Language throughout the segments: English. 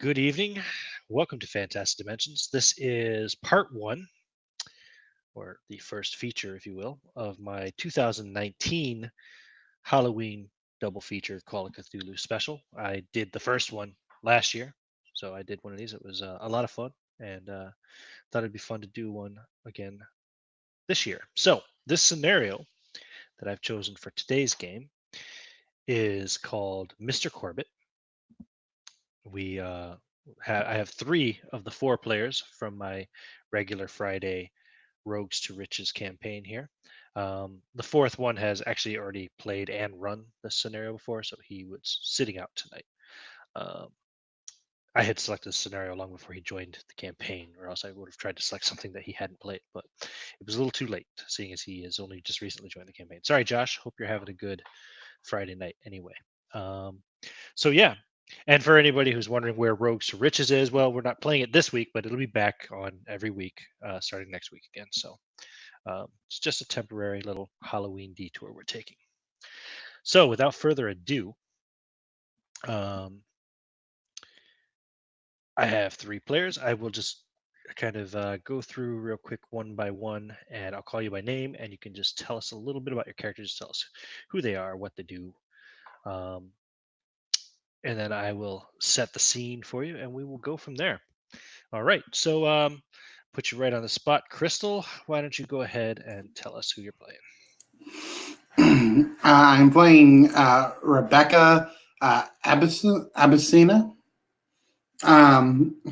Good evening. Welcome to Fantastic Dimensions. This is part one, or the first feature, if you will, of my 2019 Halloween double feature Call of Cthulhu special. I did the first one last year, so I did one of these. It was a lot of fun, and thought it'd be fun to do one again this year. So, this scenario that I've chosen for today's game is called Mr. Corbitt. I have three of the four players from my regular Friday Rogues to Riches campaign here. The fourth one has actually already played and run this scenario before, so he was sitting out tonight. Um, I had selected a scenario long before he joined the campaign, or else I would have tried to select something that he hadn't played, but it was a little too late, seeing as he has only just recently joined the campaign. Sorry, Josh. Hope you're having a good Friday night anyway. Um, so yeah, and for anybody who's wondering where Rogues to Riches is, well, we're not playing it this week, but it'll be back on every week starting next week again. So it's just a temporary little Halloween detour we're taking. So without further ado, um, I have three players. I will just kind of go through real quick one by one, and I'll call you by name, and you can just tell us a little bit about your characters. Tell us who they are, what they do, um, and then I will set the scene for you, and we will go from there. All right. So put you right on the spot, Krystal. Why don't you go ahead and tell us who you're playing? I'm playing Rebecca Abeysena.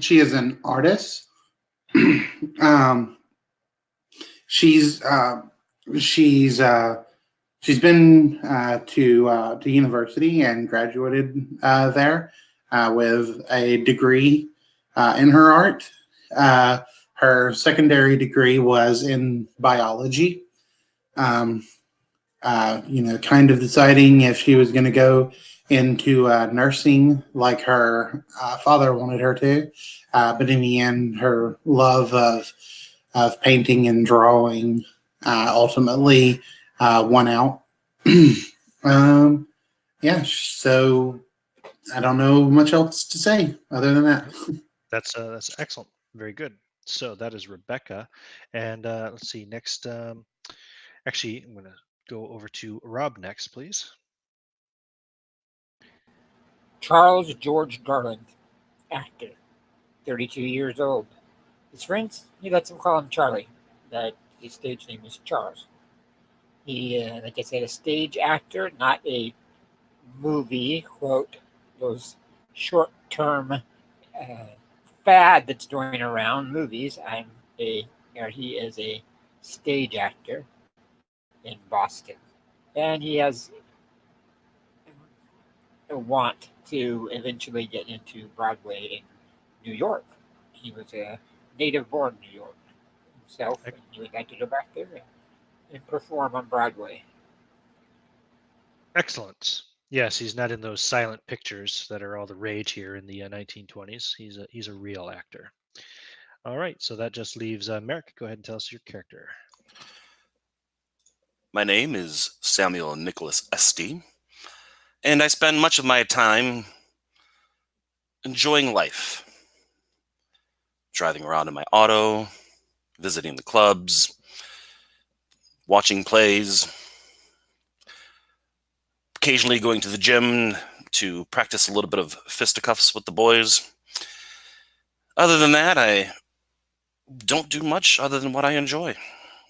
She is an artist. um, she's uh, she's she's been to university and graduated there with a degree in her art. Uh, Her secondary degree was in biology. Um, kind of deciding if she was going to go into nursing like her father wanted her to. But in the end, her love of painting and drawing ultimately won out. um, yeah, so I don't know much else to say other than that. That's excellent. Very good. So that is Rebecca, and let's see. Next, actually, I'm going to go over to Rob next, please. Charles George Garland, actor, 32 years old. His friends, he lets him call him Charlie, but his stage name is Charles. He, like I said, a stage actor, not a movie, quote, those short-term fad that's going around movies. He is a stage actor in Boston, and he has a want to eventually get into Broadway in New York. He was a native born New York himself, and he would like to go back there and perform on Broadway. Excellent. Yes, he's not in those silent pictures that are all the rage here in the 1920s. He's a real actor. All right, so that just leaves Merrick. Go ahead and tell us your character. My name is Samuel Nicolas Estey, and I spend much of my time enjoying life. Driving around in my auto, visiting the clubs, watching plays, occasionally going to the gym to practice a little bit of fisticuffs with the boys. Other than that, I don't do much other than what I enjoy.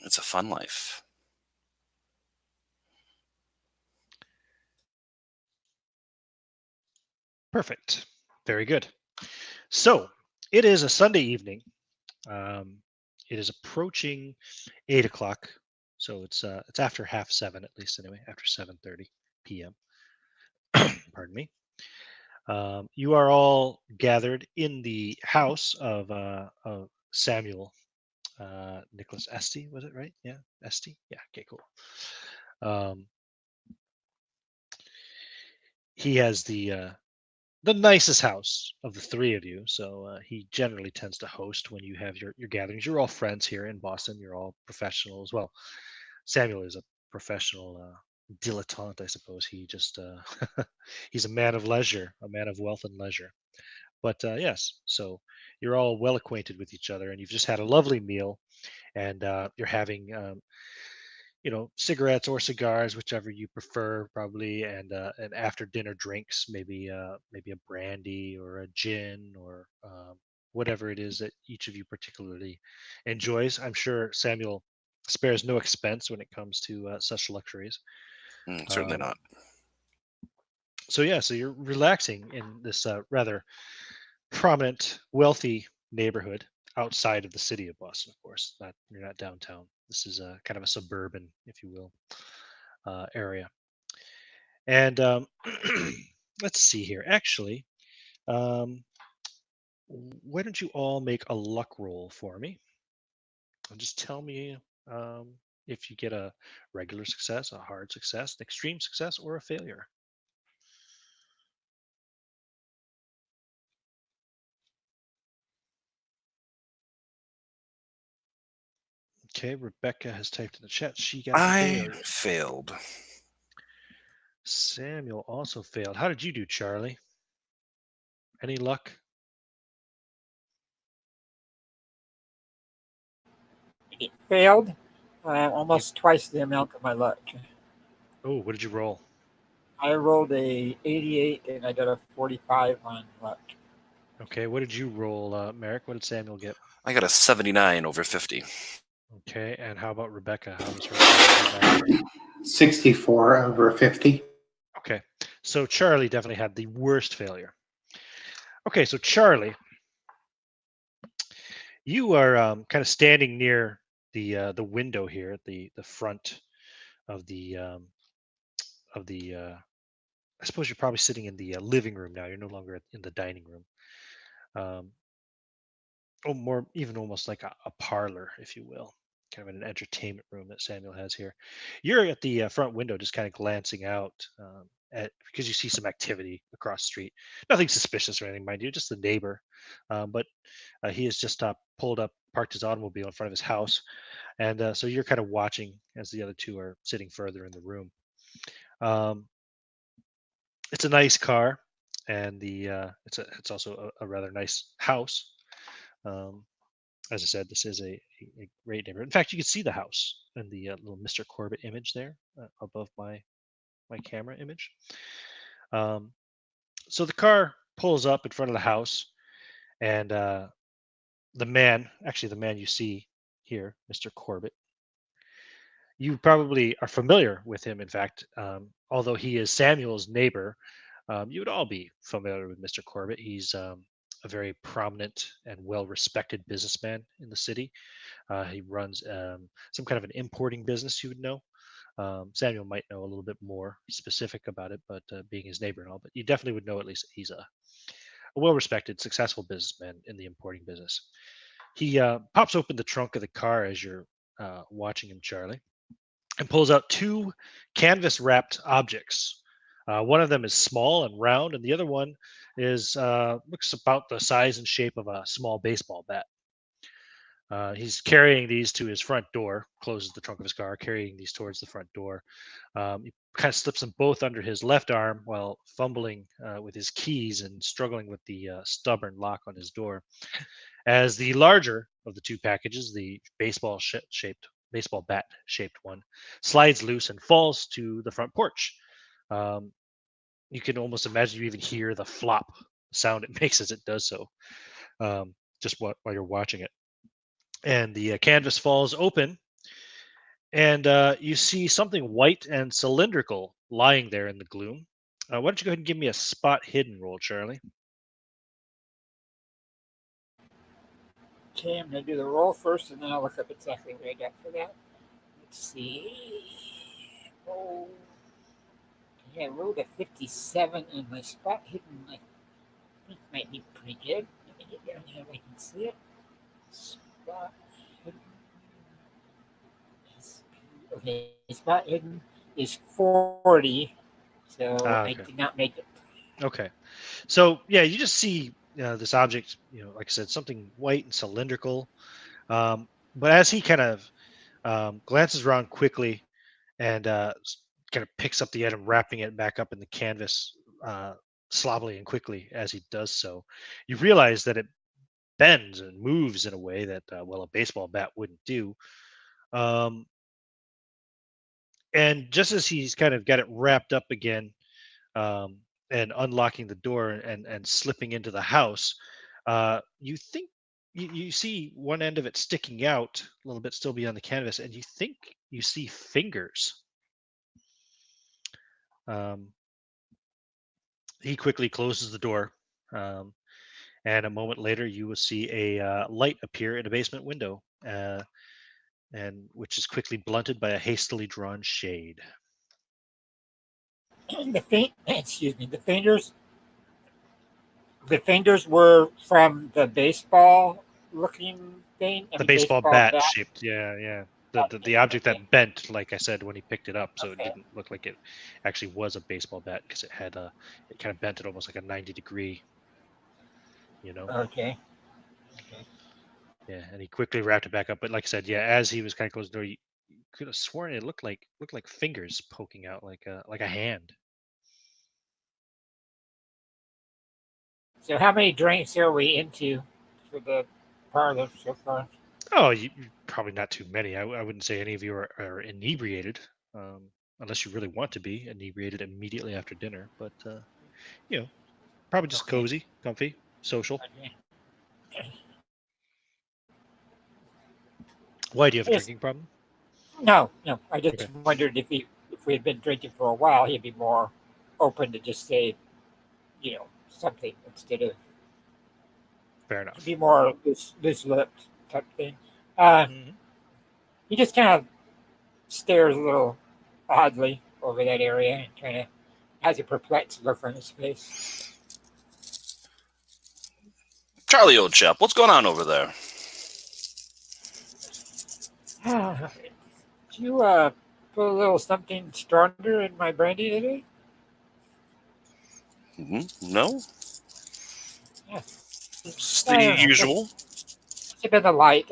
It's a fun life. Perfect. Very good. So it is a Sunday evening. It is approaching 8 o'clock, so it's after 7:30 at least anyway, after 7:30 p.m. Pardon me. You are all gathered in the house of Samuel Nicholas Estey. Was it right? Yeah, Estey. Yeah. Okay. Cool. He has the nicest house of the three of you, so he generally tends to host when you have your gatherings. You're all friends here in Boston. You're all professional as well. Samuel is a professional dilettante, I suppose. He just he's a man of leisure, a man of wealth and leisure. But yes, so you're all well acquainted with each other, and you've just had a lovely meal, and you're having cigarettes or cigars, whichever you prefer, probably, and after dinner drinks, maybe a brandy or a gin or whatever it is that each of you particularly enjoys. I'm sure Samuel spares no expense when it comes to such luxuries. Certainly Um, not. so yeah, so you're relaxing in this rather prominent, wealthy neighborhood outside of the city of Boston, of course. Not You're not downtown. This is a kind of a suburban, if you will, area. And let's see here. Actually, um, why don't you all make a luck roll for me? And just tell me um, if you get a regular success, a hard success, an extreme success, or a failure. Okay, Rebecca has typed in the chat. She got a I failure. failed. Samuel also failed. How did you do, Charlie? Any luck? It failed. Almost twice the amount of my luck. Oh, what did you roll? I rolled a 88 and I got a 45 on luck. Okay, what did you roll, Merrick? What did Samuel get? I got a 79 over 50. Okay, and how about Rebecca? How was her? 64 over 50. Okay, so Charlie definitely had the worst failure. Okay, so Charlie, you are kind of standing near the window here at the front of the. I suppose you're probably sitting in the living room now. You're no longer in the dining room. Um, or more, even almost like a parlor, if you will, kind of an entertainment room that Samuel has here. You're at the front window, just kind of glancing out because you see some activity across the street. Nothing suspicious or anything, mind you, just the neighbor. But he has just pulled up, parked his automobile in front of his house, and so you're kind of watching as the other two are sitting further in the room. Um, it's a nice car, and it's also a rather nice house. Um, as I said, this is a great neighborhood. In fact, you can see the house in the little Mr. Corbitt image there above my camera image. Um, so the car pulls up in front of the house, and actually the man you see here, Mr. Corbitt, you probably are familiar with him. In fact, although he is Samuel's neighbor, you would all be familiar with Mr. Corbitt. He's a very prominent and well-respected businessman in the city. He runs some kind of an importing business, you would know. Samuel might know a little bit more specific about it, but being his neighbor and all, but you definitely would know at least that he's a well-respected, successful businessman in the importing business. He pops open the trunk of the car as you're watching him, Charlie, and pulls out two canvas-wrapped objects. One of them is small and round, and the other one is looks about the size and shape of a small baseball bat. He's carrying these to his front door, closes the trunk of his car, carrying these towards the front door. He kind of slips them both under his left arm while fumbling with his keys and struggling with the stubborn lock on his door. As the larger of the two packages, the baseball bat shaped one, slides loose and falls to the front porch. Um, you can almost imagine you even hear the flop sound it makes as it does so, just while you're watching it. And the canvas falls open, and you see something white and cylindrical lying there in the gloom. Why don't you go ahead and give me a spot hidden roll, Charlie? Okay, I'm going to do the roll first, and then I'll look up exactly what I got for that. Let's see. Oh, yeah, I rolled a 57, and my spot hidden, I think, might be pretty good. Let me get down here so I can see it. Spot hidden. Okay, spot hidden is 40, so I Okay. did not make it. Okay. So yeah, you just see this object. Like I said, something white and cylindrical. But as he kind of glances around quickly and kind of picks up the item, wrapping it back up in the canvas sloppily and quickly as he does so. You realize that it bends and moves in a way that, well, a baseball bat wouldn't do. Um, and just as he's kind of got it wrapped up again, um, and unlocking the door and slipping into the house, you think you see one end of it sticking out a little bit, still beyond the canvas, and you think you see fingers. Um, he quickly closes the door, um, and a moment later, you will see a light appear in a basement window, and which is quickly blunted by a hastily drawn shade. Excuse me, the fingers were from the baseball looking thing. I The mean, baseball baseball bat bat. shaped, yeah. The Okay, object okay, that bent, like I said, when he picked it up, so it okay, didn't look like it actually was a baseball bat because it kind of bent it almost like a 90 degree, you know. okay. Yeah, and he quickly wrapped it back up. But like I said, yeah, as he was kind of closing the door, you could have sworn it looked like fingers poking out, like a hand. So, how many drinks are we into for the parlor so far? Oh, probably not too many. I wouldn't say any of you are inebriated, unless you really want to be inebriated immediately after dinner. But you know, probably just Okay, cozy, comfy, social. okay. Why do you have a Yes. drinking problem? No, no. I just Okay, wondered if we had been drinking for a while, he'd be more open to just say, something instead of fair he'd enough. be more loose lipped type thing. Uh, Hmm. he just kind of stares a little oddly over that area and kind of has a perplexed look on his face. Charlie, old chap, what's going on over there? Did you put a little something stronger in my brandy today? No? Yeah. It's the I don't know. usual. It's a bit of light.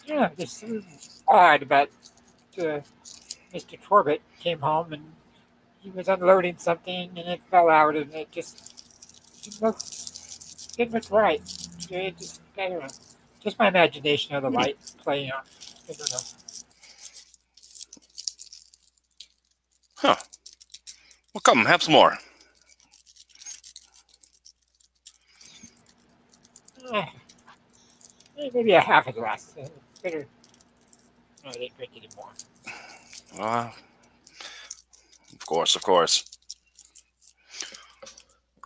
Yeah, just odd about Mr. Corbitt came home and he was unloading something and it fell out and it just didn't look right. It just, I don't know. Just my imagination of the light playing on. I don't know. Huh. Well, come, have some more. Eh, maybe a half a glass. Better. No, I didn't drink anymore. Uh, of course, of course.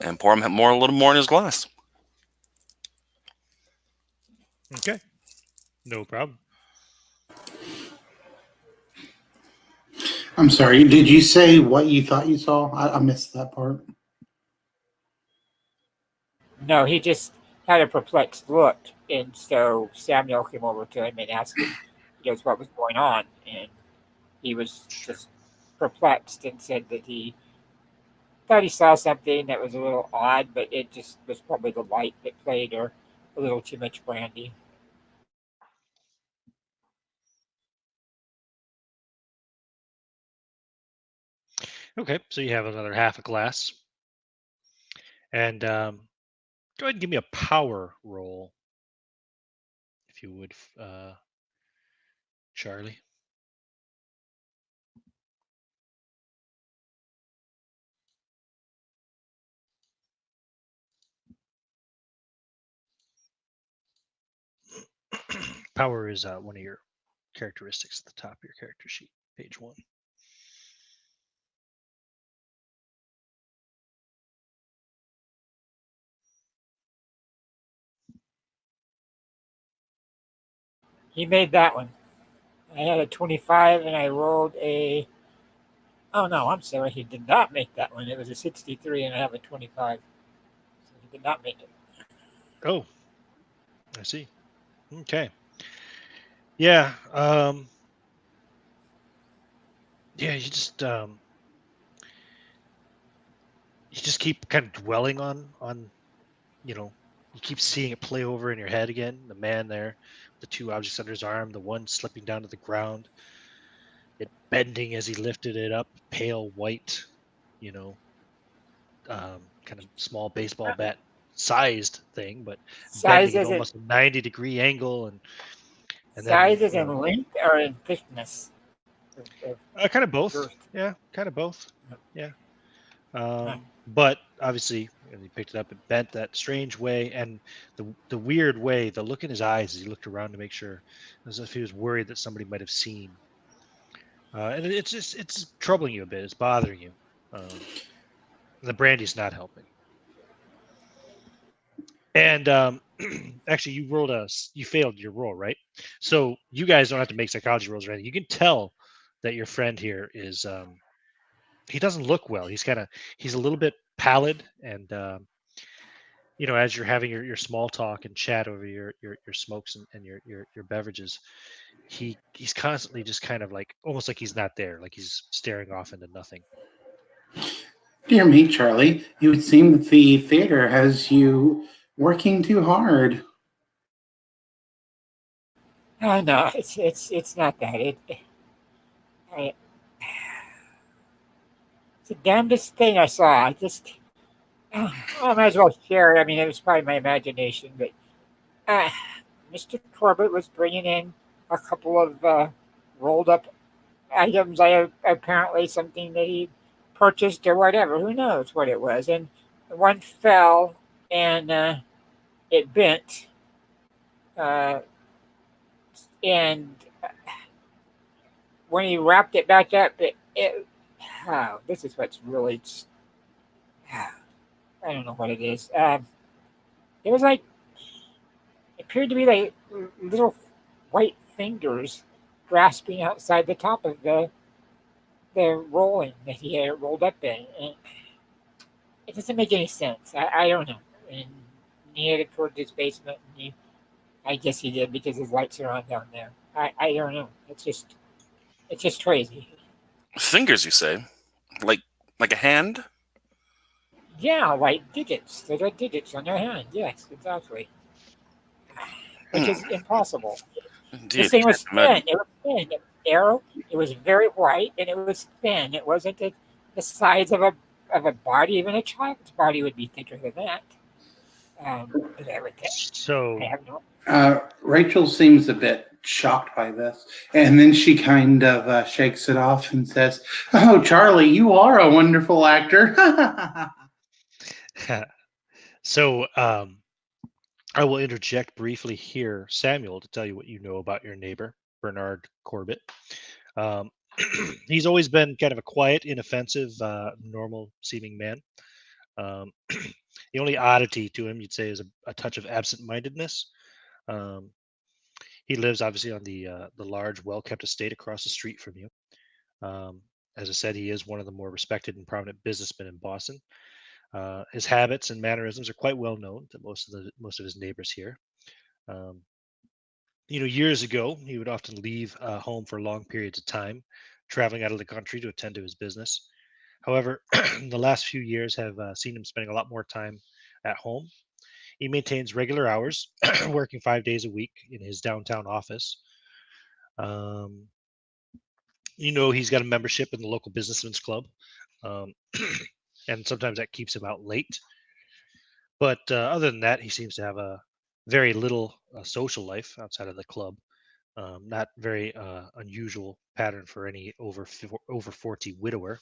And pour him a little more in his glass. Okay, no problem. I'm sorry. Did you say what you thought you saw? I missed that part. No, he just had a perplexed look, and so Samuel came over to him and asked him, what was going on, and he was Sure. just perplexed and said that he thought he saw something that was a little odd, but it just was probably the light that played or a little too much brandy. Okay, so you have another half a glass, and go ahead and give me a power roll, if you would, Charlie. Power is one of your characteristics at the top of your character sheet, page 1. He made that one. I had a 25 and I rolled a. Oh no, I'm sorry. He did not make that one. It was a 63 and I have a 25. So he did not make it. Oh, I see. Okay. Yeah. Yeah. You just keep kind of dwelling on you keep seeing it play over in your head again. The man there, the two objects under his arm, the one slipping down to the ground, it bending as he lifted it up, pale white, you know, kind of small baseball bat sized thing, but bending at Sizes almost a 90-degree angle, and then sizes in length or in thickness? kind of both. Girth. Yeah, kind of both. Yeah. Huh. But obviously, he picked it up and bent that strange way, and the weird way, the look in his eyes as he looked around to make sure, as if he was worried that somebody might have seen. And it's troubling you a bit. It's bothering you. The brandy's not helping. And actually, you failed your roll, right? So you guys don't have to make psychology rolls or anything. You can tell that your friend here is he doesn't look well. He's a little bit pallid, and as you're having your small talk and chat over your smokes and your beverages, he's constantly just kind of like almost like he's not there, like he's staring off into nothing. Dear me, Charlie, it would seem that the theater has you working too hard. Oh no, it's not that. It's the damnedest thing I saw. I might as well share it. I mean, it was probably my imagination, but Mr. Corbitt was bringing in a couple of rolled up items. Apparently something that he purchased or whatever. Who knows what it was? And one fell and it bent. And when he wrapped it back up, this is what's really. I don't know what it is. It was like, it appeared to be like little white fingers grasping outside the top of the rolling that he had rolled up in. And it doesn't make any sense. I don't know. And he headed toward his basement, and I guess he did because his lights are on down there. I don't know. It's just crazy. Fingers, you say? Like a hand? Yeah, like digits. They got digits on their hand. Yes, exactly. Which is impossible. Indeed. This thing was I can't thin. It was thin. Arrow. It was very white, and it was thin. It wasn't the size of a body. Even a child's body would be thicker than that. So I have no. Rachel seems a bit shocked by this, and then she kind of shakes it off and says, "Oh, Charlie, you are a wonderful actor." so I will interject briefly here, Samuel, to tell you what you know about your neighbor, Bernard Corbitt. He's always been kind of a quiet, inoffensive, normal-seeming man. The only oddity to him, you'd say, is a touch of absent-mindedness. He lives obviously on the large, well-kept estate across the street from you. As I said, he is one of the more respected and prominent businessmen in Boston. His habits and mannerisms are quite well known to most of his neighbors here. Years ago, he would often leave home for long periods of time, traveling out of the country to attend to his business. However, the last few years have seen him spending a lot more time at home. He maintains regular hours, working 5 days a week in his downtown office. He's got a membership in the local businessmen's club, and sometimes that keeps him out late. But other than that, he seems to have a very little social life outside of the club. Not very unusual pattern for any over 40 widower.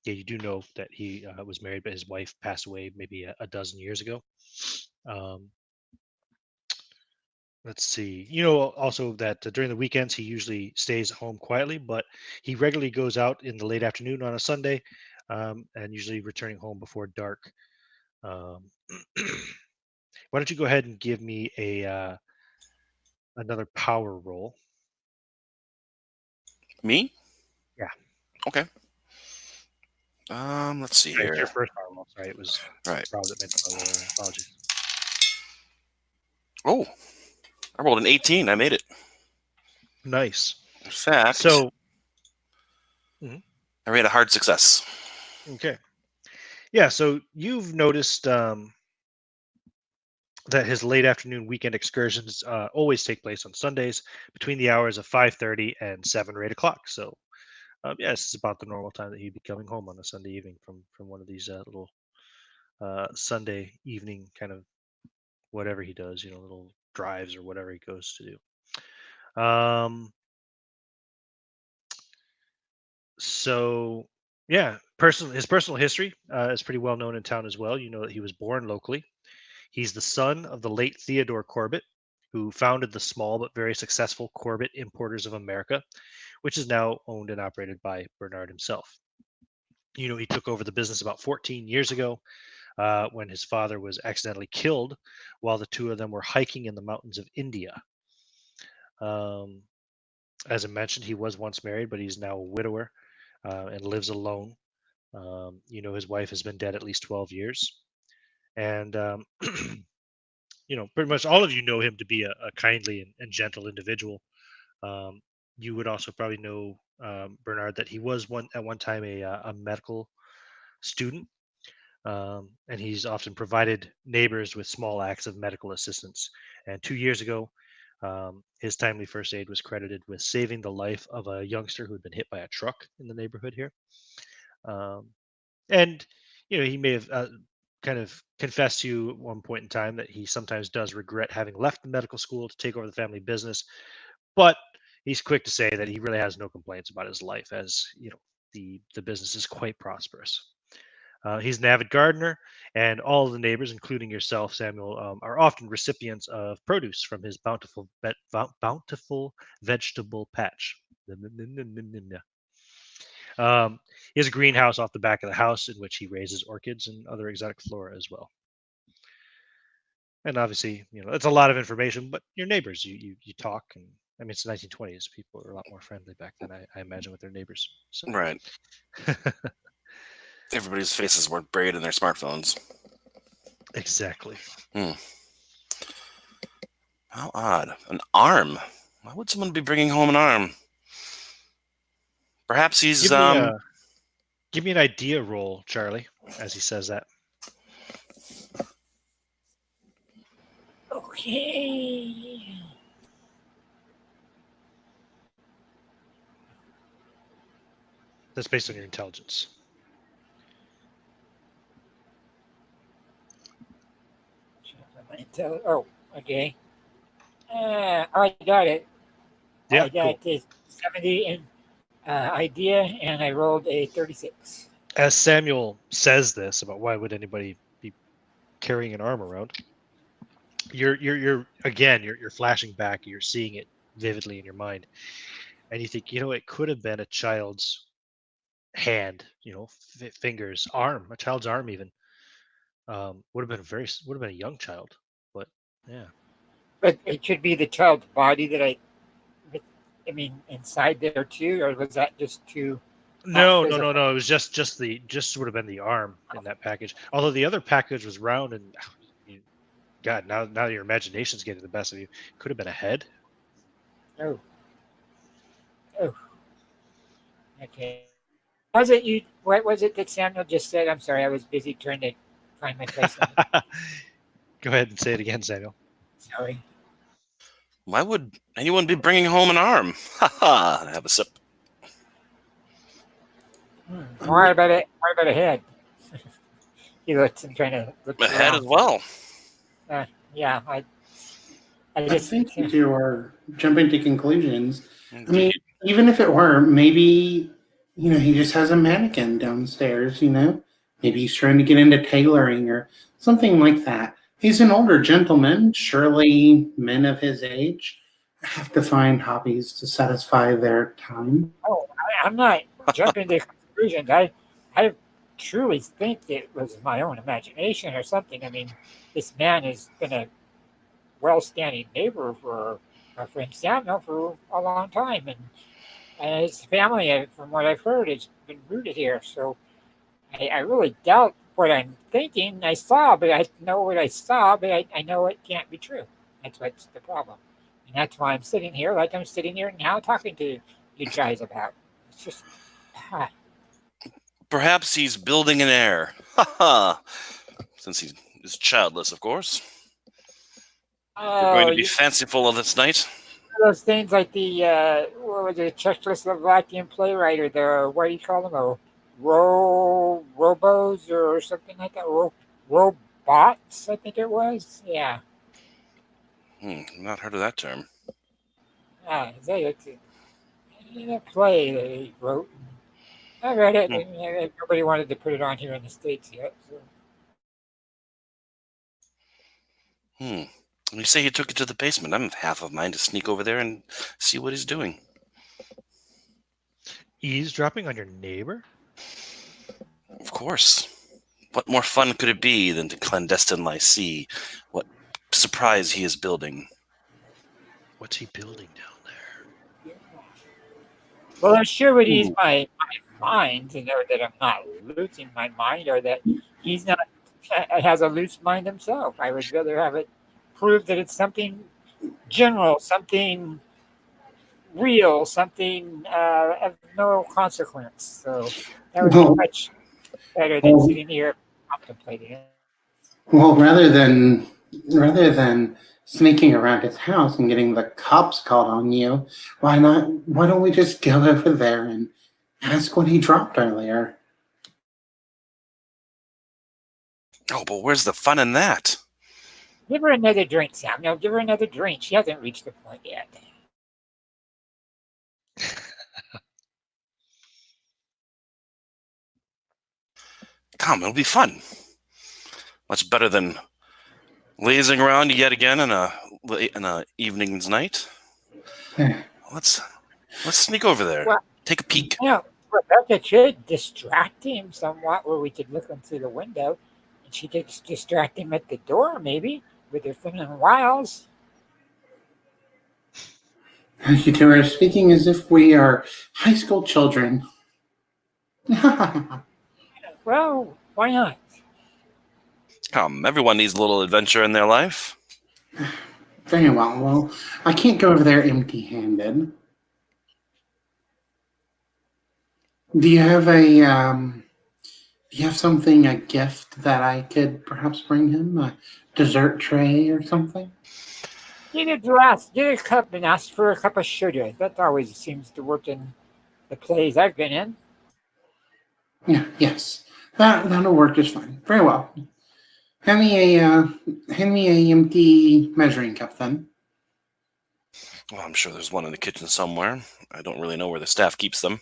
Yeah, you do know that he was married, but his wife passed away maybe a dozen years ago. Let's see. Also that during the weekends he usually stays home quietly, but he regularly goes out in the late afternoon on a Sunday, and usually returning home before dark. Um, why don't you go ahead and give me another power roll? Me? Yeah. Okay. Let's see It's your here. first power roll. Sorry, it was Right. Rob that made the power roll. Apologies. Oh, I rolled an 18. I made it. Nice. In fact, So, I made a hard success. okay. Yeah, so you've noticed that his late afternoon weekend excursions always take place on Sundays between the hours of 5:30 and 7 or 8 o'clock. So Yes, it's about the normal time that he'd be coming home on a Sunday evening from one of these little Sunday evening kind of whatever he does, little drives or whatever he goes to do. So yeah, his personal history is pretty well known in town as well. You know that he was born locally. He's the son of the late Theodore Corbitt, who founded the small but very successful Corbitt Importers of America, which is now owned and operated by Bernard himself. He took over the business about 14 years ago when his father was accidentally killed while the two of them were hiking in the mountains of India. Um, as I mentioned, he was once married, but he's now a widower and lives alone. His wife has been dead at least 12 years. And, pretty much all of you know him to be a kindly and gentle individual. You would also probably know Bernard that he was at one time a medical student, and he's often provided neighbors with small acts of medical assistance. And 2 years ago, his timely first aid was credited with saving the life of a youngster who had been hit by a truck in the neighborhood here. And he may have kind of confessed to you at one point in time that he sometimes does regret having left the medical school to take over the family business, but he's quick to say that he really has no complaints about his life, as the business is quite prosperous. He's an avid gardener, and all of the neighbors, including yourself, Samuel, are often recipients of produce from his bountiful vegetable patch. He has a greenhouse off the back of the house in which he raises orchids and other exotic flora as well. And obviously, it's a lot of information, but your neighbors, you talk, and I mean, it's the 1920s. People were a lot more friendly back then, I imagine, with their neighbors. So. Right. Everybody's faces weren't buried in their smartphones. Exactly. How odd. An arm. Why would someone be bringing home an arm? Perhaps he's Give me an idea roll, Charlie, as he says that. Okay. That's based on your intelligence. Oh, okay. I got it. Yeah, I got this 70 in idea, and I rolled a 36. As Samuel says this about why would anybody be carrying an arm around, you're flashing back, you're seeing it vividly in your mind, and you think, it could have been a child's hand, fingers, arm, a child's arm even. Would have been a young child, but yeah. But it should be the child's body that I mean, inside there too, or was that just too? No. It was just would have been the arm in that package. Although the other package was round, and God, now your imagination's getting the best of you. Could have been a head. Oh. Okay. What was it that Samuel just said? I'm sorry, I was busy trying to find my place. Go ahead and say it again, Samuel. Sorry. Why would anyone be bringing home an arm? Ha! Have a sip. What about a head? He looks and trying to look. A head as well. Yeah, I just think you're jumping to conclusions. Indeed. I mean, even if it were, maybe he just has a mannequin downstairs. Maybe he's trying to get into tailoring or something like that. He's an older gentleman. Surely men of his age have to find hobbies to satisfy their time. Oh, I'm not jumping to conclusions. I truly think it was my own imagination or something. I mean, this man has been a well-standing neighbor for our friend Samuel for a long time, and his family, from what I've heard, has been rooted here. So I really doubt what I'm thinking. I saw, but I know what I saw, but I know it can't be true. That's what's the problem. And that's why I'm sitting here like I'm sitting here now talking to you guys about. It's just... Perhaps he's building an heir. Ha! Since he is childless, of course. We're going to be fanciful of this night. of those things like the what was it, Czechoslovakian playwright, or the what do you call them? Robos or something like that. Robots, I think it was. Yeah. Not heard of that term. It's a play that he wrote. I read it, and nobody wanted to put it on here in the States yet. So. When you say he took it to the basement, I'm half of mine to sneak over there and see what he's doing. Eavesdropping on your neighbor? Of course. What more fun could it be than to clandestinely see what surprise he is building? What's he building down there? Well, I'm sure would ease my mind to know that I'm not losing my mind, or that he's not has a loose mind himself. I would rather have it prove that it's something general, something real, something of no consequence. So that would be much better than sitting here contemplating it. Well, rather than sneaking around his house and getting the cops called on you, why don't we just go over there and ask what he dropped earlier? Oh, but where's the fun in that? Give her another drink, Sam. No, give her another drink. She hasn't reached the point yet. Come, it'll be fun. Much better than lazing around yet again in a evening's night. Let's sneak over there. Well, take a peek. Rebecca could distract him somewhat, where we could look him through the window, and she could distract him at the door, maybe, with her feminine wiles. You two are speaking as if we are high school children. Well, why not? Come, everyone needs a little adventure in their life. Very well. Well, I can't go over there empty-handed. Do you have something, a gift that I could perhaps bring him? A dessert tray or something? Get a glass, get a cup, and ask for a cup of sugar. That always seems to work in the plays I've been in. Yeah, yes. That'll work just fine. Very well. Hand me a empty measuring cup then. Well, I'm sure there's one in the kitchen somewhere. I don't really know where the staff keeps them.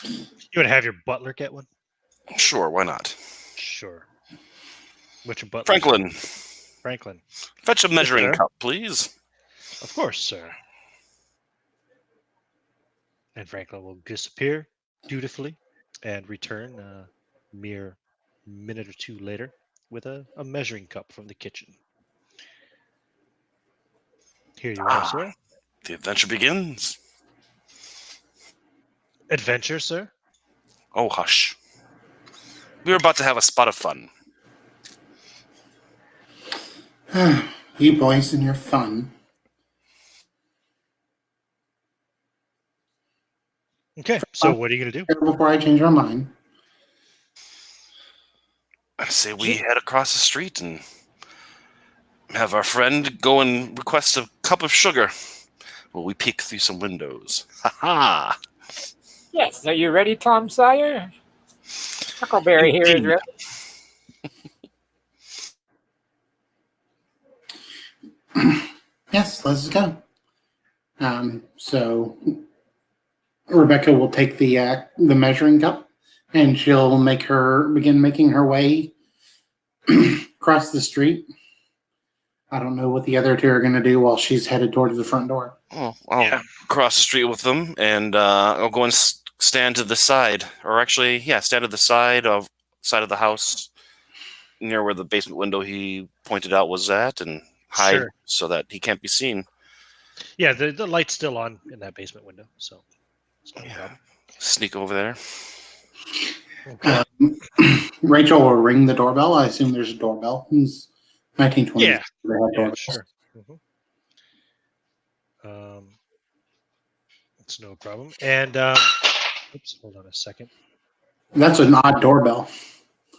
You want to have your butler get one? Sure, why not? Sure. What's your butler? Franklin. Fetch a measuring cup, please. Of course, sir. And Franklin will disappear dutifully and return a mere minute or two later with a measuring cup from the kitchen. Here you are, sir. The adventure begins. Adventure, sir? Oh, hush. We were about to have a spot of fun. You boys and your fun. Okay, so what are you going to do? Before I change my mind. I say we head across the street and have our friend go and request a cup of sugar while we peek through some windows. Ha-ha! Yes, are you ready, Tom Sawyer? Huckleberry here is ready. Yes, let's go. So Rebecca will take the measuring cup, and she'll begin making her way across the street. I don't know what the other two are going to do while she's headed towards the front door. Oh, I'll cross the street with them, and I'll go and stand to the side, or actually, stand to the side of the house, near where the basement window he pointed out was at, and hide so that he can't be seen. Yeah, the light's still on in that basement window, so it's no problem. Sneak over there. Okay. Rachel will ring the doorbell. I assume there's a doorbell. It's 1920s. Yeah. They have doorbells. Sure. It's no problem. And oops, hold on a second. That's an odd doorbell.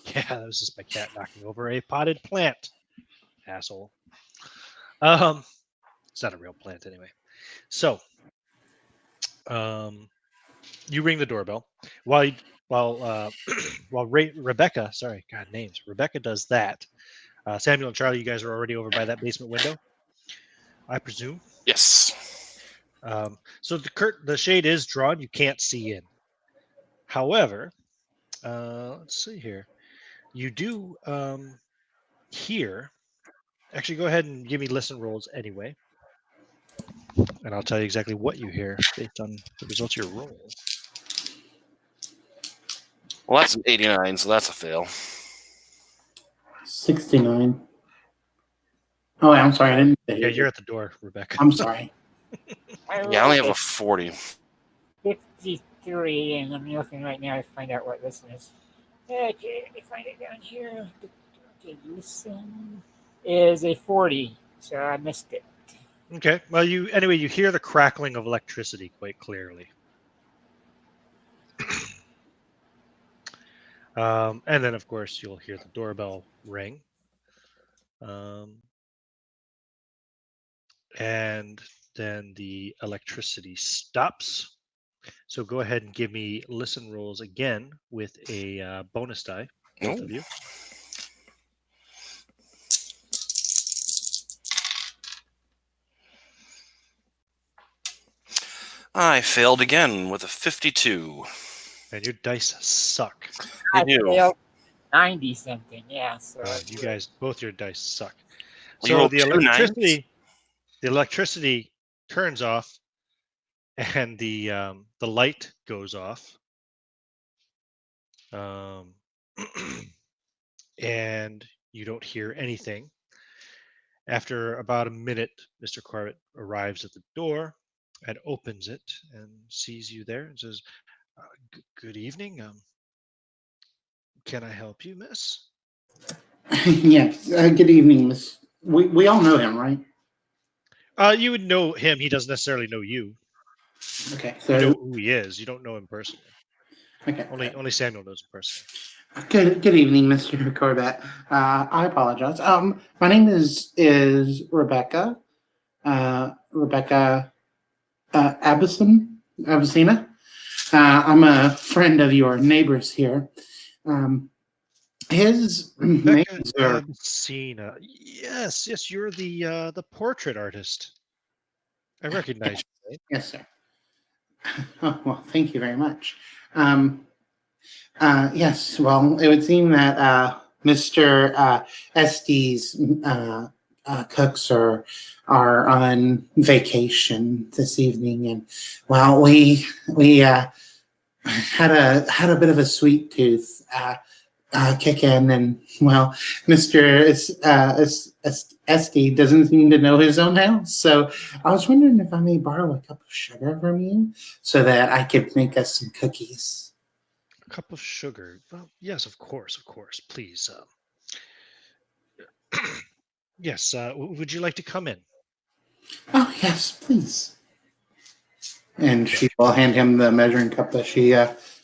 Yeah, that was just my cat knocking over a potted plant. Asshole. It's not a real plant anyway. So, you ring the doorbell while Rebecca. Sorry, God names. Rebecca does that. Samuel and Charlie, you guys are already over by that basement window, I presume. Yes. So the shade is drawn. You can't see in. However, let's see here. You do hear. Actually, go ahead and give me listen rolls anyway, and I'll tell you exactly what you hear based on the results of your roll. Well, that's an 89, so that's a fail. 69. Oh, I'm sorry. I didn't say Yeah, it. you're at the door, Rebecca. I'm sorry. Yeah, I only have a 40. 53, and I'm looking right now to find out what listen is. Okay, let me find it down here. Okay, listen is a 40, so I missed it. Okay. Well, you hear the crackling of electricity quite clearly. And then, of course, you'll hear the doorbell ring. And then the electricity stops. So go ahead and give me listen rolls again with a bonus die, both of you. I failed again with a 52. And your dice suck. They I do. failed 90 something, yeah. So You guys, both your dice suck. You So rolled the two nines? electricity turns off, and the light goes off. And you don't hear anything. After about a minute, Mr. Corbitt arrives at the door and opens it and sees you there and says, "Good evening. Can I help you, miss?" Yes. Good evening, Miss. We all know him, right? You would know him. He doesn't necessarily know you. Okay. You So know who he is. You don't know him personally. okay. Only Samuel knows him personally. Good evening, Mr. Corbitt. I apologize. My name is Rebecca. Rebecca Abeysena. I'm a friend of your neighbors here. His names Rebecca are Abeysena. Yes, you're the portrait artist. I recognize you. Right? yes, sir. Oh, well, thank you very much. Yes, well, it would seem that Mr. Estey's cooks are on vacation this evening, and well, we had a bit of a sweet tooth kick in, and well, Mr. Estey doesn't seem to know his own house, so I was wondering if I may borrow a cup of sugar from you so that I could make us some cookies. A cup of sugar. Well, yes, of course, please. Yes. Would you like to come in? Oh, yes, please. And Okay. she will hand him the measuring cup as she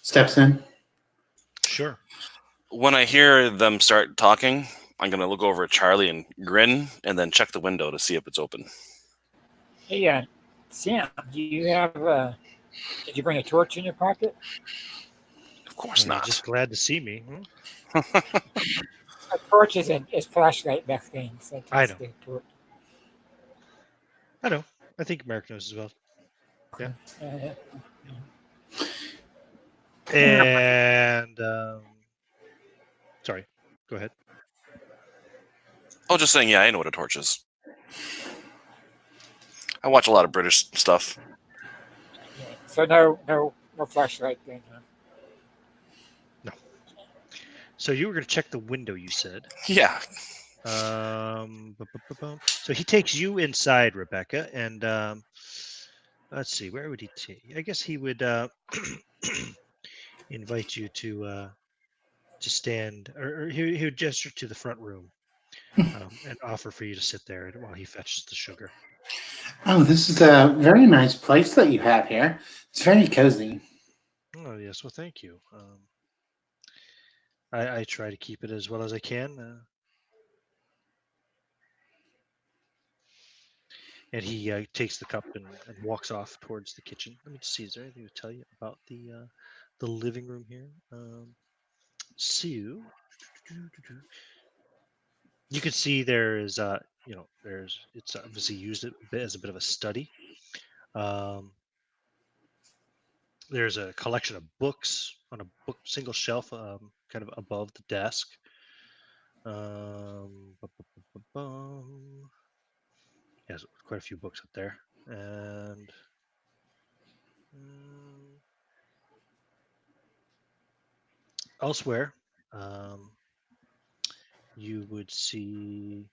steps in. Sure. When I hear them start talking, I'm going to look over at Charlie and grin, and then check the window to see if it's open. Hey, Sam, do you have did you bring a torch in your pocket? Of course You're not. just glad to see me. A torch is a flashlight back then. So I know. the torch. I know. I think Mark knows as well. Yeah. And sorry. Go ahead. Oh, just saying, yeah, I know what a torch is. I watch a lot of British stuff. So no flashlight then, huh? No. So you were going to check the window, you said. Yeah. So he takes you inside, Rebecca, and let's see, where would he take? I guess he would invite you to stand, or he would gesture to the front room and offer for you to sit there while he fetches the sugar. Oh, this is a very nice place that you have here. It's very cozy. Oh yes, well, thank you. I try to keep it as well as I can. And he takes the cup and walks off towards the kitchen. Let me just see. Is there anything to tell you about the living room here? So you can see there is it's obviously used as a bit of a study. Um, there's a collection of books on a single shelf, kind of above the desk. Yes, quite a few books up there, and elsewhere, you would see,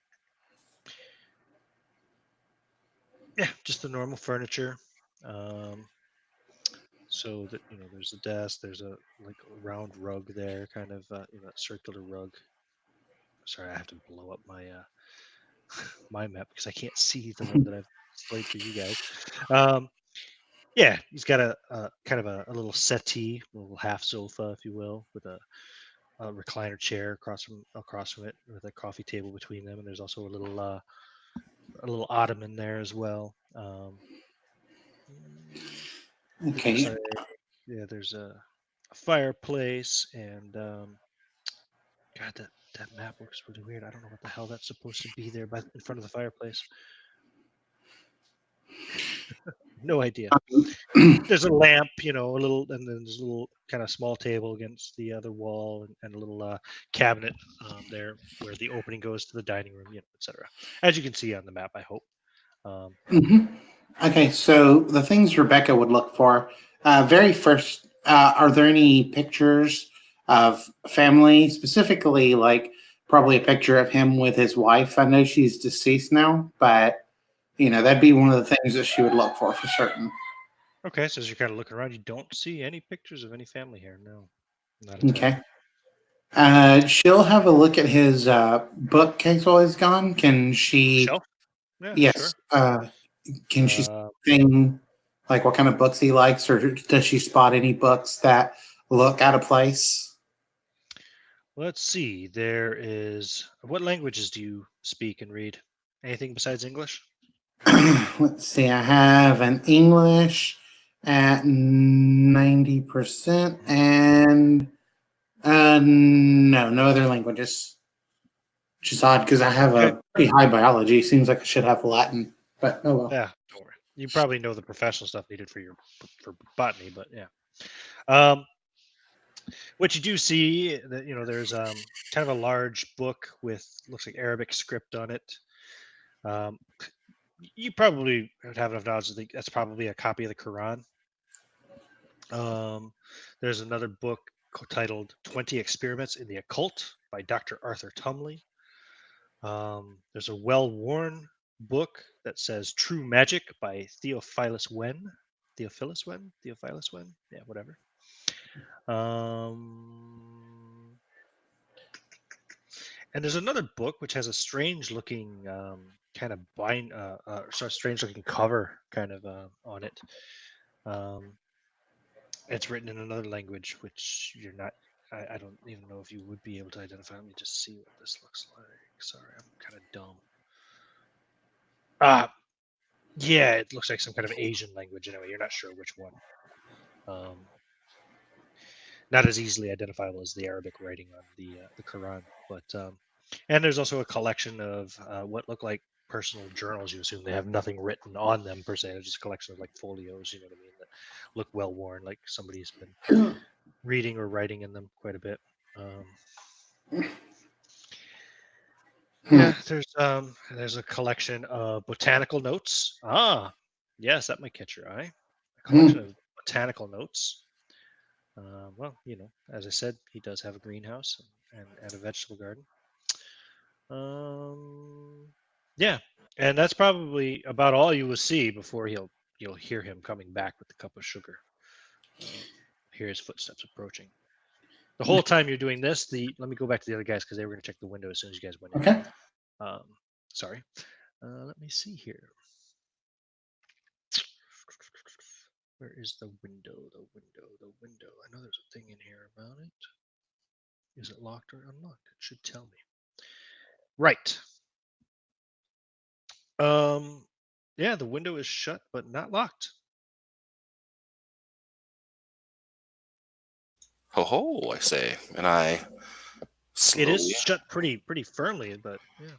just the normal furniture. So that there's a desk, there's a round rug there, kind of circular rug. Sorry, I have to blow up my my map because I can't see the one that I've displayed for you guys. Yeah, he's got a kind of a little settee, a little half sofa, if you will, with a recliner chair across from it, with a coffee table between them, and there's also a little ottoman there as well. Okay. There's a fireplace, and God, that map looks really weird. I don't know what the hell that's supposed to be there, in front of the fireplace. No idea. There's a lamp, a little, and then there's a little kind of small table against the other wall, and a little cabinet there where the opening goes to the dining room, etc. As you can see on the map, I hope. Okay, so the things Rebecca would look for, very first, are there any pictures of family, specifically like probably a picture of him with his wife? I know she's deceased now, but that'd be one of the things that she would look for certain. Okay, so as you're kind of looking around, you don't see any pictures of any family here. No, not Okay. attached. She'll have a look at his bookcase while he's gone. Can she? Shelf? Yeah, Yes. sure. Can she thing like what kind of books he likes, or does she spot any books that look out of place? Let's see. There is. What languages do you speak and read? Anything besides English? Let's see. I have an English at 90%, and no other languages. Which is odd because I have Okay. a pretty high biology. Seems like I should have Latin, but oh well. Yeah, don't worry. You probably know the professional stuff needed for botany, but yeah. What you do see that there's kind of a large book with looks like Arabic script on it. You probably would have enough knowledge to think that's probably a copy of the Quran. There's another book titled 20 Experiments in the Occult by Dr. Arthur Tumley. There's a well-worn book that says True Magic by Theophilus Wen. Theophilus Wen? Yeah, whatever. And there's another book which has a strange-looking kind of strange-looking cover kind of on it. It's written in another language, which you're not. I don't even know if you would be able to identify. Let me just see what this looks like. Sorry, I'm kind of dumb. Yeah, it looks like some kind of Asian language. Anyway, you're not sure which one. Not as easily identifiable as the Arabic writing on the Quran, but and there's also a collection of what look like personal journals. You assume they have nothing written on them per se. They're just a collection of like folios, you know what I mean, that look well worn, like somebody's been reading or writing in them quite a bit. Yeah, there's a collection of botanical notes. Yes, that might catch your eye. A collection of botanical notes. Well, as I said, he does have a greenhouse and a vegetable garden. Yeah, and that's probably about all you will see before you'll hear him coming back with the cup of sugar. Hear his footsteps approaching. The whole time you're doing this, let me go back to the other guys because they were going to check the window as soon as you guys went in. Okay. Sorry. Let me see here. Where is the window? The window. I know there's a thing in here about it. Is it locked or unlocked? It should tell me. Right. Yeah, the window is shut but not locked. Ho ho, I say, and I It is slowly. shut pretty firmly, but yeah.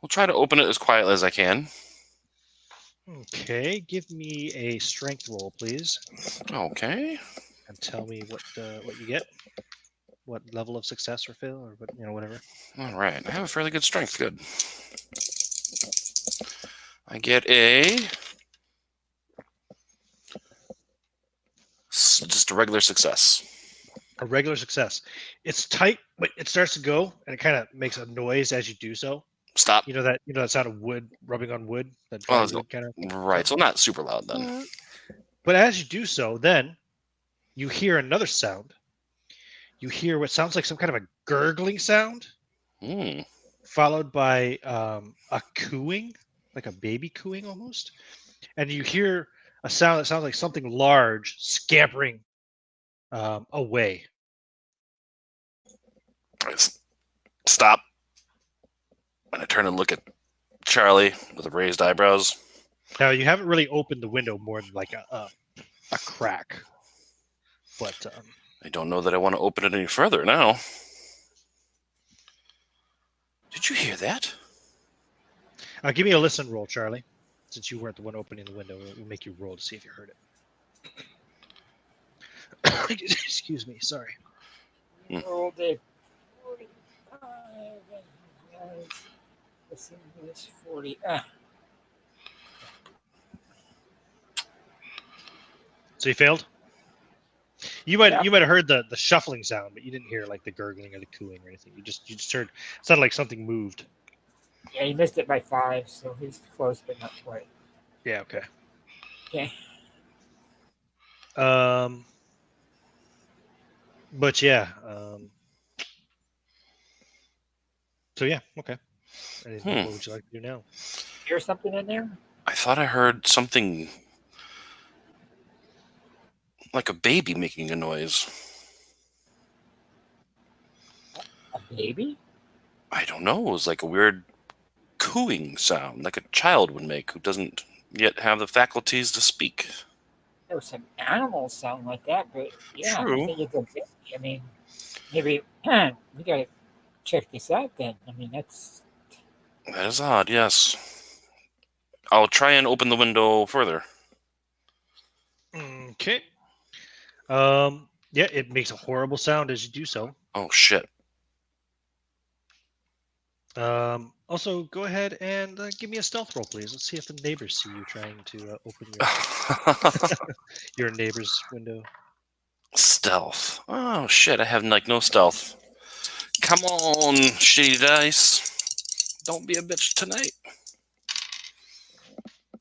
We'll try to open it as quietly as I can. Okay, give me a strength roll, please, Okay. and tell me what you get, what level of success or fail, or whatever. All right. I have a fairly good strength. Good. I get just a regular success. A regular success. It's tight, but it starts to go, and it kind of makes a noise as you do so. Stop. That sound of wood rubbing on wood, that dry Oh, wood kind of. right. So not super loud then. But as you do so, then you hear another sound. You hear what sounds like some kind of a gurgling sound, Hmm. followed by a cooing, like a baby cooing almost. And you hear a sound that sounds like something large scampering away. Stop. And I turn and look at Charlie with the raised eyebrows. Now you haven't really opened the window more than like a crack, but I don't know that I want to open it any further now. Did you hear that? give me a listen roll, Charlie. Since you weren't the one opening the window, we'll make you roll to see if you heard it. Excuse me, sorry. Rolled a 45 and let's see, it's 40. So you failed. You might Yeah. have heard the shuffling sound, but you didn't hear like the gurgling or the cooing or anything. You just heard it sounded like something moved. Yeah, he missed it by 5, so he's close, but not quite. Yeah. Okay. Okay. But yeah. So yeah. Okay. What would you like to do now? Hear something in there? I thought I heard something like a baby making a noise. A baby? I don't know. It was like a weird cooing sound, like a child would make who doesn't yet have the faculties to speak. There was some animals sound like that, but yeah, True. I think it's a baby. I mean, maybe we gotta check this out then. I mean, that's That is odd, yes. I'll try and open the window further. Okay. Yeah, it makes a horrible sound as you do so. Oh, shit. Also, go ahead and give me a stealth roll, please. Let's see if the neighbors see you trying to open your neighbor's window. Stealth. Oh, shit. I have like no stealth. Come on, shitty dice. Don't be a bitch tonight.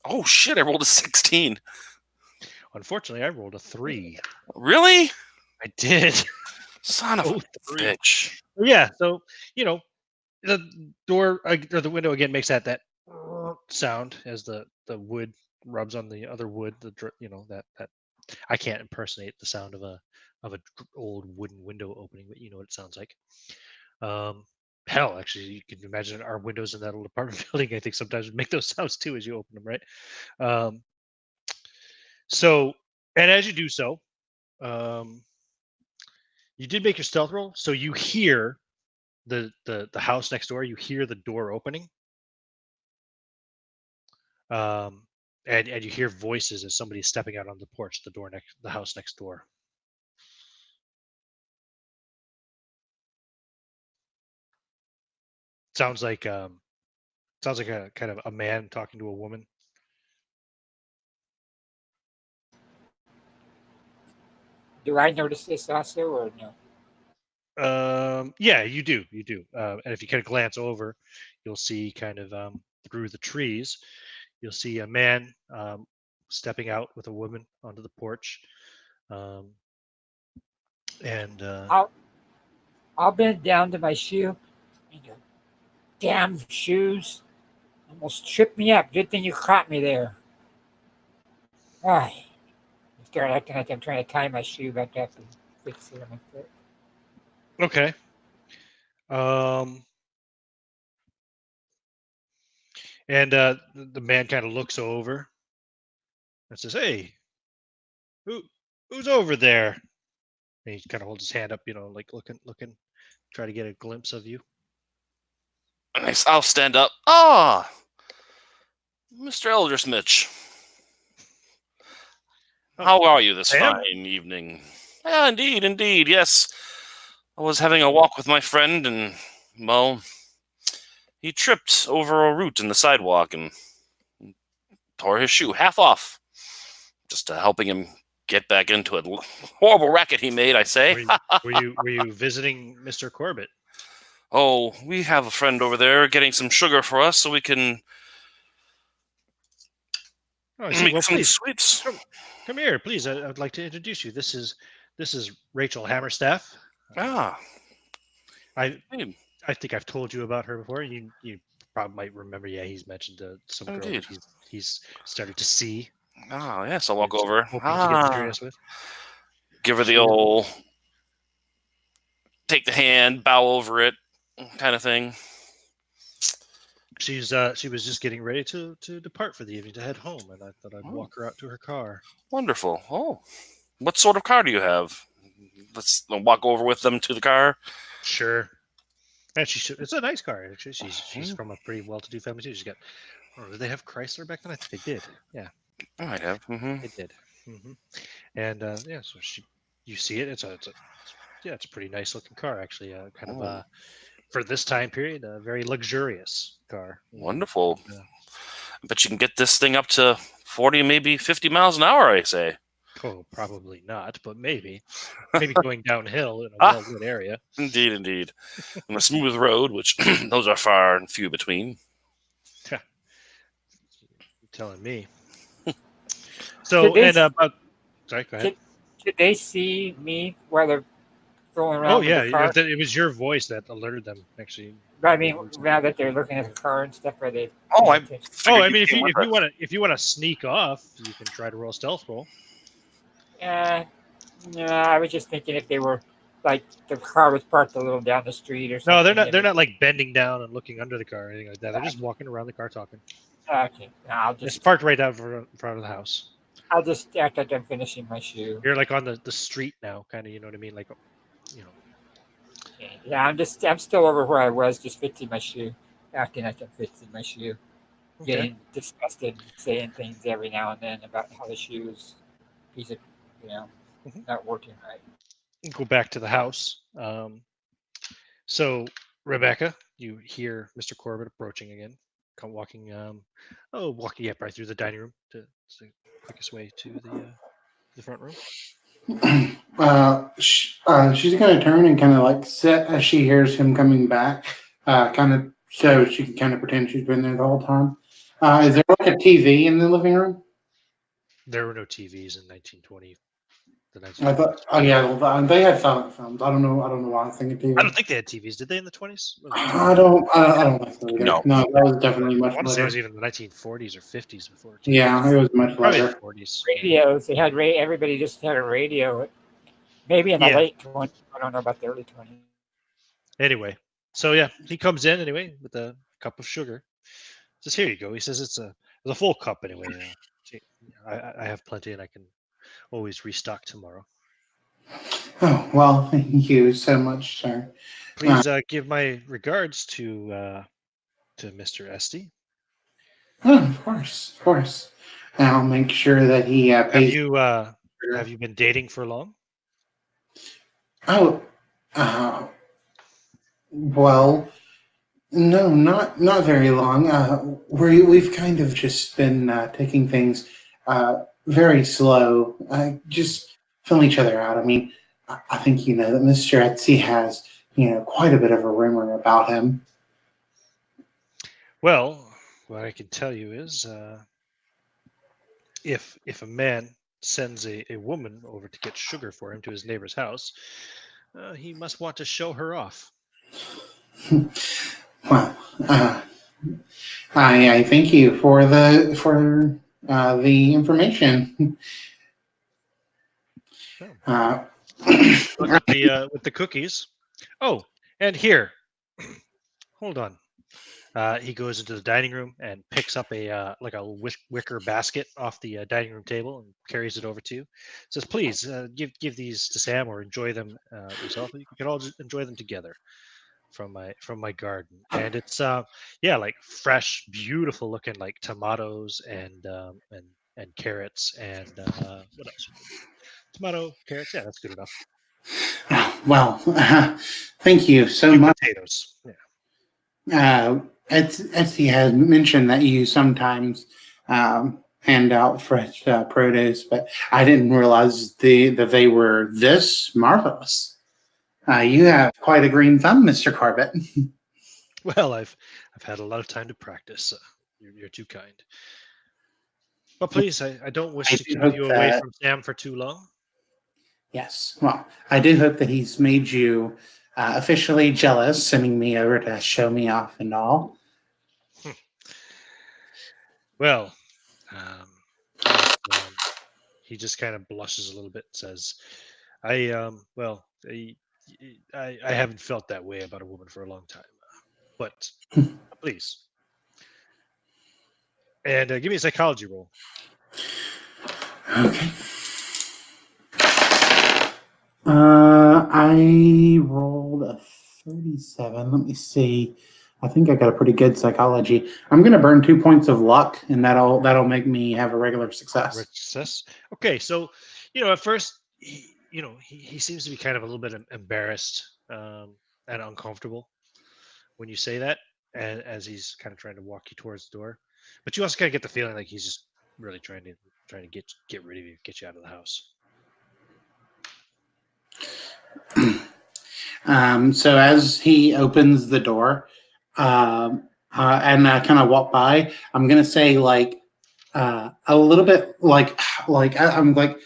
Oh, shit. I rolled a 16. Unfortunately, I rolled a 3. Really? I did. Son of a 3. bitch. Yeah, so the door or the window again makes that sound as the wood rubs on the other wood. That I can't impersonate the sound of a old wooden window opening, but you know what it sounds like. Hell, actually, you can imagine our windows in that old apartment building. I think sometimes would make those sounds too as you open them, right? So, and as you do so, you did make your stealth roll, so you hear the house next door. You hear the door opening, and you hear voices as somebody's stepping out on the porch, the house next door. Sounds like a kind of a man talking to a woman. Do I notice this also, or no? Yeah, you do. And if you kind of glance over, you'll see kind of through the trees, you'll see a man stepping out with a woman onto the porch. And I'll bend down to my shoe. And your damn shoes almost tripped me up. Good thing you caught me there. I start acting like I'm trying to tie my shoe back up and fix it on my foot. okay. And the man kind of looks over and says, "Hey, who's over there?" And he kind of holds his hand up, like looking, try to get a glimpse of you. I'll stand up. Ah, Mr. Eldersmitch. Oh, How are you this Sam? fine evening? Yeah, indeed, yes. I was having a walk with my friend, and, well, he tripped over a root in the sidewalk and tore his shoe half off. Just helping him get back into it. Horrible racket he made, I say. Were you visiting Mr. Corbitt? Oh, we have a friend over there getting some sugar for us so we can Oh, I see. make Well, some please sweets. come here, please. I would like to introduce you. This is Rachel Hammerstaff. Ah, I indeed. I think I've told you about her before. You probably might remember. Yeah, he's mentioned some girl Indeed. that he's started to see. Ah, yes, I'll walk He's over. hoping to get serious with. Give her the Sure. old take the hand, bow over it kind of thing. She was just getting ready to depart for the evening to head home, and I thought I'd walk her out to her car. Wonderful. Oh, what sort of car do you have? Let's walk over with them to the car. Sure. And it's a nice car, actually. She's from a pretty well-to-do family too. She's got. Oh, did they have Chrysler back then? I think they did. Yeah, I might have. they did. And yeah, so you see it. It's a pretty nice looking car, actually. Kind of for this time period, a very luxurious car. Wonderful. But you can get this thing up to 40, maybe 50 miles an hour, I say. Oh, probably not, but maybe going downhill in a well-lit area. Indeed. On a smooth road, which those are far and few between. You're telling me. So, and sorry, go ahead. Did they see me while they're going around? Oh, yeah, with the car? it was your voice that alerted them, actually. But I mean, now that they're looking at the car and stuff, are they? I mean, if you want to sneak off, you can try to roll a stealth roll. No, I was just thinking if they were like the car was parked a little down the street or something. No, they're not. They're not like bending down and looking under the car or anything like that. They're just walking around the car talking. Okay, no, It's parked right out in front of the house. I'll just act like I'm finishing my shoe. You're like on the street now, kind of. You know what I mean? Like, you know. Yeah, I'm still over where I was, just fixing my shoe, acting like I'm fixing my shoe, getting disgusted, saying things every now and then about how the shoe is a piece of, not working right. Go back to the house. So Rebecca, you hear Mr. Corbitt approaching again, come walking. Walking right through the dining room to quickest way to the front room. She's gonna turn and kind of like sit as she hears him coming back, kind of so she can kind of pretend she's been there the whole time. Is there like a TV in the living room? There were no TVs in 1920. I thought, they had silent films. I don't know why I think of TV. I don't think they had TVs. Did they in the 20s? I don't think so either. No, that was definitely much I want to say it later. was even the 1940s or 50s before. TVs. Yeah, it was much Probably later. the 40s. Radios. They had everybody just had a radio. Maybe in the late 20s. I don't know about the early 20s. Anyway, so yeah, he comes in anyway with a cup of sugar. Says, "Here you go." He says, "It's a full cup anyway. I have plenty, and I can always restock tomorrow." Oh, well, thank you so much, sir. Please give my regards to Mr. Estey. Oh, of course. I'll make sure that he pays. Have you been dating for long? Oh, well, no, not very long. We've kind of just been taking things very slow. Just filling each other out. I mean, I think you know that Mr. Etsy has quite a bit of a rumor about him. Well, what I can tell you is, if a man sends a woman over to get sugar for him to his neighbor's house, he must want to show her off. Well, I thank you for the information. With the cookies. Oh, and here, hold on. He goes into the dining room and picks up a like a wicker basket off the dining room table and carries it over to you. Says, "Please give these to Sam or enjoy them yourself. You can all just enjoy them together from my garden." And it's yeah, like fresh, beautiful looking like tomatoes and carrots and what else would there be? Tomato, carrots. Yeah, that's good enough. Well, thank you so Few much. potatoes. Yeah. Etsy has mentioned that you sometimes hand out fresh produce, but I didn't realize that they were this marvelous. You have quite a green thumb, Mr. Corbitt. Well, I've had a lot of time to practice. You're too kind. But please, I don't wish I to do keep hope you away that, from Sam for too long. yes, well, I do hope that he's made you officially jealous, sending me over to show me off and all. Well, yes, he just kind of blushes a little bit and says, well, I haven't felt that way about a woman for a long time. But please. And give me a psychology roll. Okay. I rolled a 37. Let me see. I think I got a pretty good psychology. I'm gonna burn 2 points of luck, and that'll make me have a regular success. Success. Okay, so at first, he seems to be kind of a little bit embarrassed and uncomfortable when you say that, and as he's kind of trying to walk you towards the door. But you also kind of get the feeling like he's just really trying to get rid of you, get you out of the house. So as he opens the door, and I kind of walk by, I'm gonna say like a little bit I'm like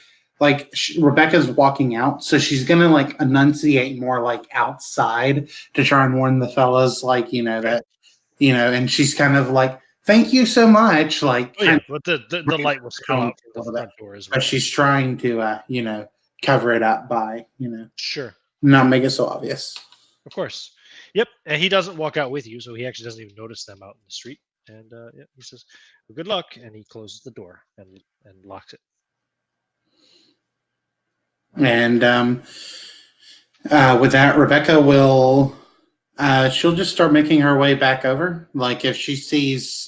Rebecca's walking out, so she's gonna like enunciate more like outside to try and warn the fellas, like that and she's kind of like, "Thank you so much," like Oh kind yeah, but the light will spill tone out a from the little bit, front door as but well. she's trying to cover it up by Sure, not make it so obvious. of course. Yep, and he doesn't walk out with you, so he actually doesn't even notice them out in the street. And yeah, he says, "Well, good luck," and he closes the door and locks it. And with that, Rebecca will she'll just start making her way back over. Like if she sees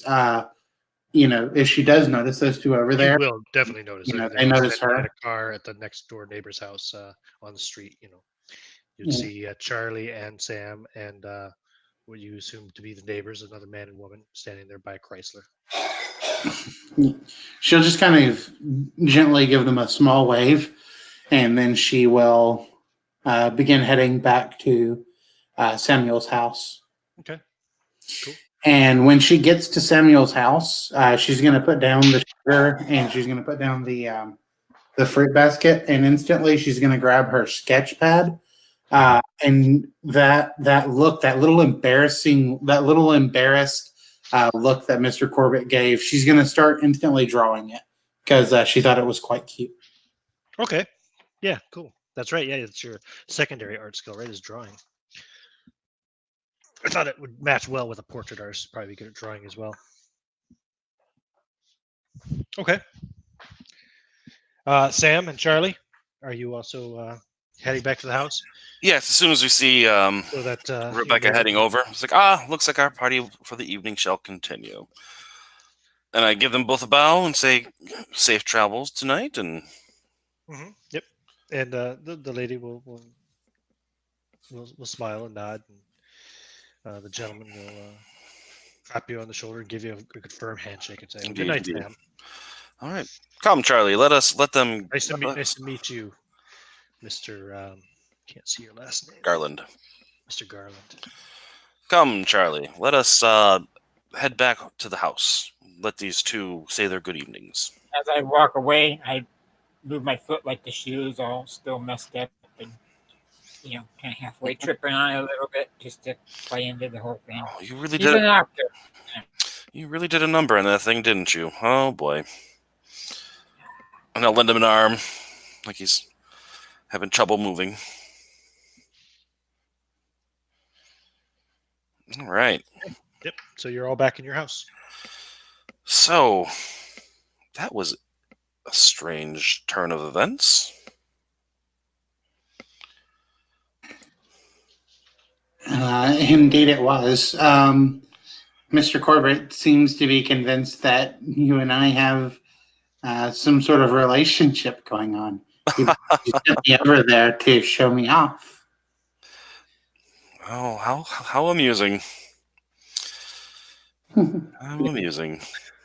if she does notice those two over You there, will definitely notice if they they're notice standing in her. a car at the next door neighbor's house on the street. You'd Yeah. see Charlie and Sam and what you assume to be the neighbors, another man and woman, standing there by a Chrysler. She'll just kind of gently give them a small wave, and then she will begin heading back to Samuel's house. Okay, cool. And when she gets to Samuel's house, she's going to put down the sugar and she's going to put down the fruit basket, and instantly she's going to grab her sketch pad. And that look, that little embarrassed look that Mr. Corbitt gave, she's going to start instantly drawing it because she thought it was quite cute. Okay, yeah, cool. That's right. Yeah, it's your secondary art skill, right? Is drawing. I thought it would match well with a portrait artist. Probably be good at drawing as well. Okay. Sam and Charlie, are you also heading back to the house? Yes, as soon as we see So that Rebecca heading over, it's like, looks like our party for the evening shall continue. And I give them both a bow and say, safe travels tonight. And Yep. And the lady will smile and nod, and the gentleman will clap you on the shoulder and give you a good firm handshake and say, well, "Good night, indeed. Sam." All right, come, Charlie. Let them. Nice to meet you, Mr. Can't see your last name. Garland. Mr. Garland. Come, Charlie. Let us head back to the house. Let these two say their good evenings. As I walk away, I move my foot like the shoes all still messed up and, kind of halfway tripping on it a little bit just to play into the whole thing. Oh, you really He's did. an actor. You really did a number on that thing, didn't you? Oh, boy. And I'll lend him an arm, like he's having trouble moving. All right. Yep. So you're all back in your house. So, that was a strange turn of events. Indeed, it was. Mr. Corbitt seems to be convinced that you and I have some sort of relationship going on. He sent me over there to show me off. Oh, how amusing. How amusing.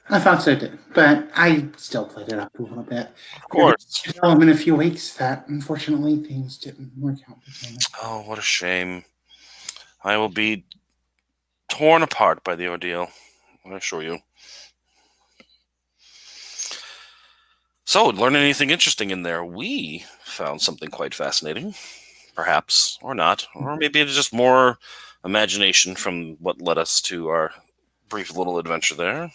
I thought so too, but I still played it up a little bit. Of course. Tell him in a few weeks that unfortunately things didn't work out between us. Oh, what a shame. I will be torn apart by the ordeal, I assure you. So, learn anything interesting in there? We found something quite fascinating. Perhaps, or not. Or maybe it's just more imagination from what led us to our brief little adventure there.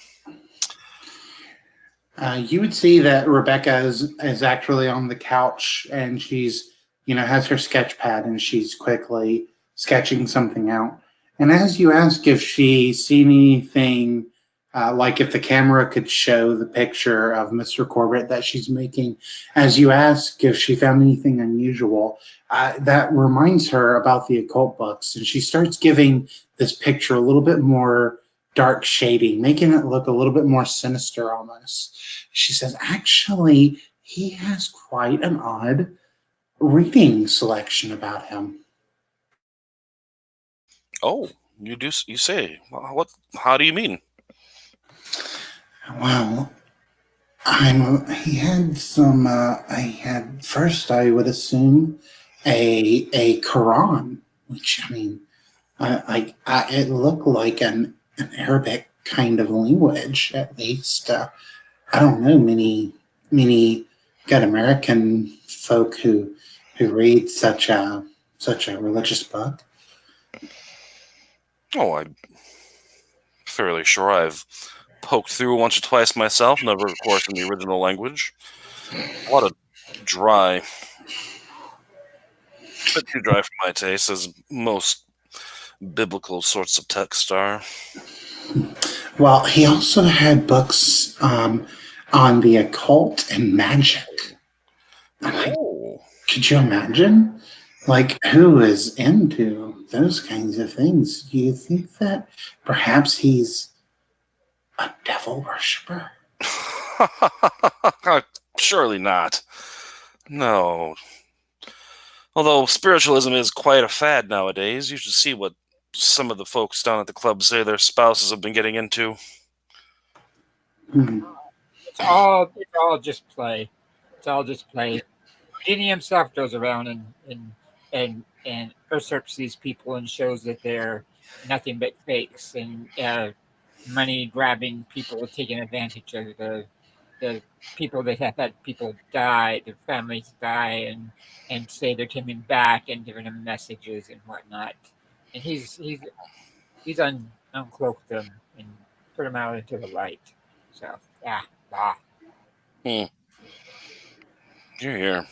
You would see that Rebecca is actually on the couch and she's, has her sketch pad and she's quickly sketching something out. And as you ask if she's seen anything, like if the camera could show the picture of Mr. Corbitt that she's making, as you ask if she found anything unusual, that reminds her about the occult books. And she starts giving this picture a little bit more dark shading, making it look a little bit more sinister almost. She says, actually, he has quite an odd reading selection about him. Oh, you do? You say? What? How do you mean? Well, he had some. I had first. I would assume a Quran, which it looked like an Arabic kind of language, at least. I don't know many good American folk who read such a religious book. Oh, I'm fairly sure I've poked through once or twice myself, never, of course, in the original language. A lot of dry. A bit too dry for my taste, as most biblical sorts of text are. Well, he also had books on the occult and magic. Oh. Could you imagine? Like, who is into those kinds of things? Do you think that perhaps he's a devil worshiper? Surely not. No. Although spiritualism is quite a fad nowadays, you should see what some of the folks down at the club say their spouses have been getting into. It's all just play. It's all just play. Houdini himself goes around and usurps these people and shows that they're nothing but fakes and money grabbing people, taking advantage of the people that have had people die, their families die, and say they're coming back and giving them messages and whatnot. And he's uncloaked them and put them out into the light. So yeah, bah. You're here.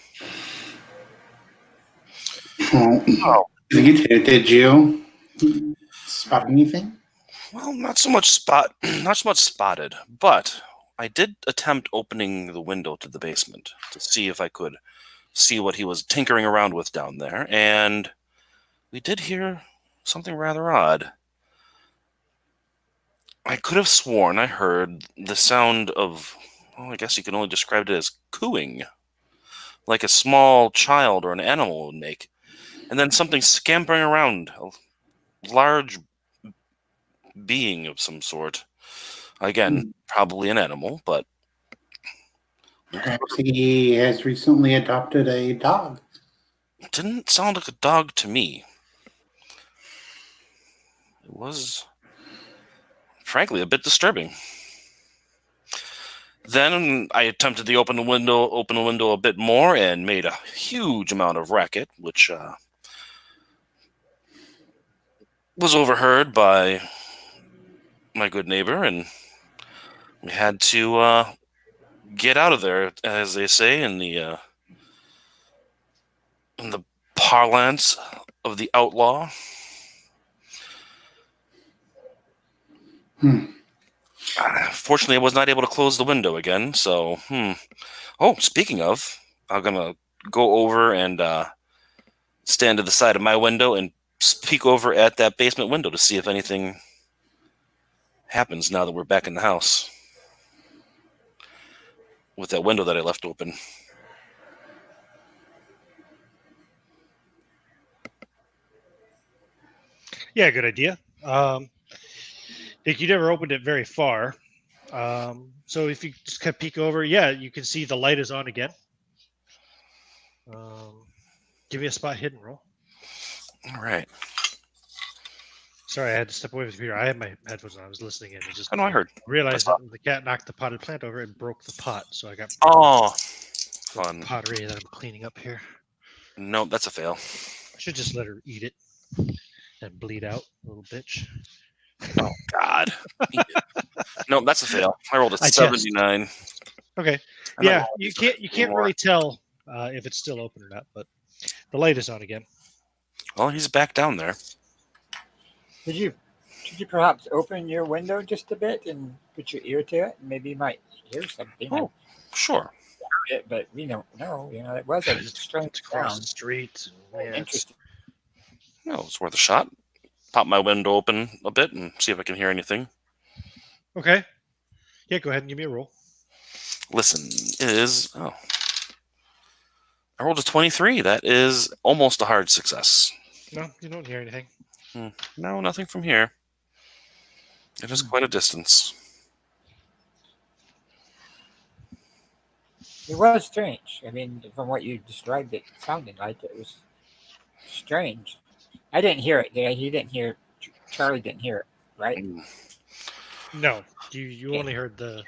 Well, did you spot anything? Well, not so much spotted, but I did attempt opening the window to the basement to see if I could see what he was tinkering around with down there, and we did hear something rather odd. I could have sworn I heard the sound of, well, I guess you can only describe it as cooing, like a small child or an animal would make, and then something scampering around, a large being of some sort. Again, probably an animal, but Perhaps he has recently adopted a dog. it didn't sound like a dog to me. It was, frankly, a bit disturbing. Then I attempted to open the window a bit more and made a huge amount of racket, which was overheard by my good neighbor, and we had to get out of there, as they say in the parlance of the outlaw. Fortunately, I was not able to close the window again. So, Oh, speaking of, I'm gonna go over and stand to the side of my window and peek over at that basement window to see if anything happens now that we're back in the house with that window that I left open. Yeah, good idea. Think you never opened it very far. So if you just kind of peek over, yeah, you can see the light is on again. Give me a spot hidden roll. All right. Sorry, I had to step away from the computer. I had my headphones on. I was listening, and it just I know I heard. realized that the cat knocked the potted plant over and broke the pot. So I got Oh, fun. pottery that I'm cleaning up here. No, that's a fail. I should just let her eat it and bleed out, little bitch. Oh God. No, that's a fail. I rolled a I 79. Okay. And Yeah, you can't really tell if it's still open or not, but the light is on again. Well, he's back down there. Could you perhaps open your window just a bit and put your ear to it? Maybe you might hear something. Oh, sure. But we don't know. It was a strange Across sound. the street. Yeah, Interesting. No, it's worth a shot. Pop my window open a bit and see if I can hear anything. Okay. Yeah, go ahead and give me a roll. Listen, I rolled a 23. That is almost a hard success. No, you don't hear anything. No, nothing from here. It is quite a distance. It was strange. I mean, from what you described, it sounded like it was strange. I didn't hear it. He didn't hear. Charlie didn't hear it, right? No, you only heard the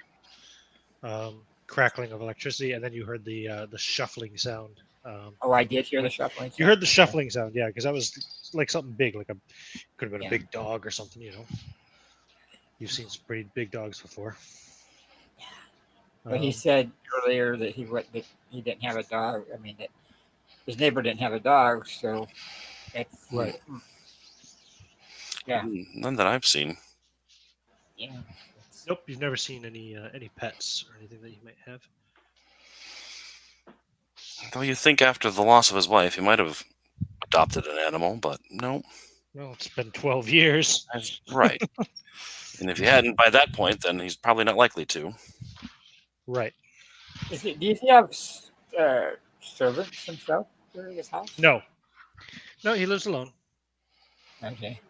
crackling of electricity, and then you heard the shuffling sound. I did hear the shuffling sound. You heard the shuffling sound, yeah, because that was like something big, like could have been Yeah. a big dog or something. You've seen some pretty big dogs before. But he said earlier that he didn't have a dog. I mean, that his neighbor didn't have a dog, so that's right. Yeah. None that I've seen. Yeah. Nope, you've never seen any pets or anything that you might have. Though you think after the loss of his wife, he might have adopted an animal, but no. Well, it's been 12 years. That's right. And if he hadn't by that point, then he's probably not likely to. Right. Do you have servants himself in his house? No, he lives alone. Okay.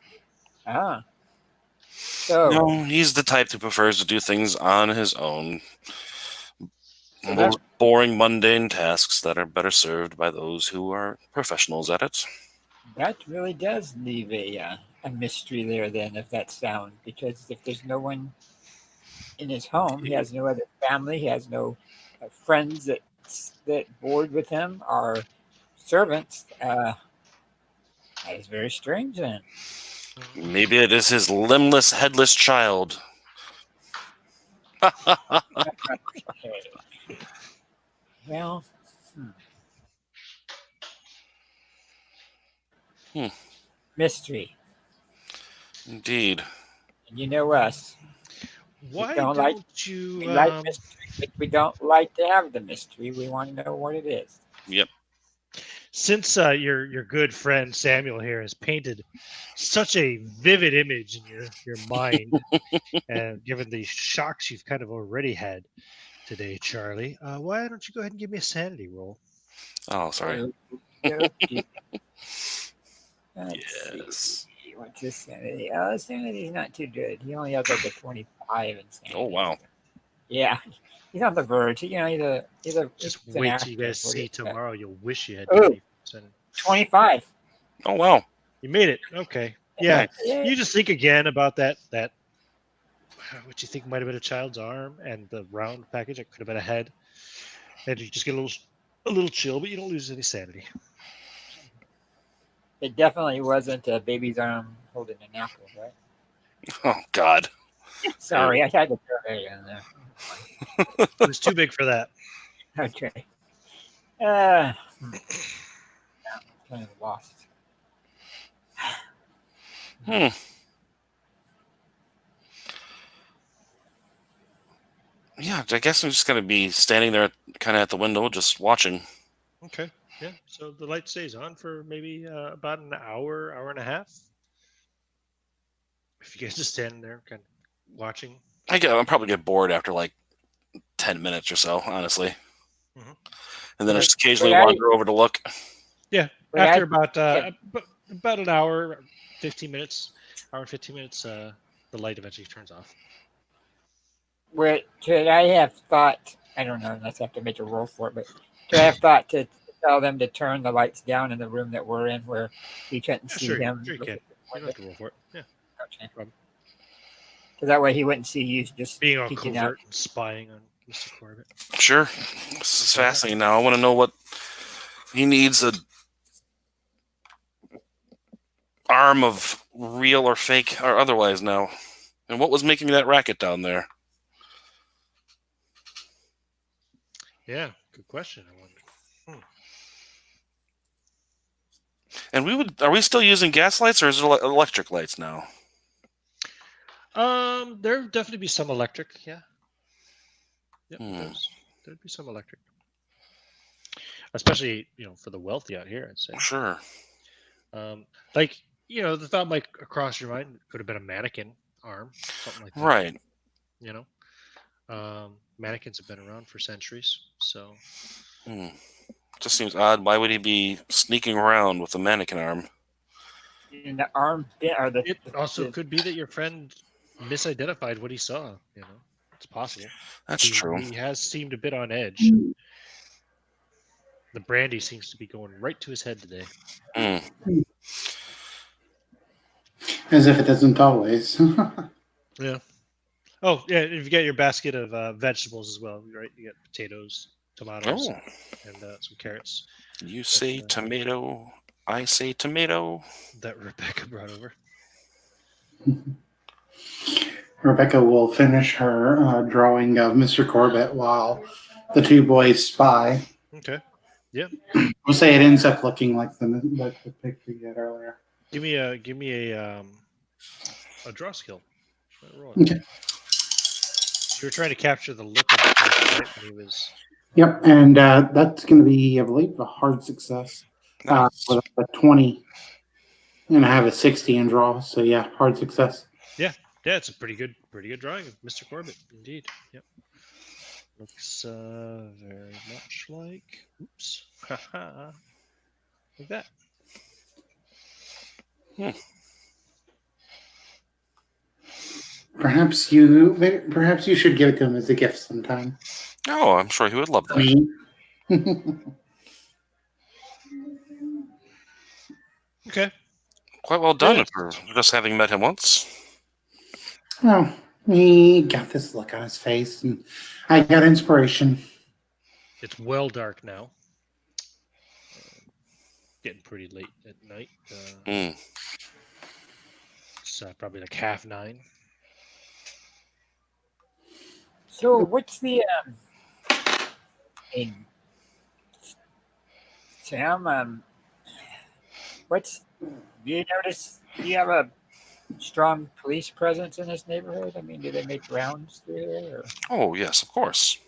So No, he's the type who prefers to do things on his own. Those boring, mundane tasks that are better served by those who are professionals at it. that really does leave a mystery there then, if that sound, because if there's no one in his home, he has no other family, he has no friends that board with him or servants. That is very strange then. Maybe it is his limbless, headless child. Well, mystery. Indeed. And you know us. Why don't you? We like mystery, but we don't like to have the mystery. We want to know what it is. Yep. Since your good friend Samuel here has painted such a vivid image in your mind, and given the shocks you've kind of already had today, Charlie, why don't you go ahead and give me a sanity roll? Oh, sorry. Okay. Yes. What's his sanity? Sanity's not too good. He only has like a 25 in sanity. Oh, wow. Yeah. He's on the verge. He's a Just an wait actor, till you guys what do see you say? tomorrow. You'll wish you had Oh. 20%. 25. Oh, wow. You made it. Okay. Yeah. Yeah. You just think again about that what you think might have been a child's arm and the round package. It could have been a head. And you just get a little chill, but you don't lose any sanity. It definitely wasn't a baby's arm holding an apple, right? Oh, God. Sorry, I had to throw that in there. It was too big for that. Okay. Yeah, kind of lost. Yeah, I guess I'm just gonna be standing there, kind of at the window, just watching. Okay. Yeah. So the light stays on for maybe about an hour, hour and a half. If you guys just standing there, kind of watching. I'll probably get bored after like 10 minutes or so, honestly, Hmm. and then I But, just but occasionally I, wander over to look. Yeah. but After I can, about an hour, 15 minutes, hour and 15 minutes, the light eventually turns off. could I have thought, I don't know, let's have to make a roll for it, but could I have thought to tell them to turn the lights down in the room that we're in where we couldn't Yeah, see sure. him? Sure you can. You don't have to roll for it. Yeah. Okay. Problem. Because that way he wouldn't see you just Being all peeking out. covert and spying on Mr. Corbitt. Sure, this is Why not? fascinating. Now I want to know what he needs a arm of real or fake or otherwise now, and what was making that racket down there? Yeah. Good question. I wonder. And are we still using gas lights or is it electric lights now? There'd definitely be some electric. Yeah. Yep. Hmm. There'd be some electric, especially for the wealthy out here. I'd say. Sure. Like the thought might cross your mind could have been a mannequin arm, something like that. Right. You know, mannequins have been around for centuries, so Just seems odd. Why would he be sneaking around with a mannequin arm? In the arm bit or it also could be that your friend misidentified what he saw. It's possible. That's true. He has seemed a bit on edge. The brandy seems to be going right to his head today. As if it doesn't always. Yeah. Oh, yeah. If you get your basket of vegetables as well, right? You get potatoes, tomatoes, and some carrots. You say tomato, I say tomato. That Rebecca brought over. Rebecca will finish her drawing of Mr. Corbitt while the two boys spy. Okay. Yeah. We'll say it ends up looking like the picture you had earlier. Give me a draw skill. Okay. You were trying to capture the look of the person, right? When he was. Yep, and that's going to be, I believe, a hard success. Nice. With a 20, and I have a 60 in draw, so yeah, hard success. Yeah, it's a pretty good drawing of Mr. Corbitt, indeed. Yep. Looks very much like. Oops. Haha. Like that. Perhaps you should give it to him as a gift sometime. Oh, I'm sure he would love that. Okay. Quite well done for just having met him once. Well, he got this look on his face, and I got inspiration. It's well dark now. Getting pretty late at night. It's probably like 9:30. So what's the Sam? Do you notice? Do you have a strong police presence in this neighborhood? I mean, do they make rounds through here? Or? Oh yes, of course.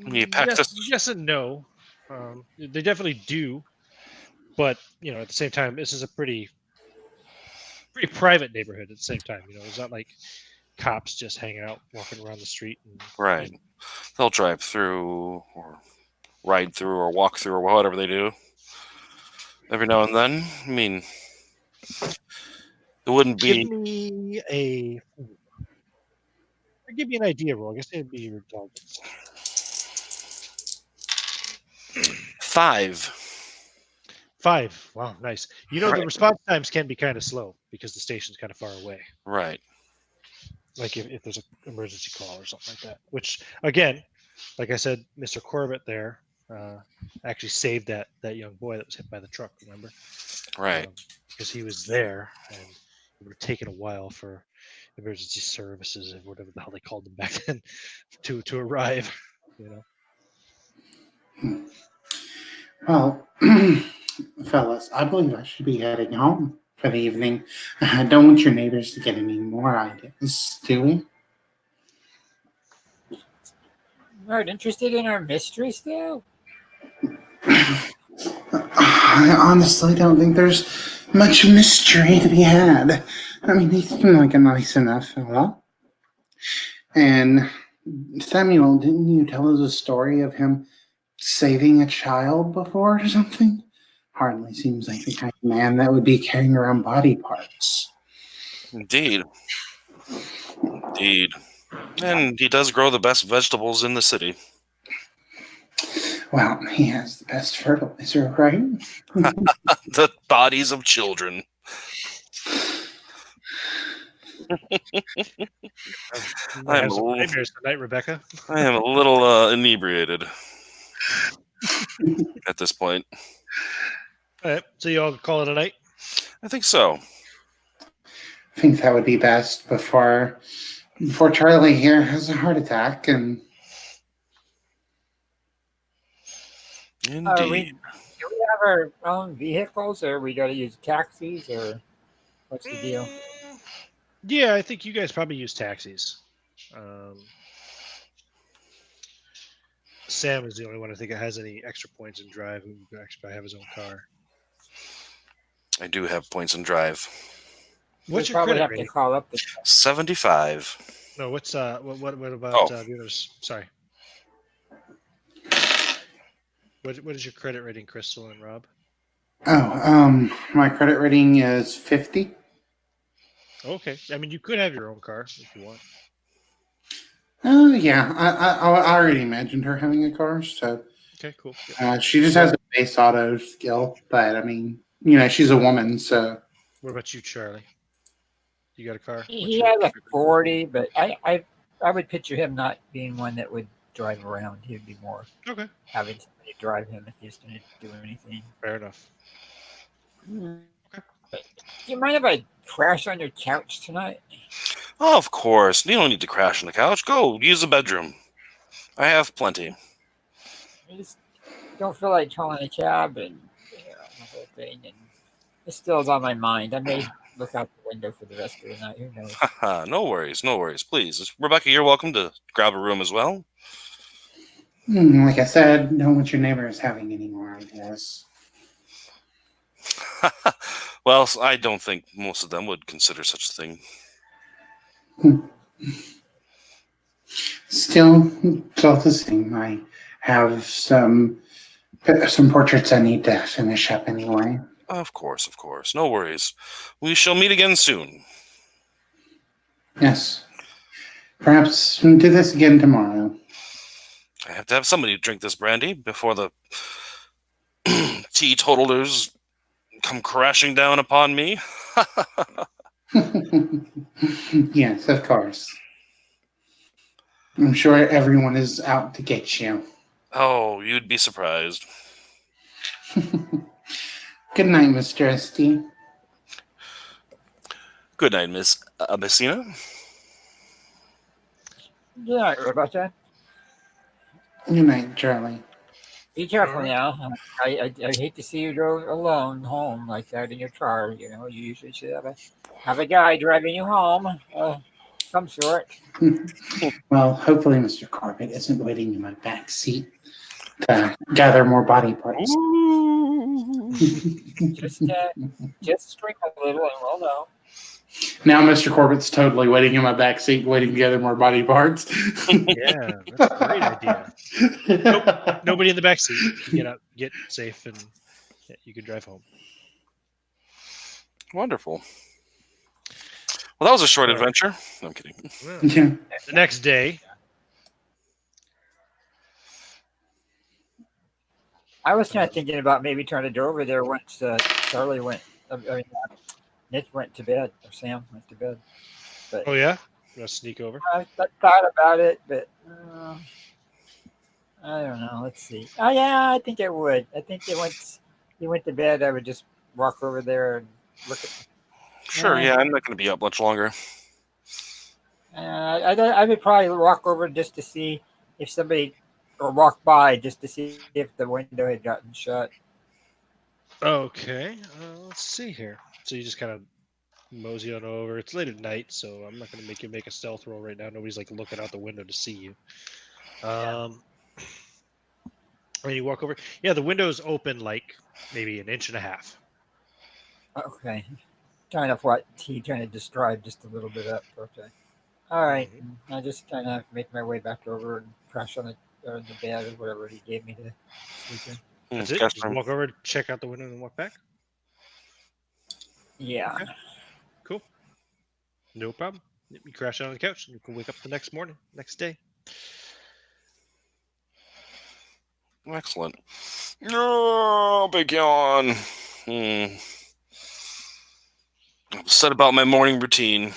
Yes and no. They definitely do, but at the same time, this is a pretty private neighborhood. At the same time, it's not like cops just hanging out, walking around the street. Right. They'll drive through, or ride through, or walk through, or whatever they do. Every now and then. I mean, it wouldn't be. Give me an idea roll. I guess it'd be your targets. 5. 5. Wow, nice. The response times can be kind of slow because the station's kind of far away. Right. Like if there's an emergency call or something like that. Which, again, like I said, Mr. Corbitt there actually saved that young boy that was hit by the truck, remember? Right. Because he was there, and it would have taken a while for emergency services, or whatever the hell they called them back then, to arrive. Well, fellas, I believe I should be heading home for the evening. I don't want your neighbors to get any more ideas, do we? Not interested in our mystery still? I honestly don't think there's much mystery to be had. I mean, he seemed like a nice enough fellow. And Samuel, didn't you tell us a story of him saving a child before or something? Hardly seems like the kind of man that would be carrying around body parts. Indeed. Indeed. And he does grow the best vegetables in the city. Well, he has the best fertilizer, right? The bodies of children. I have some nightmares tonight, Rebecca. I am a little inebriated at this point. All right, so you all call it a night? I think so. I think that would be best before Charlie here has a heart attack and Indeed. Do we have our own vehicles, or we got to use taxis, or what's the deal? Yeah, I think you guys probably use taxis. Sam is the only one I think that has any extra points in drive who could actually have his own car. I do have points in drive. What's We your probably credit have rating? to call up the 75. No, what's what about the others? Sorry. What is your credit rating, Krystal and Rob? my credit rating is 50. Okay, I mean you could have your own car if you want. Oh yeah, I already imagined her having a car, so Okay, cool. she just has a base auto skill. But I mean, she's a woman, so. What about you, Charlie? You got a car? He has a 40, but I would picture him not being one that would drive around. He'd be more Okay, having somebody drive him if he's going to do anything. fair enough. Do you mind if I crash on your couch tonight? Oh, of course. You don't need to crash on the couch. Go use the bedroom. I have plenty. I just don't feel like calling a cab and the whole thing. And it still is on my mind. I may look out the window for the rest of the night. Who knows? No worries. No worries. Please. Rebecca, you're welcome to grab a room as well. Like I said, don't want your neighbors having any more ideas. Well, I don't think most of them would consider such a thing. Still, it's all the same. I have some portraits I need to finish up anyway. Of course. No worries. We shall meet again soon. Yes. Perhaps do this again tomorrow. I have to have somebody drink this brandy before the teetotalers come crashing down upon me. Yes, of course. I'm sure everyone is out to get you. Oh, you'd be surprised. Good night, Mr. Estey. Good night, Miss Abeysena. Yeah, what about that? Good night, Charlie. Be careful now. I hate to see you go alone home like that in your car. You usually should have a guy driving you home, some sort. Well, hopefully Mr. Corbitt isn't waiting in my back seat to gather more body parts. Just drink a little and we'll know. Now Mr. Corbett's totally waiting in my back seat, waiting to gather more body parts. Yeah, that's a great idea. Nobody in the back seat. You get safe, and you can drive home. Wonderful. Well, that was a short adventure. No, I'm kidding. Well, Yeah. the next day. I was kind of thinking about maybe trying to go over there once Charlie went. Nick went to bed, or Sam went to bed. But Oh yeah, you want to sneak over? I thought about it, but I don't know. Let's see. Oh yeah, I think I would. I think once he went to bed, I would just walk over there and look at. Sure, yeah, I'm not going to be up much longer. I would probably walk over just to see if somebody, or walk by just to see if the window had gotten shut. Okay, let's see here. So you just kind of mosey on over. It's late at night, so I'm not going to make you make a stealth roll right now. Nobody's looking out the window to see you. And you walk over. Yeah, the window's open like maybe an inch and a half. Okay. Kind of what he kind of described just a little bit up. Okay. All right. I just kind of make my way back over and crash on the bed or whatever he gave me to sleep in. That's it. Guest Just room. walk over, check out the window, and walk back. Yeah. Okay. Cool. No problem. You crash out on the couch, and you can wake up the next morning, next day. Excellent. Oh, big yawn. I'm upset about my morning routine.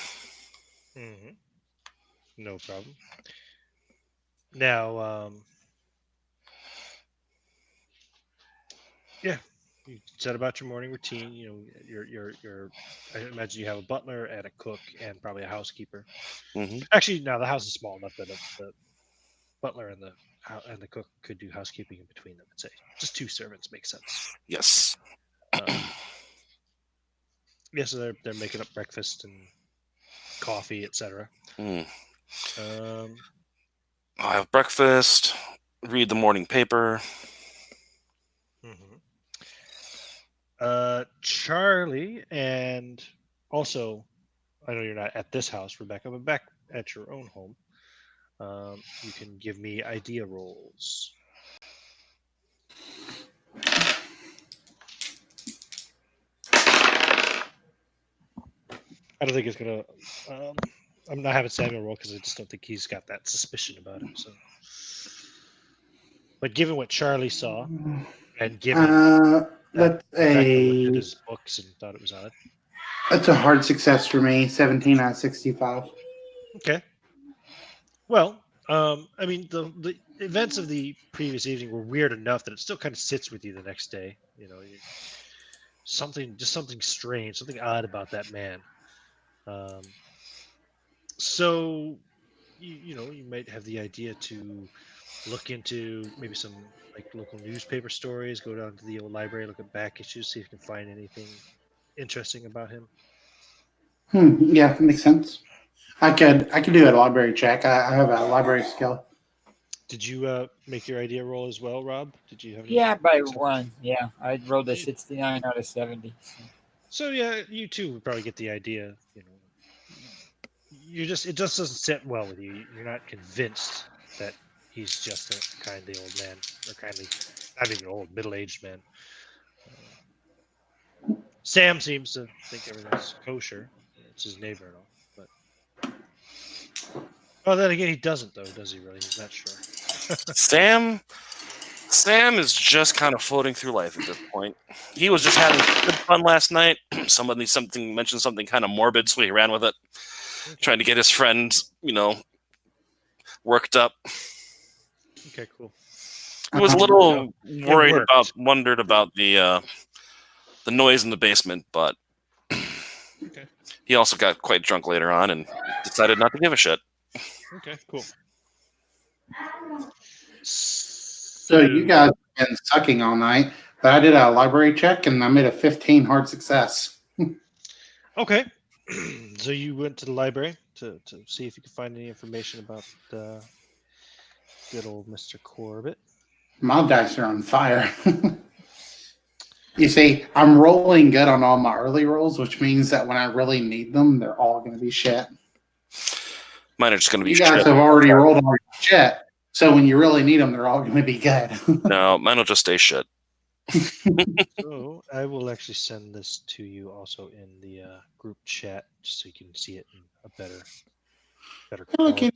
No problem. Now, yeah, you said about your morning routine. You know, your. I imagine you have a butler and a cook and probably a housekeeper. Actually, no, the house is small enough that the butler and the cook could do housekeeping in between them. I'd say just 2 servants makes sense. Yes. Yeah, so they're making up breakfast and coffee, etc. I have breakfast, read the morning paper. Charlie, and also, I know you're not at this house, Rebecca, but back at your own home, you can give me idea rolls. I don't think it's gonna. I'm not having Samuel roll because I just don't think he's got that suspicion about him. So, but given what Charlie saw, and given that's Rebecca looked at his books and thought it was odd. That's a hard success for me. 17 out of 65. Okay. Well, I mean, the events of the previous evening were weird enough that it still kind of sits with you the next day. You know, something strange, something odd about that man. So, you might have the idea to look into maybe some like local newspaper stories, go down to the old library, look at back issues, see if you can find anything interesting about him. Yeah, that makes sense. I could do a library check. I have a library skill. Did you make your idea roll as well, Rob? Did you have any? Yeah, by 1. Yeah, I rolled a 69 out of 70. So yeah, you too would probably get the idea. You know, it just doesn't sit well with you. You're not convinced that he's just a kindly old man, or kindly, not even old, middle-aged man. Sam seems to think everything's kosher. It's his neighbor and all, but then again, he doesn't though, does he? Really, he's not sure. Sam is just kind of floating through life at this point. He was just having good fun last night. Somebody mentioned something kind of morbid, so he ran with it, trying to get his friends, worked up. Okay, cool. He was a little wondered about the noise in the basement, but he also got quite drunk later on and decided not to give a shit. Okay, cool. So you guys have been sucking all night, but I did a library check and I made a 15 hard success. Okay. So you went to the library to see if you could find any information about good old Mr. Corbitt. My dice are on fire. You see, I'm rolling good on all my early rolls, which means that when I really need them, they're all going to be shit. Mine are just going to be You shit. guys have already rolled all your shit, so when you really need them, they're all going to be good. No, mine will just stay shit. So I will actually send this to you also in the group chat, just so you can see it in a better quality.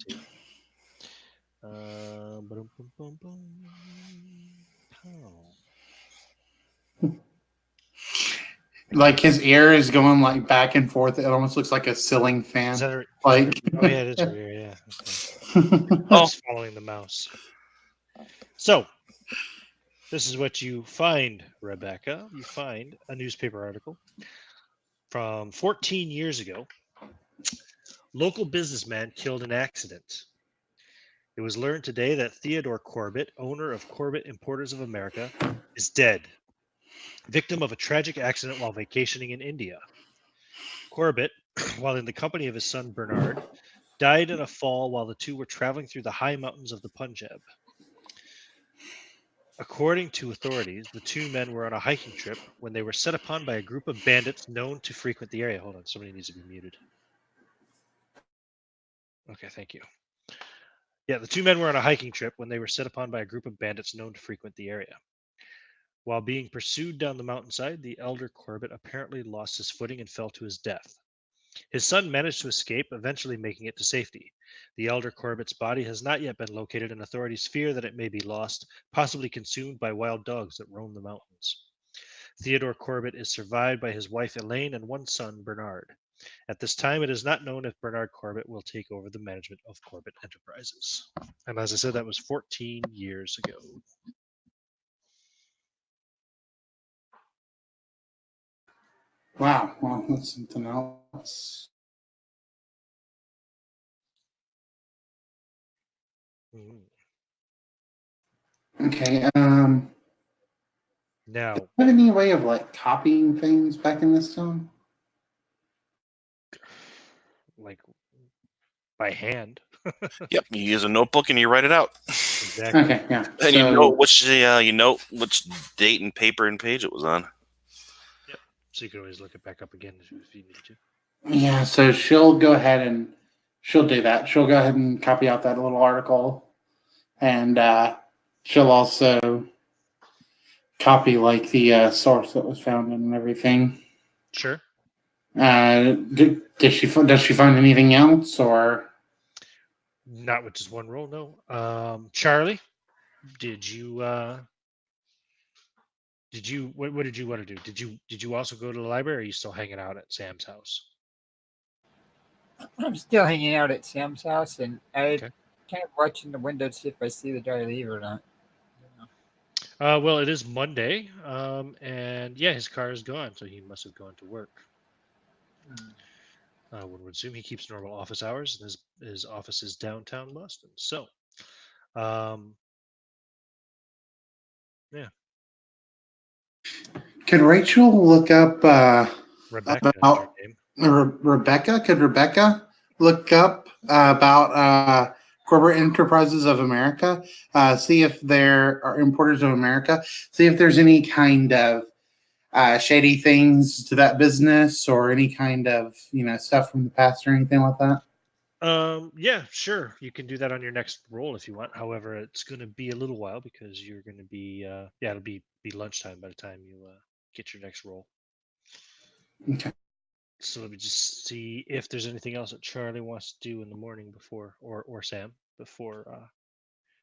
Like his ear is going like back and forth. It almost looks like a ceiling fan. Oh Like, yeah, it is weird. Yeah. Okay. Just following the mouse. So this is what you find, Rebecca. You find a newspaper article from 14 years ago. Local businessman killed in accident. It was learned today that Theodore Corbitt, owner of Corbitt Importers of America, is dead. Victim of a tragic accident while vacationing in India. Corbitt, while in the company of his son Bernard, died in a fall while the two were traveling through the high mountains of the Punjab. According to authorities, the two men were on a hiking trip when they were set upon by a group of bandits known to frequent the area. Hold on, somebody needs to be muted. Okay, thank you. Yeah, the two men were on a hiking trip when they were set upon by a group of bandits known to frequent the area. While being pursued down the mountainside, the elder Corbitt apparently lost his footing and fell to his death. His son managed to escape, eventually making it to safety. The elder Corbitt's body has not yet been located, and authorities fear that it may be lost, possibly consumed by wild dogs that roam the mountains. Theodore Corbitt is survived by his wife Elaine and one son, Bernard. At this time, it is not known if Bernard Corbitt will take over the management of Corbitt Enterprises. And as I said, that was 14 years ago. Wow. Well, that's something else. Mm. Okay. Now, Have any way of like copying things back in this time? like by hand. Yep, you use a notebook and you write it out. Exactly. Okay. Yeah. And you know which date and paper and page it was on. So you can always look it back up again if you need to. Yeah. So she'll go ahead and she'll do that. She'll go ahead and copy out that little article, and she'll also copy like the source that was found and everything. Sure. Does she find anything else or? Not with just one roll, no. Charlie, did you what did you want to do? Did you also go to the library, or are you still hanging out at Sam's house? I'm still hanging out at Sam's house, and I Okay. kind of watching the window to see if I see the guy leave or not. Well, it is Monday, and yeah, his car is gone, so he must have gone to work. One would assume he keeps normal office hours, and his office is downtown Boston. So, yeah, Could Rachel look up Rebecca is her about name. Rebecca? Could Rebecca look up about corporate enterprises of America? See if there are importers of America. See if there's any kind of shady things to that business or any kind of stuff from the past or anything like that. Yeah, sure. You can do that on your next roll if you want. However, it's going to be a little while because you're going to be, it'll be lunchtime by the time you get your next roll. Okay. So let me just see if there's anything else that Charlie wants to do in the morning before, or Sam, before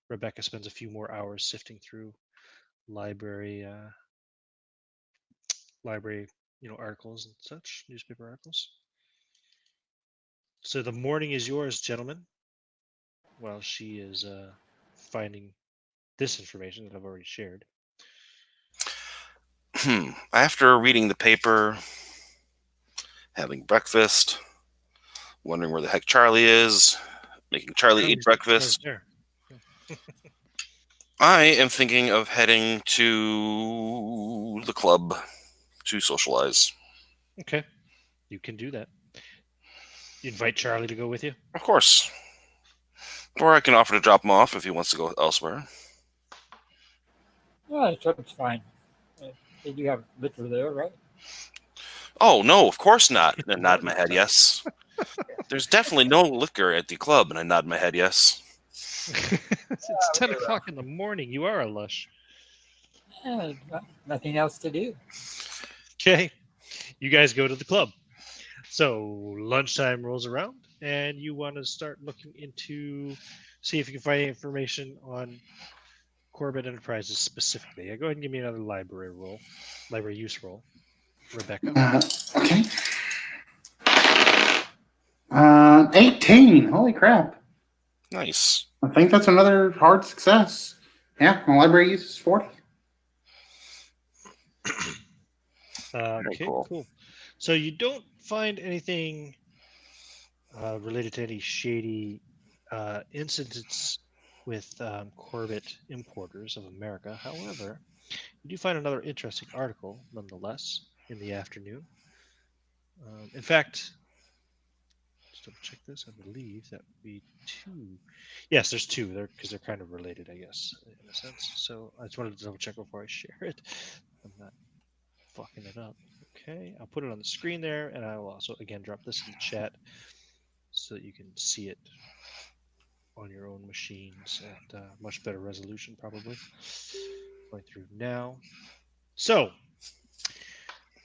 Rebecca spends a few more hours sifting through library, articles and such, newspaper articles. So the morning is yours, gentlemen. While she is finding this information that I've already shared. After reading the paper, having breakfast, wondering where the heck Charlie is, making Charlie eat breakfast, There. I am thinking of heading to the club to socialize. Okay, you can do that. You invite Charlie to go with you? Of course. Or I can offer to drop him off if he wants to go elsewhere. Yeah, it's fine. They do have liquor there, right? Oh, no, of course not. And I nod my head yes. There's definitely no liquor at the club, and I nod my head yes. It's 10 o'clock in the morning. You are a lush. Yeah, nothing else to do. Okay, you guys go to the club. So lunchtime rolls around, and you want to start looking into, see if you can find any information on Corbitt Enterprises specifically. Yeah, go ahead and give me another library use roll, Rebecca. Okay. 18. Holy crap. Nice. I think that's another hard success. Yeah, my library use is 40. Okay, cool. So you don't find anything related to any shady incidents with Corbitt Importers of America. However, you do find another interesting article, nonetheless, in the afternoon. In fact, double check this. I believe that would be 2. Yes, there's 2. Because they're kind of related, I guess, in a sense. So I just wanted to double check before I share it. I'm not fucking it up. Okay, I'll put it on the screen there, and I will also again drop this in the chat so that you can see it on your own machines at much better resolution, probably. Going through now. So,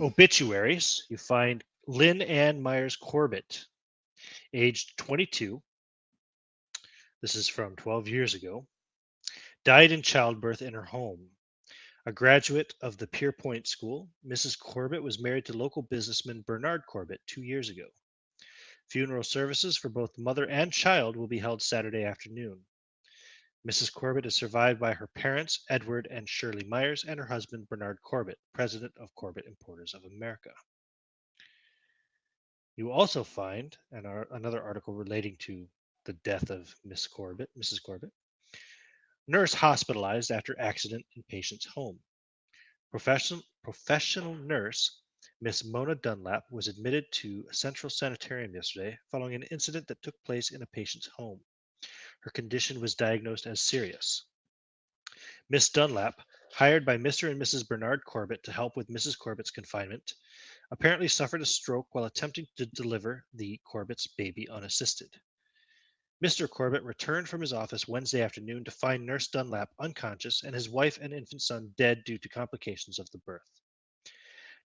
obituaries. You find Lynn Ann Myers Corbitt, aged 22. This is from 12 years ago. Died in childbirth in her home. A graduate of the Pierpoint School, Mrs. Corbitt was married to local businessman Bernard Corbitt 2 years ago. Funeral services for both mother and child will be held Saturday afternoon. Mrs. Corbitt is survived by her parents, Edward and Shirley Myers, and her husband, Bernard Corbitt, president of Corbitt Importers of America. You also find another article relating to the death of Mrs. Corbitt. Nurse hospitalized after accident in patient's home. Professional nurse Miss Mona Dunlap was admitted to a central sanitarium yesterday following an incident that took place in a patient's home. Her condition was diagnosed as serious. Miss Dunlap, hired by Mr. and Mrs. Bernard Corbitt to help with Mrs. Corbitt's confinement, apparently suffered a stroke while attempting to deliver the Corbitt's baby unassisted. Mr. Corbitt returned from his office Wednesday afternoon to find Nurse Dunlap unconscious and his wife and infant son dead due to complications of the birth.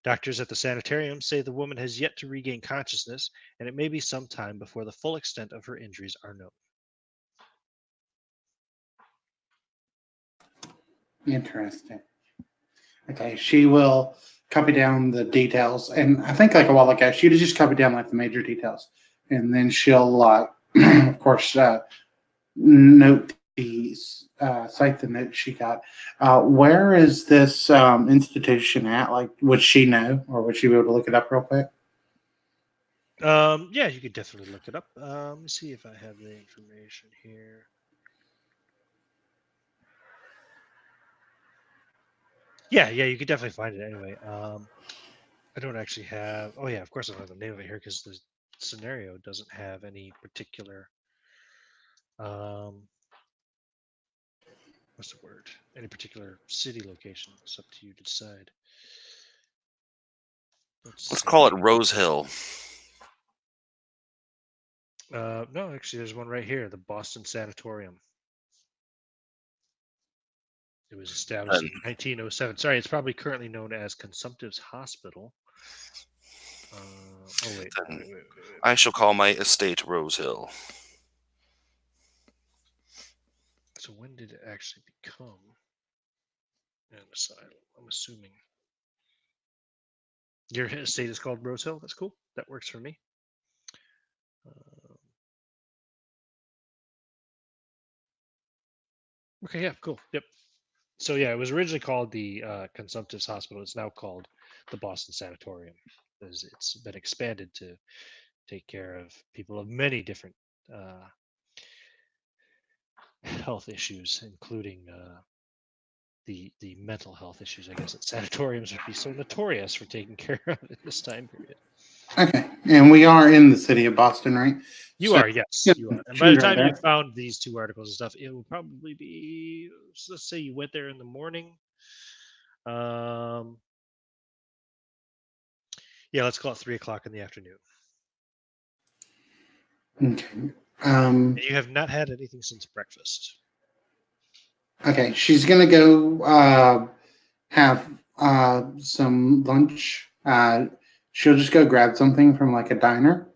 Doctors at the sanitarium say the woman has yet to regain consciousness, and it may be some time before the full extent of her injuries are known. Interesting. Okay, she will copy down the details, and I think like a while ago, she'd just copy down like the major details, and then she'll, of course, note these, cite the note she got. Where is this institution at? Like, would she know, or would she be able to look it up real quick? Yeah, you could definitely look it up. Let me see if I have the information here. Yeah, you could definitely find it anyway. I don't actually have. Oh yeah, of course I don't have the name of it here because the scenario doesn't have any particular. What's the word? Any particular city location? It's up to you to decide. Let's call it Rose Hill. No, actually, there's one right here. The Boston Sanatorium. It was established in 1907. Sorry, it's probably currently known as Consumptive's Hospital. Wait. I shall call my estate Rose Hill. So when did it actually become an asylum? I'm assuming. Your estate is called Rose Hill? That's cool. That works for me. Okay, yeah, cool. Yep. So yeah, it was originally called the Consumptive's Hospital. It's now called the Boston Sanatorium. It's been expanded to take care of people of many different health issues, including the mental health issues. I guess that sanatoriums would be so notorious for taking care of in this time period. Okay, and we are in the city of Boston, right? You are, yes, you are. And by the time you found these 2 articles and stuff, it will probably be, let's say you went there in the morning. Yeah, let's call it 3:00 in the afternoon. Okay. And you have not had anything since breakfast. Okay, she's gonna go have some lunch. She'll just go grab something from like a diner,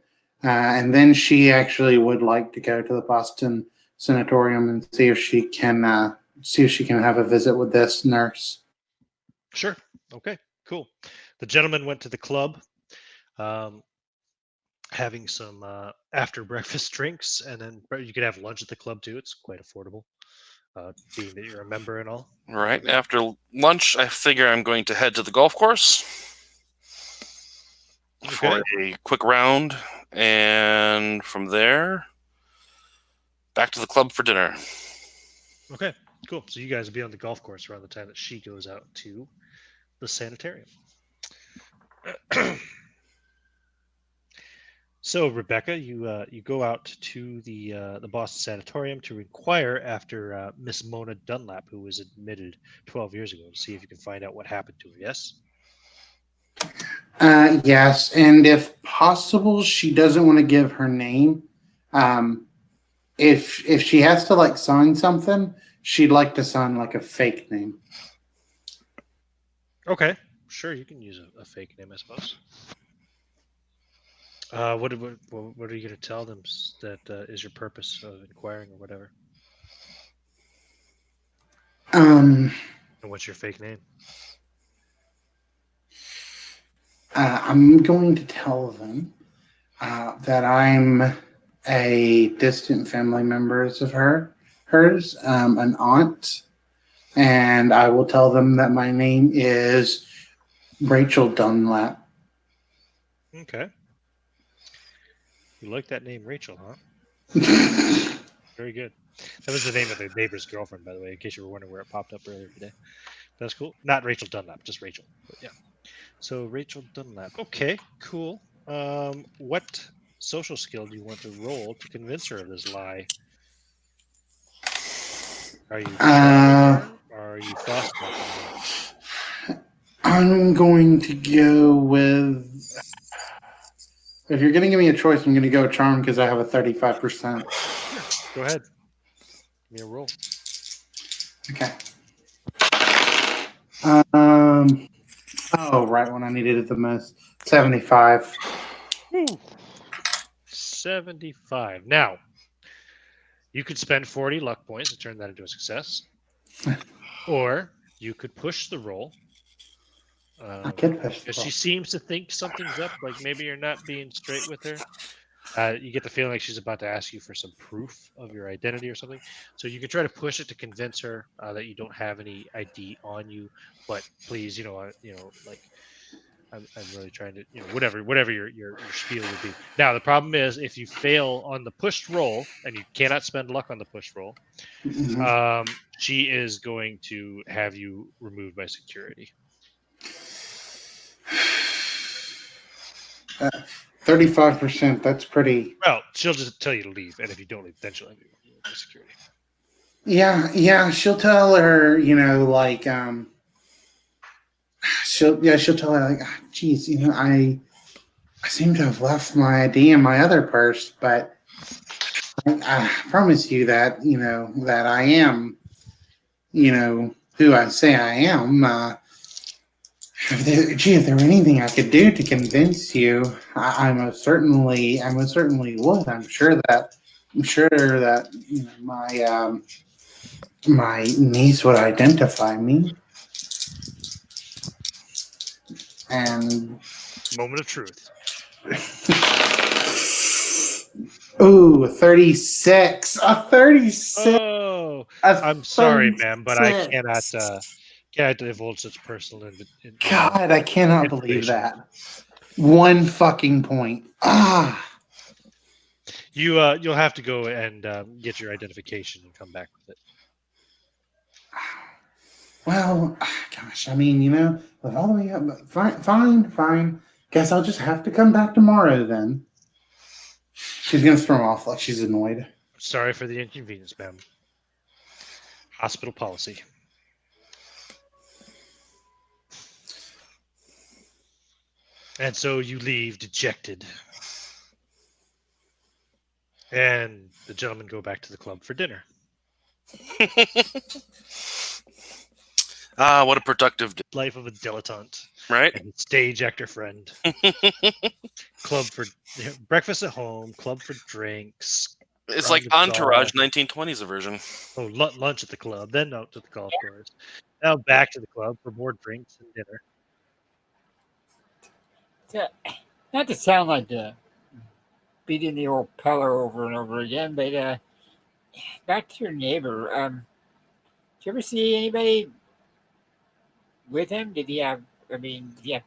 and then she actually would like to go to the Boston Sanatorium and see if she can have a visit with this nurse. Sure. Okay. Cool. The gentleman went to the club, having some after breakfast drinks, and then you could have lunch at the club too. It's quite affordable, being that you're a member and all. Right. After lunch, I figure I'm going to head to the golf course for a quick round, and from there, back to the club for dinner. Okay, cool. So you guys will be on the golf course around the time that she goes out to the sanitarium. So, Rebecca, you go out to the Boston Sanatorium to inquire after Miss Mona Dunlap, who was admitted 12 years ago, to see if you can find out what happened to her. Yes. Yes, and if possible, she doesn't want to give her name. If she has to like sign something, she'd like to sign like a fake name. Okay. Sure, you can use a fake name, I suppose. What are you going to tell them that is your purpose of inquiring or whatever? Um, And what's your fake name? I'm going to tell them that I'm a distant family member of hers, an aunt, and I will tell them that my name is Rachel Dunlap. Okay. You like that name, Rachel, huh? Very good. That was the name of the neighbor's girlfriend, by the way, in case you were wondering where it popped up earlier today. That's cool. Not Rachel Dunlap, just Rachel. But yeah. So Rachel Dunlap. Okay, cool. What social skill do you want to roll to convince her of this lie? Are you charming her? Or are you fostering her? I'm going to go with. If you're going to give me a choice, I'm going to go charm because I have a 35%. Sure. Go ahead. Give me a roll. Okay. Oh, right when I needed it the most. 75. Woo. 75. Now, you could spend 40 luck points to turn that into a success. Or you could push the roll. I could push the Because roll. she seems to think something's up, like maybe you're not being straight with her. You get the feeling like she's about to ask you for some proof of your identity or something. So you can try to push it to convince her that you don't have any ID on you. But please, like I'm really trying to, whatever your spiel would be. Now the problem is if you fail on the pushed roll and you cannot spend luck on the pushed roll, she is going to have you removed by security. 35%. That's pretty. Well, she'll just tell you to leave, and if you don't leave, then she'll have you removed by security. Yeah. She'll tell her, she'll tell her like, geez, I seem to have left my ID in my other purse, but I promise you that, that I am, who I say I am. If there were anything I could do to convince you, I most certainly would. I'm sure that my niece would identify me. And Moment of truth. ooh, 36. A 36. Oh, I'm sorry, ma'am, but I cannot divulge such personal God, I cannot believe that. 1 fucking point. You'll have to go and get your identification and come back with it. Well, gosh, I mean, with all the way up, fine. Guess I'll just have to come back tomorrow then. She's gonna storm off like she's annoyed. Sorry for the inconvenience, ma'am. Hospital policy. And so you leave dejected. And the gentlemen go back to the club for dinner. What a productive day. Life of a dilettante. Right? And stage actor friend. Club for breakfast at home, club for drinks. It's like Entourage 1920s version. Oh, lunch at the club, then out to the golf course. Now back to the club for more drinks and dinner. Not to sound like beating the old pillar over and over again, but back to your neighbor. Did you ever see anybody with him? Did he have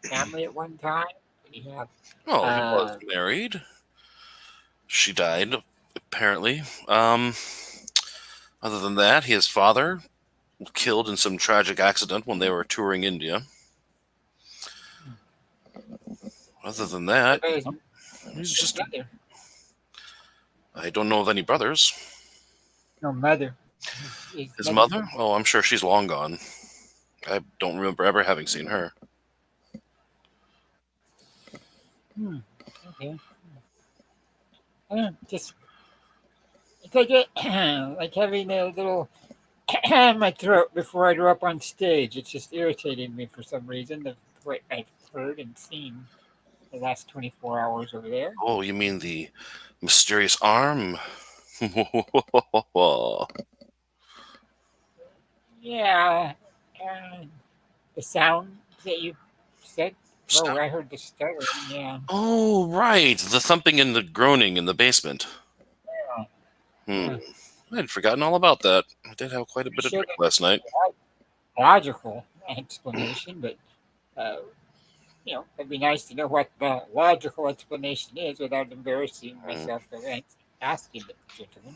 family at one time? Did he have? Oh, he was married. She died, apparently. Other than that, his father was killed in some tragic accident when they were touring India. Other than that, What about his, he's his just. mother? I don't know of any brothers. No, mother. His mother? Oh, I'm sure she's long gone. I don't remember ever having seen her. Okay. Just it's like like having a little in my throat before I go up on stage. It's just irritating me for some reason. What I've heard and seen the last 24 hours over there. Oh, you mean the mysterious arm? Yeah. Uh, the sound that you said. Oh, I heard the stuttering. Yeah. Oh, right. The thumping and the groaning in the basement. Yeah. I'd forgotten all about that. I did have quite a I'm bit of sure drink last night. logical explanation, but it'd be nice to know what the logical explanation is without embarrassing myself or asking the gentleman.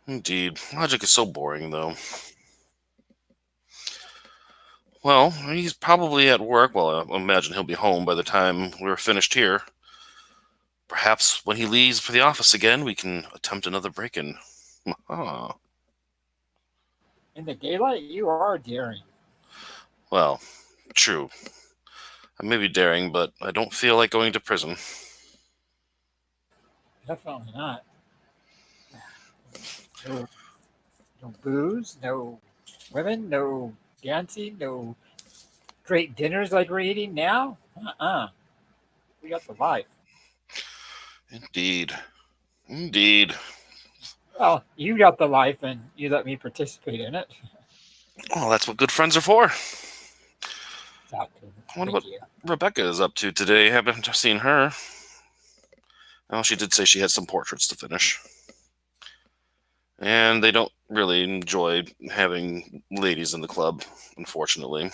Indeed. Logic is so boring, though. Well, he's probably at work. Well, I imagine he'll be home by the time we're finished here. Perhaps when he leaves for the office again, we can attempt another break-in. In the daylight, you are daring. Well, true. I may be daring, but I don't feel like going to prison. Definitely not. No, no booze, no women, no dancing, no great dinners like we're eating now. We got the life. Indeed. Indeed. Well, you got the life, and you let me participate in it. Well, that's what good friends are for. Exactly. What Thank about you. Rebecca is up to today? Haven't seen her. Well, she did say she had some portraits to finish. And they don't really enjoy having ladies in the club, unfortunately.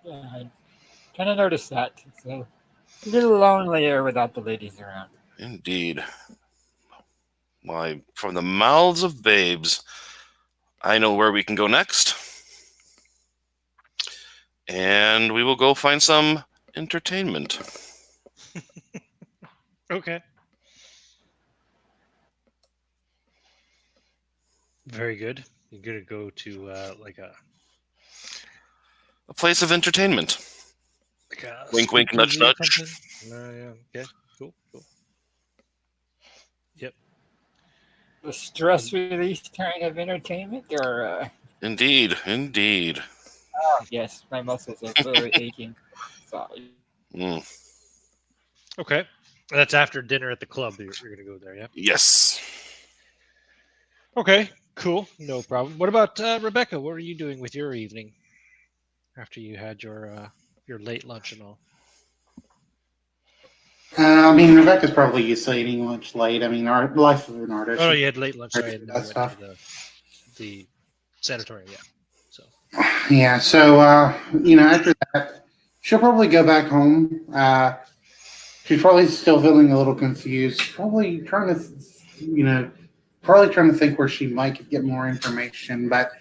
Yeah, I kind of noticed that. It's a little lonelier without the ladies around. Indeed. Why, from the mouths of babes, I know where we can go next. And we will go find some entertainment. Okay. Very good. You're gonna go to like a A place of entertainment. Wink, wink, nudge, speakeasy or nudge. something? Yeah. Okay. Cool. Yep. The stress release kind of entertainment, or Indeed, indeed. yes, my muscles are clearly aching. Sorry. Mm. Okay. That's after dinner at the club. You're gonna go there, yeah. Yes. Okay. Cool. No problem. What about Rebecca? What are you doing with your evening after you had your late lunch and all? I mean, Rebecca's probably used to eating lunch late. I mean, our life of an artist. Oh, no, you had late lunch. Sorry, and then That you went stuff. to the sanatorium. Yeah. So. Yeah. So, after that, she'll probably go back home. She's probably still feeling a little confused. Probably trying to think where she might get more information. But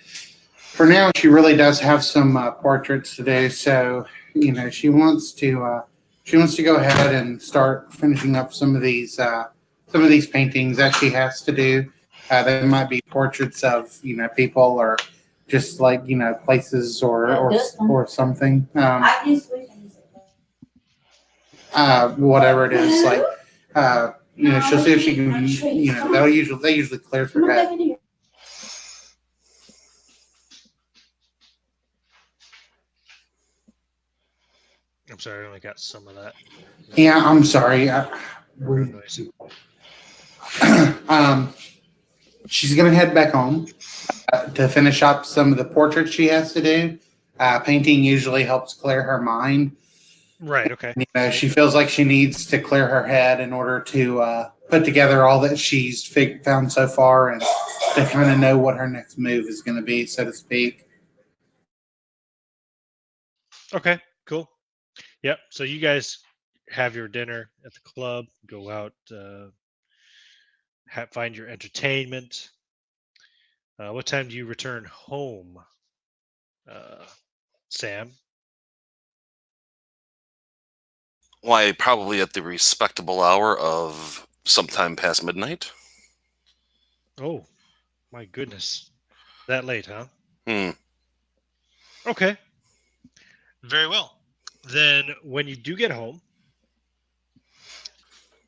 for now, she really does have some portraits to do. So, she wants to go ahead and start finishing up some of these paintings that she has to do. There might be portraits of people or just like places or something. Whatever it is, like she'll see if she can. They usually clears her head. I'm sorry, I only got some of that. Yeah, I'm sorry. Background noise. She's gonna head back home to finish up some of the portraits she has to do. Painting usually helps clear her mind. Right. Okay. She feels like she needs to clear her head in order to put together all that she's found so far and to kind of know what her next move is going to be, so to speak. Okay. Cool. Yep. So you guys have your dinner at the club. Go out. Find your entertainment. What time do you return home, Sam? Why, probably at the respectable hour of sometime past midnight. Oh, my goodness. That late, huh? Hmm. Okay. Very well. Then when you do get home,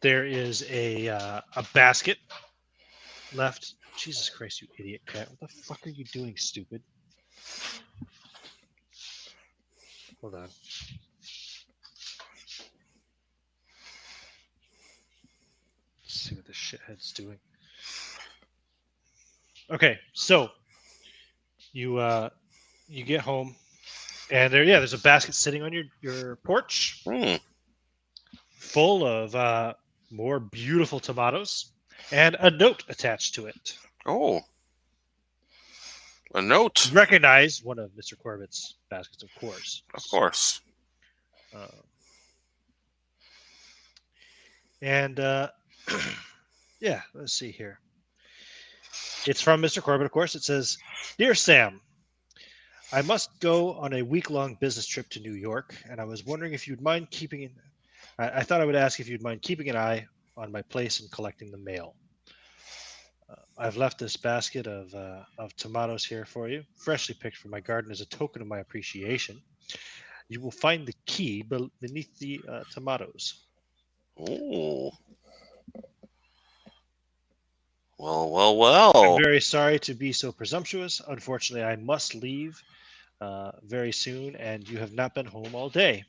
there is a basket left. Jesus Christ, you idiot cat. What the fuck are you doing, stupid? Hold on. Let's see what this shithead's doing. Okay, so you get home, and there's a basket sitting on your porch Hmm. full of more beautiful tomatoes and a note attached to it. Oh. A note. You recognize one of Mr. Corbitt's baskets, of course. Of course. Uh, and yeah, let's see here. It's from Mr. Corbitt, of course. It says, "Dear Sam, I must go on a week-long business trip to New York, and I was wondering if you'd mind keeping an. I thought I would ask if you'd mind keeping an eye on my place and collecting the mail. I've left this basket of tomatoes here for you, freshly picked from my garden as a token of my appreciation. You will find the key beneath the tomatoes." Oh. Well, I'm well. very sorry to be so presumptuous. Unfortunately, I must leave very soon, and you have not been home all day.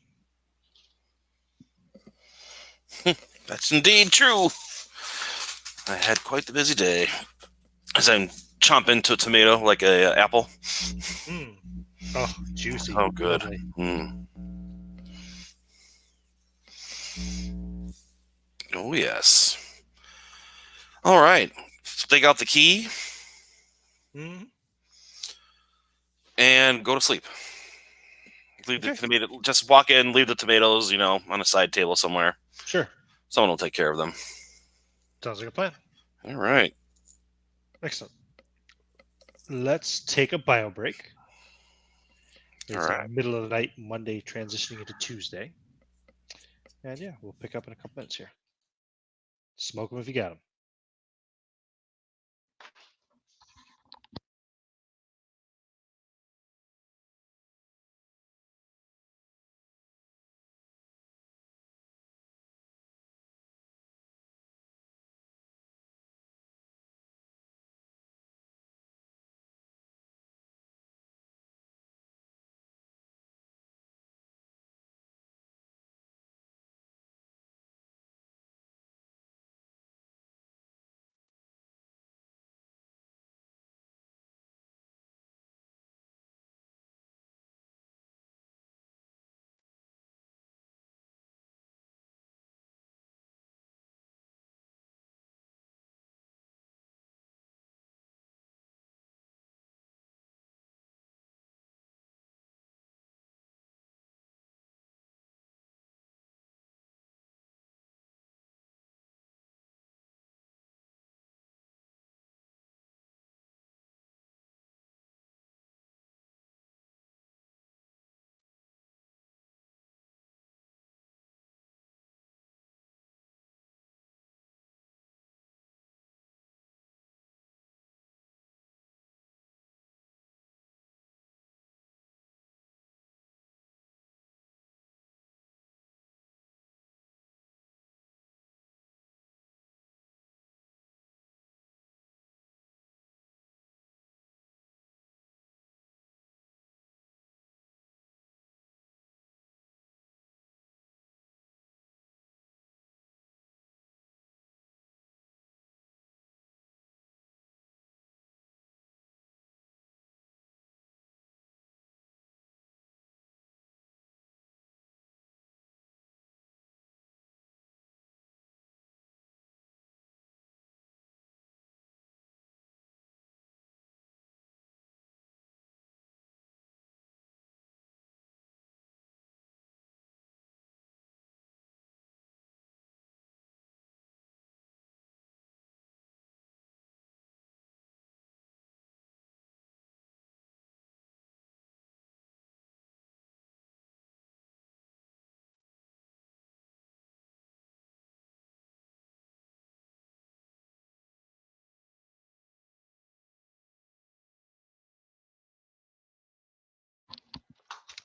That's indeed true. I had quite the busy day. As I'm chomping into a tomato like a apple. Mm. Oh, juicy. Oh, good. Lovely. Mm. Oh, yes. All right. Take out the key Mm. and go to sleep. Leave the Okay. tomato. Just walk in, leave the tomatoes, on a side table somewhere. Sure. Someone will take care of them. Sounds like a plan. All right. Excellent. Let's take a bio break. All It's right. middle of the night, Monday, transitioning into Tuesday. And yeah, we'll pick up in a couple minutes here. Smoke them if you got them.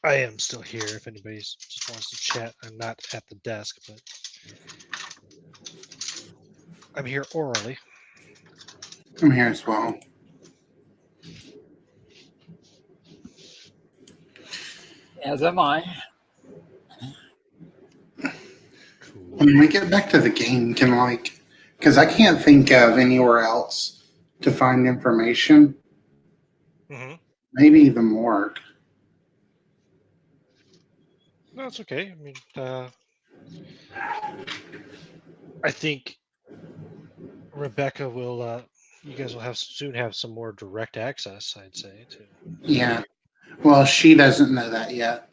I am still here if anybody just wants to chat. I'm not at the desk, but I'm here orally. I'm here as well. As am I. Cool. When we get back to the game, because I can't think of anywhere else to find information. Mm-hmm. Maybe the morgue. No, it's okay. I mean, I think Rebecca will. You guys will soon have some more direct access. I'd say to. Yeah. Well, she doesn't know that yet.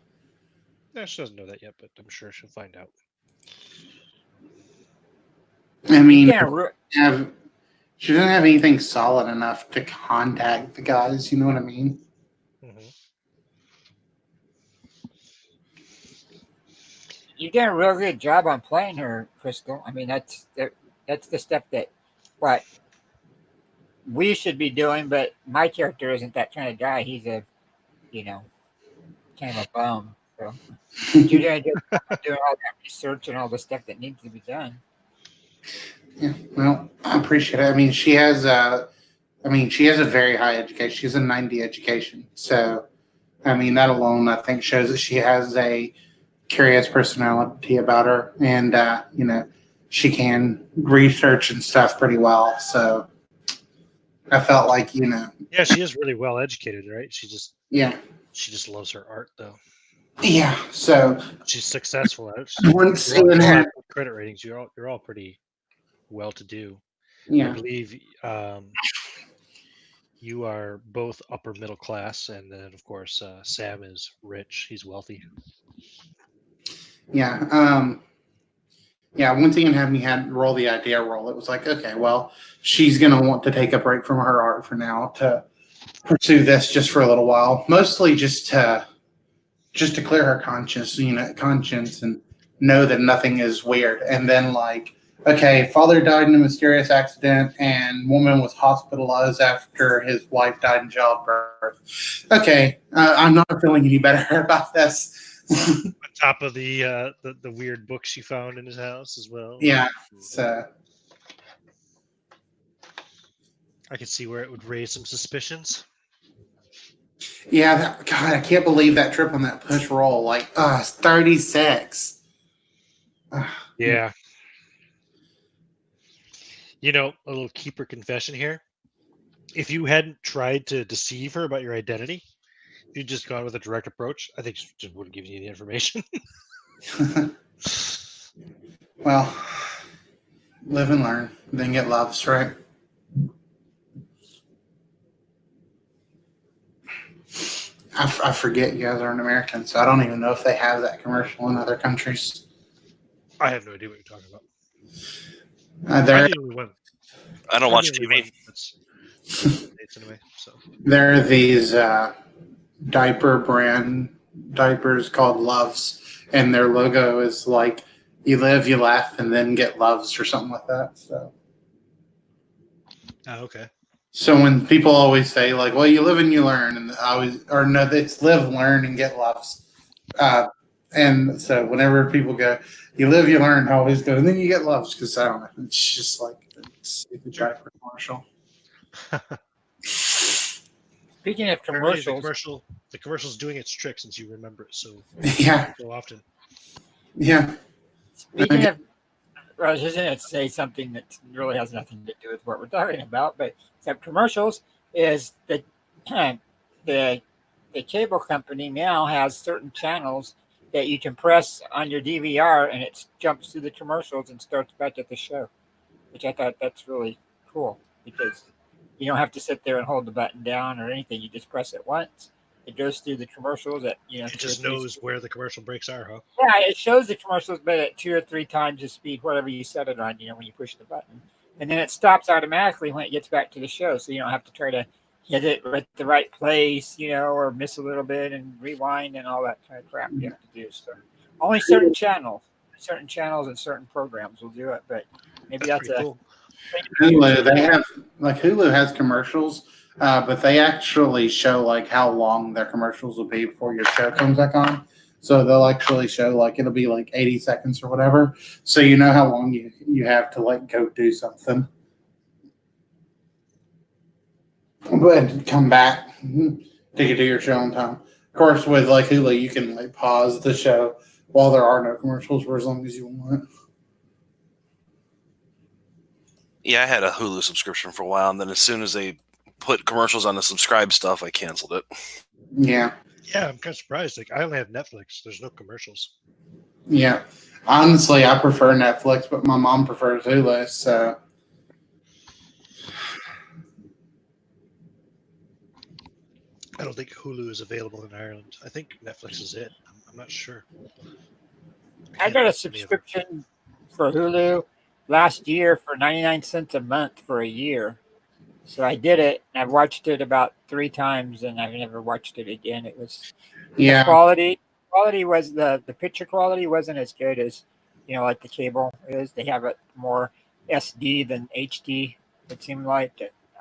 Yeah, she doesn't know that yet, but I'm sure she'll find out. I mean, Yeah, she doesn't have anything solid enough to contact the guys. You know what I mean? Mm-hmm. you did a real good job on playing her, Krystal. I mean, that's the stuff that what we should be doing, but my character isn't that kind of guy. He's a, kind of a bum. So you did a good job doing all that research and all the stuff that needs to be done. Yeah. Well, I appreciate it. I mean, she has a very high education. She's a 90 education. So, I mean, that alone, I think, shows that she has a curious personality about her, and she can research and stuff pretty well. So, I felt like, Yeah, she is really well educated, right? She just loves her art, though. Yeah. So she's successful at it. Once You're all Ian had good credit ratings, you're all pretty well to do. I yeah. believe you are both upper middle class, and then of course Sam is rich. He's wealthy. Yeah. Once Ian had me roll the idea roll, it was like, okay, well, she's gonna want to take a break from her art for now to pursue this just for a little while. Mostly just to clear her conscience and know that nothing is weird. And then like, okay, father died in a mysterious accident and woman was hospitalized after his wife died in childbirth. Okay, I'm not feeling any better about this. On top of the weird books she found in his house as well. Yeah, so I could see where it would raise some suspicions. yeah, God, I can't believe that trip on that push roll. Like, it's 36. Yeah. A little keeper confession here. If you hadn't tried to deceive her about your identity, if you'd just gone with a direct approach, I think she just wouldn't give you the information. Well, live and learn, then get loves, right? I forget you guys aren't American, so I don't even know if they have that commercial in other countries. I have no idea what you're talking about. I don't watch TV. Anyway, so. There are these diaper brand diapers called Loves, and their logo is like, you live, you laugh, and then get loves or something like that. So. Oh, okay. So when people always say like, well, you live and you learn, and it's live, learn, and get loves. And so whenever people go, you live, you learn, I always go, and then you get loves, because I don't know. It's just like a diaper commercial. Speaking of commercials, the commercial's doing its trick since you remember it so often. Yeah. Speaking of, I was just going to say something that really has nothing to do with what we're talking about, but except commercials is that the cable company now has certain channels that you can press on your DVR and it jumps through the commercials and starts back at the show, which I thought that's really cool because you don't have to sit there and hold the button down or anything. You just press it once. It goes through the commercials at It just knows where the commercial breaks are, huh? Yeah, it shows the commercials, but at 2 or 3 times the speed, whatever you set it on, when you push the button. And then it stops automatically when it gets back to the show, so you don't have to try to hit it at the right place, or miss a little bit and rewind and all that kind of crap you have to do. So only certain channels and certain programs will do it, but maybe that's cool. Hulu, Hulu has commercials but they actually show like how long their commercials will be before your show comes back on. So they'll actually show like it'll be like 80 seconds or whatever. So you know how long you have to like go do something. But come back to get to your show on time. Of course, with like Hulu, you can like pause the show while there are no commercials for as long as you want. Yeah, I had a Hulu subscription for a while, and then as soon as they put commercials on the subscribe stuff, I canceled it. Yeah. Yeah, I'm kind of surprised. Like, I only have Netflix. There's no commercials. Yeah. Honestly, I prefer Netflix, but my mom prefers Hulu, so. I don't think Hulu is available in Ireland. I think Netflix is it. I'm not sure. I got a subscription for Hulu last year for 99 cents a month for a year. So I did it, and I've watched it about 3 times, and I've never watched it again. It was Yeah. the quality was the picture quality wasn't as good as like the cable is. They have it more SD than HD. It seemed like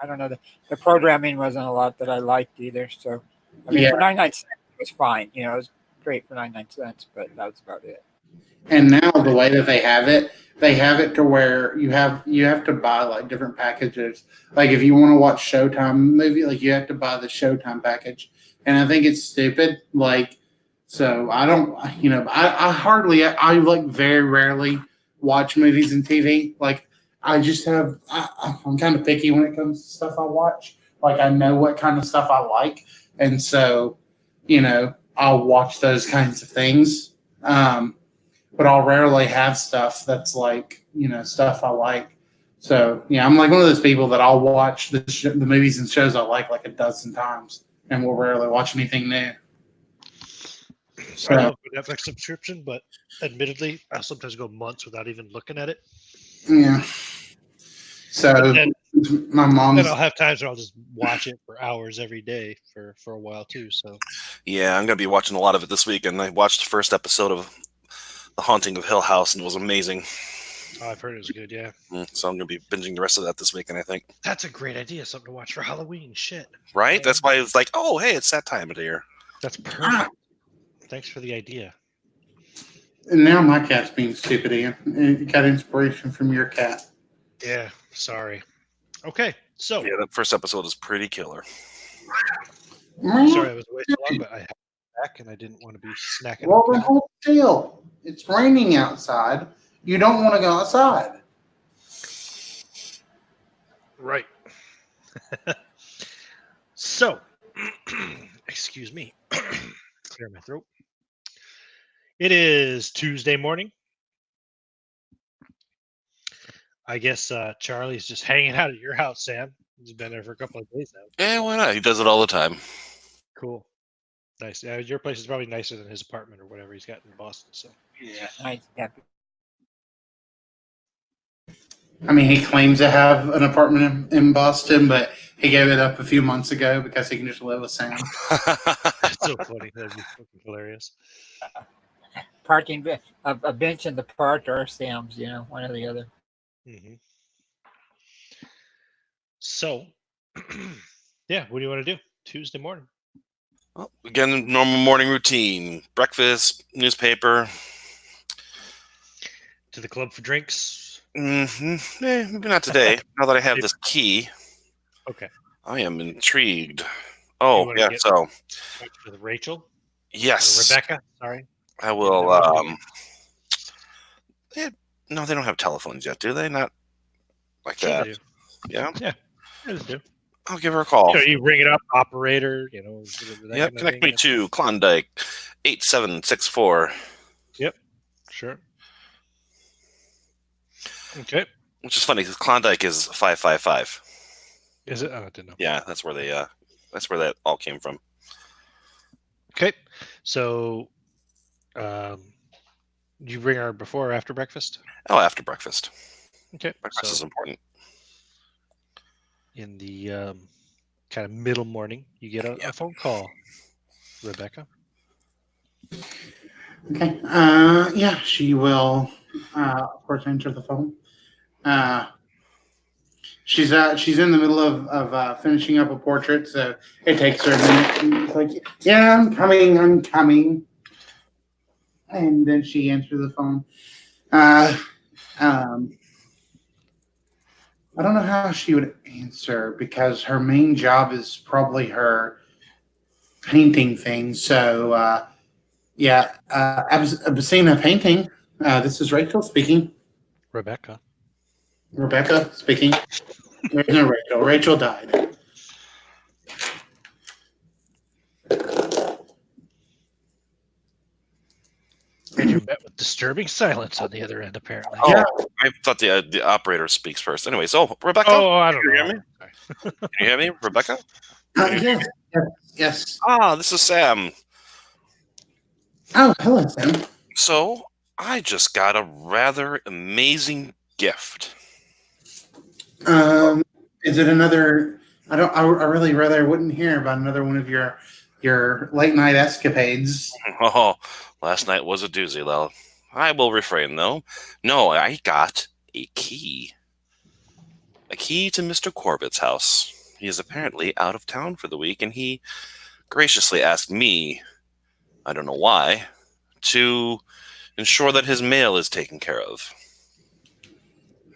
I don't know, the programming wasn't a lot that I liked either. So I mean, Yeah. for 99 cents it was fine. It was great for 99 cents, but that was about it. And now the way that they have it to where you have to buy like different packages. Like if you want to watch Showtime movie, like you have to buy the Showtime package. And I think it's stupid. Like, so I don't, I like very rarely watch movies and TV. Like I just I'm kind of picky when it comes to stuff I watch. Like I know what kind of stuff I like. And so, I'll watch those kinds of things. But I'll rarely have stuff that's like, stuff I like. So, yeah, I'm like one of those people that I'll watch the movies and shows I like a dozen times and will rarely watch anything new. I love a Netflix subscription, but admittedly, I sometimes go months without even looking at it. Yeah. So, my mom's. Then I'll have times where I'll just watch it for hours every day for a while too. So, yeah, I'm going to be watching a lot of it this week, and I watched the first episode of The Haunting of Hill House, and it was amazing. Oh, I've heard it was good, yeah. So I'm going to be binging the rest of that this weekend, I think. That's a great idea. Something to watch for Halloween. Shit. Right? Yeah. That's why it's like, oh, hey, it's that time of the year. That's perfect. Thanks for the idea. And now my cat's being stupid again. You got inspiration from your cat. Yeah, sorry. Okay, so. Yeah, that first episode is pretty killer. Sorry, I was way too long, but I had back and I didn't want to be snacking. Well, then hold still. It's raining outside. You don't want to go outside. Right. So, excuse me. Clear my throat. It is Tuesday morning. I guess Charlie's just hanging out at your house, Sam. He's been there for a couple of days now. Yeah, why not? He does it all the time. Cool. Nice. Your place is probably nicer than his apartment or whatever he's got in Boston. So. Yeah, nice. I mean, he claims to have an apartment in Boston, but he gave it up a few months ago because he can just live with Sam. That's so funny. That'd be fucking hilarious. Parking a bench in the park or Sam's, one or the other. Mm-hmm. So, yeah, what do you want to do Tuesday morning? Well, again, normal morning routine: breakfast, newspaper. To the club for drinks. Maybe not today. Now that I have this key, okay, I am intrigued. Oh, yeah. So, with Rachel. Yes, or Rebecca. Sorry, I will. No, they don't have telephones yet, do they? Not like that. They do. Yeah. Yeah, they do. I'll give her a call. You ring it up, operator. Yep. Connect me to Klondike 8764. Yep. Sure. Okay. Which is funny because Klondike is 555. Is it? Oh, I didn't know. Yeah, that's where that's where that all came from. Okay, so, you bring her before or after breakfast? Oh, after breakfast. Okay, breakfast is important. In the kind of middle morning, you get a phone call, Rebecca. Okay. Yeah, she will, of course, answer the phone. She's in the middle of finishing up a portrait, so it takes her a minute. And it's like, yeah, I'm coming. And then she answers the phone. I don't know how she would answer because her main job is probably her painting thing. So, Abeysena painting. This is Rachel speaking. Rebecca. Rebecca speaking. There's no Rachel. Rachel died. And you're met with disturbing silence on the other end, apparently. Oh, Yeah. I thought the operator speaks first. Anyway, so Rebecca, I don't can you know. hear me? Can you hear me, Rebecca? Yes. Yes. Ah, this is Sam. Oh, hello, Sam. So I just got a rather amazing gift. Is it another? I don't. I really rather wouldn't hear about another one of your late night escapades. Oh, last night was a doozy, though. I will refrain, though. No, I got a key. A key to Mr. Corbitt's house. He is apparently out of town for the week, and he graciously asked me, I don't know why, to ensure that his mail is taken care of.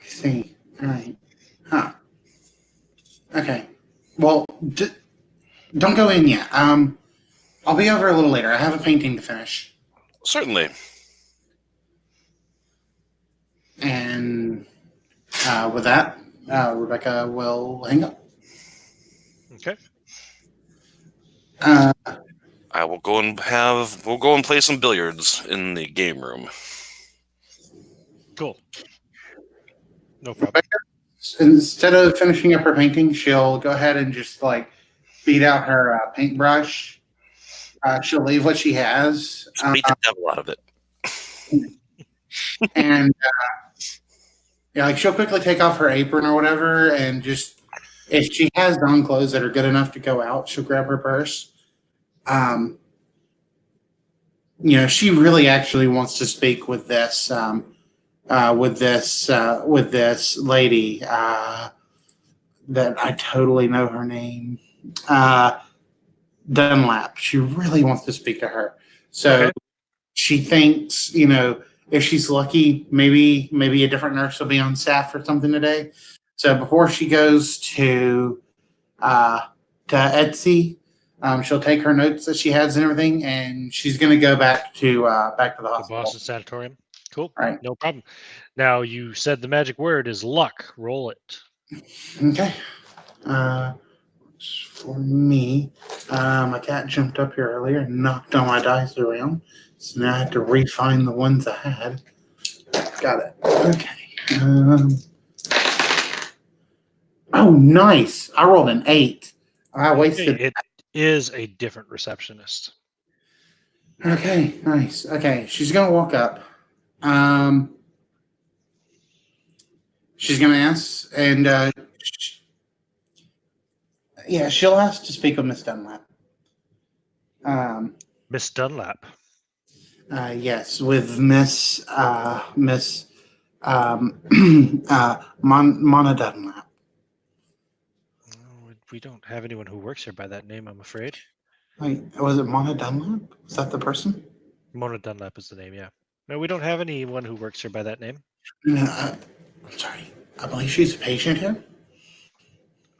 I see. All right. Huh. Okay. Well, don't go in yet. I'll be over a little later. I have a painting to finish. Certainly. And with that, Rebecca will hang up. Okay. I will go and we'll go and play some billiards in the game room. Cool. No problem. Rebecca, instead of finishing up her painting, she'll go ahead and just like beat out her paintbrush. She'll leave what she has. Just beat the devil out of it. And like she'll quickly take off her apron or whatever, and just if she has down clothes that are good enough to go out, she'll grab her purse. She really actually wants to speak with this lady that I totally know her name, Dunlap. She really wants to speak to her. So Okay. she thinks, if she's lucky, maybe a different nurse will be on staff or something today. So before she goes to Estey, she'll take her notes that she has and everything, and she's going to go back to the The hospital. Boston Sanatorium. Cool. Right. No problem. Now, you said the magic word is luck. Roll it. Okay. For me, my cat jumped up here earlier and knocked all my dice around, so now I have to refine the ones I had. Got it. Okay. Oh, nice! I rolled an 8. I wasted. It is a different receptionist. Okay, nice. Okay, she's gonna walk up. She's gonna ask, and she'll ask to speak with Miss Dunlap. Miss Dunlap. Yes, with Miss Mona Dunlap. We don't have anyone who works here by that name, I'm afraid. Wait, was it Mona Dunlap? Was that the person? Mona Dunlap is the name, yeah. No, we don't have anyone who works here by that name. No, I'm sorry. I believe she's a patient here.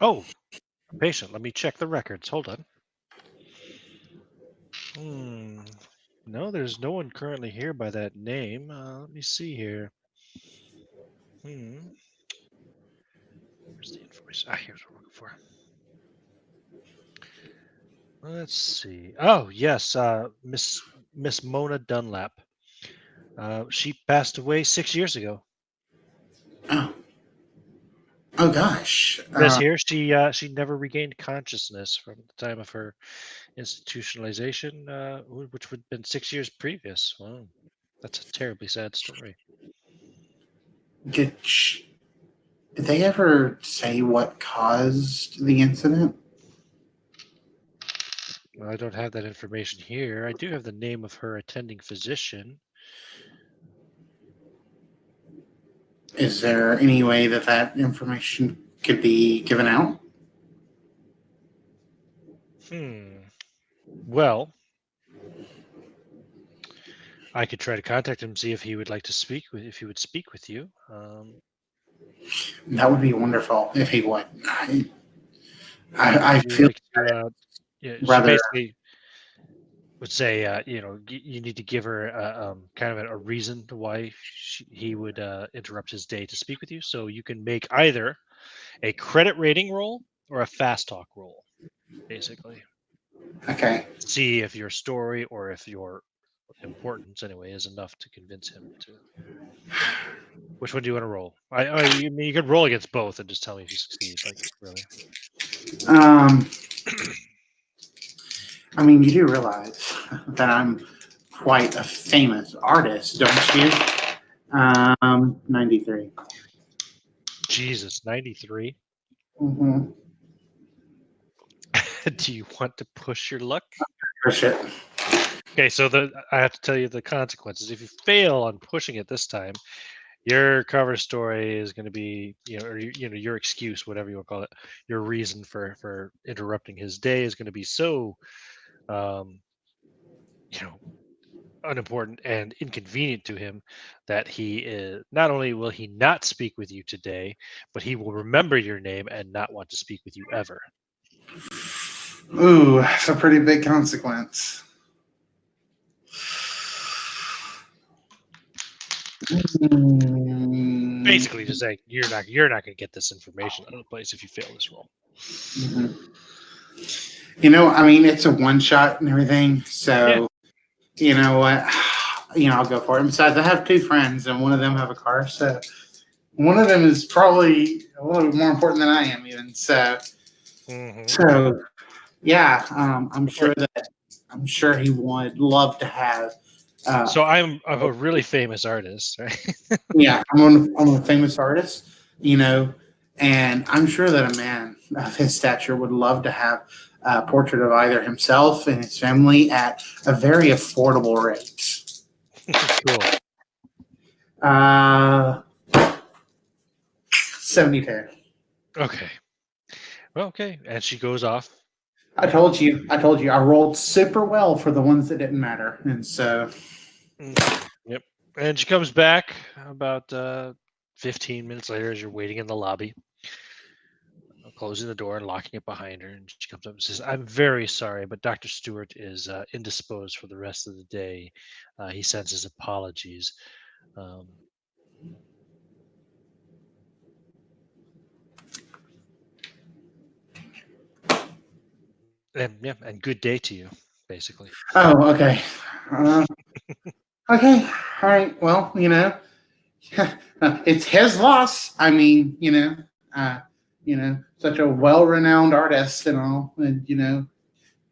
Oh, a patient. Let me check the records. Hold on. No, there's no one currently here by that name. Let me see here. Where's the invoice? Here's what we're looking for. Let's see. Oh, yes, Miss Mona Dunlap. She passed away 6 years ago. Oh gosh. This here, she never regained consciousness from the time of her institutionalization, which would have been 6 years previous. Wow, that's a terribly sad story. Did they ever say what caused the incident? Well, I don't have that information here. I do have the name of her attending physician. Is there any way that information could be given out? Well, I could try to contact him, see if he would like to speak with, if he would speak with you. That would be wonderful if he would. I Would you feel like to? Yeah, she rather. basically would say, you need to give her kind of a reason to why he would interrupt his day to speak with you. So you can make either a credit rating roll or a fast talk roll, basically. Okay. See if your story or if your importance, anyway, is enough to convince him to. Which one do you want to roll? You mean you could roll against both and just tell me if you succeed. Like, really? I mean, you do realize that I'm quite a famous artist, don't you? 93. Jesus, 93. Mm-hmm. Do you want to push your luck? Push it. Okay, so I have to tell you the consequences. If you fail on pushing it this time, your cover story is going to be, or your excuse, whatever you want to call it, your reason for interrupting his day is going to be so, unimportant and inconvenient to him that he is not only will he not speak with you today, but he will remember your name and not want to speak with you ever. Ooh, that's a pretty big consequence. Basically, just saying you're not going to get this information out of the place if you fail this roll. I mean, it's a one shot and everything. So, you know what? I'll go for it. Besides, I have two friends, and one of them have a car. So, one of them is probably a little bit more important than I am, even. So, yeah, I'm sure he would love to have. So I'm a really famous artist, right? Yeah, I'm a famous artist, and I'm sure that a man of his stature would love to have a portrait of either himself and his family at a very affordable rate. Cool. 72. Okay. Well, okay. And she goes off. I told you. I rolled super well for the ones that didn't matter, and so. Yep. And she comes back about 15 minutes later as you're waiting in the lobby, closing the door and locking it behind her. And she comes up and says, "I'm very sorry, but Dr. Stewart is indisposed for the rest of the day. He sends his apologies." And good day to you, basically. Oh, okay. Okay. All right. Well, it's his loss. I mean, such a well-renowned artist and all, and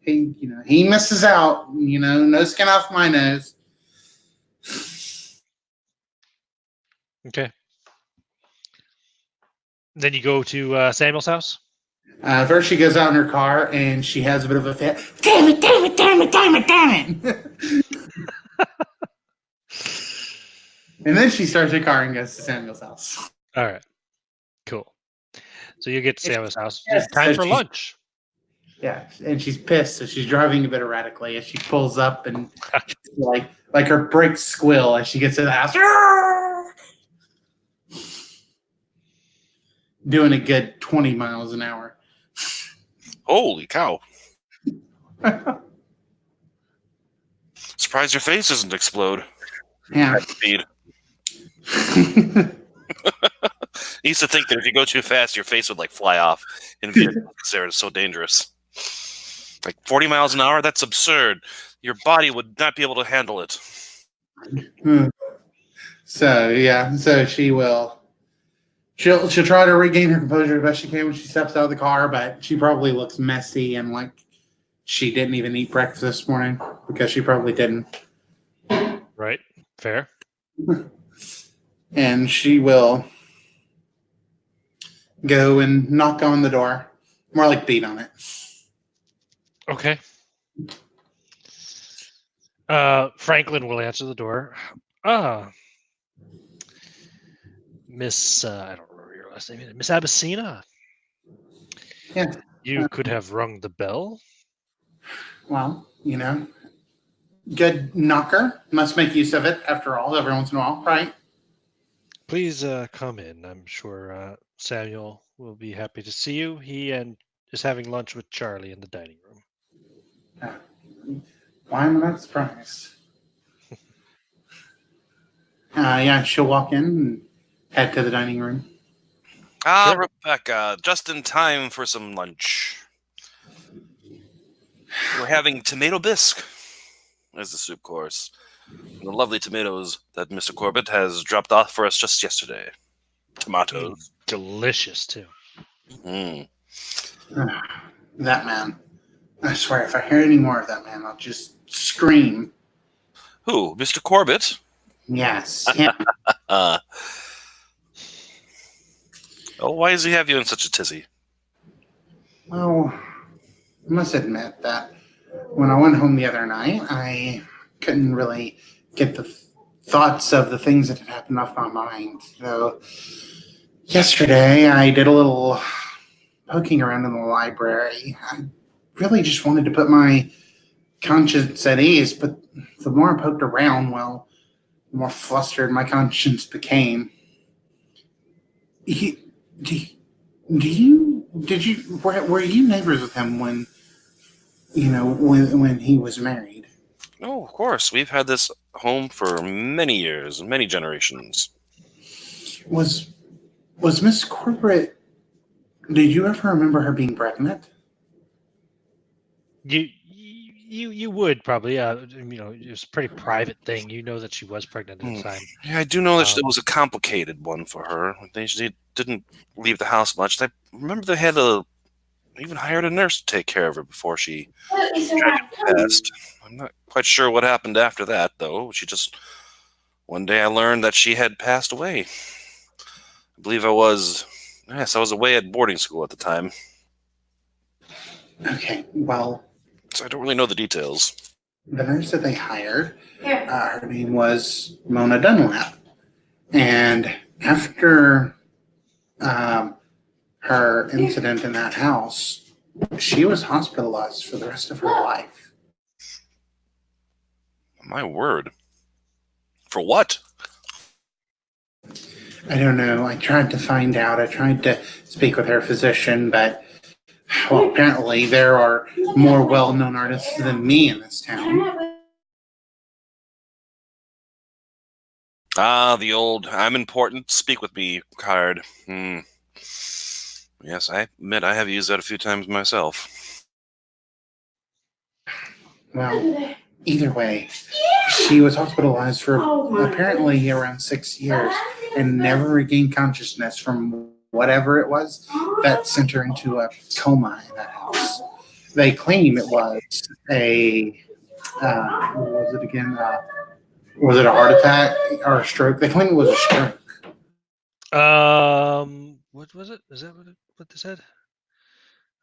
he misses out. No skin off my nose. Okay. Then you go to Samuel's house. First, she goes out in her car and she has a bit of a fit. Damn it! Damn it! Damn it! Damn it! Damn it! And then she starts her car and goes to Samuel's house. All right. Cool. So you get to Samuel's house. Yes, It's time so for lunch. Yeah, and she's pissed, so she's driving a bit erratically as she pulls up and like her brakes squill as she gets to the house. Doing a good 20 miles an hour. Holy cow. Surprised your face doesn't explode. Yeah. At speed. I used to think that if you go too fast, your face would fly off in vehicles because it's so dangerous. 40 miles an hour, that's absurd. Your body would not be able to handle it. So yeah, so she'll try to regain her composure the best she can when she steps out of the car, but she probably looks messy and like she didn't even eat breakfast this morning because she probably didn't. Right. Fair. And she will go and knock on the door. More like beat on it. Okay. Franklin will answer the door. Miss, I don't remember your last name. Miss Abeysena. Yeah. You could have rung the bell. Well, good knocker. Must make use of it after all, every once in a while, right? Please come in. I'm sure Samuel will be happy to see you. He is having lunch with Charlie in the dining room. Uh, why am I not surprised? Yeah, she'll walk in and head to the dining room. Ah, Sure. Rebecca, just in time for some lunch. We're having tomato bisque as the soup course. And the lovely tomatoes that Mr. Corbitt has dropped off for us just yesterday. Tomatoes. Delicious too. Mm. That man. I swear, if I hear any more of that man, I'll just scream. Who? Mr. Corbitt? Yes, him. Oh, why does he have you in such a tizzy? Well, I must admit that when I went home the other night, I couldn't really get the thoughts of the things that had happened off my mind. So yesterday, I did a little poking around in the library. I really just wanted to put my conscience at ease, but the more I poked around, well, the more flustered my conscience became. You, do, did you, were you neighbors with him when he was married? Oh, of course. We've had this home for many years, many generations. Was Miss Corporate, did you ever remember her being pregnant? You would probably. It was a pretty private thing. You know that she was pregnant at the time. Yeah, I do know that it was a complicated one for her. She didn't leave the house much. I remember they had even hired a nurse to take care of her before she tragically passed. I'm not quite sure what happened after that, though. One day I learned that she had passed away. I believe I was away at boarding school at the time. Okay, well, So I don't really know the details. the nurse that they hired, her name was Mona Dunlap. And after her incident in that house, she was hospitalized for the rest of her life. My word. For what? I don't know. I tried to find out. I tried to speak with her physician, but, well, apparently there are more well-known artists than me in this town. Ah, the old "I'm important, speak with me" card. Yes, I admit I have used that a few times myself. Well, either way, she was hospitalized for apparently around 6 years and never regained consciousness from whatever it was that sent her into a coma in that house. They claim it was what was it again? Was it a heart attack or a stroke? They claim it was a stroke. What was it? Is that what they said?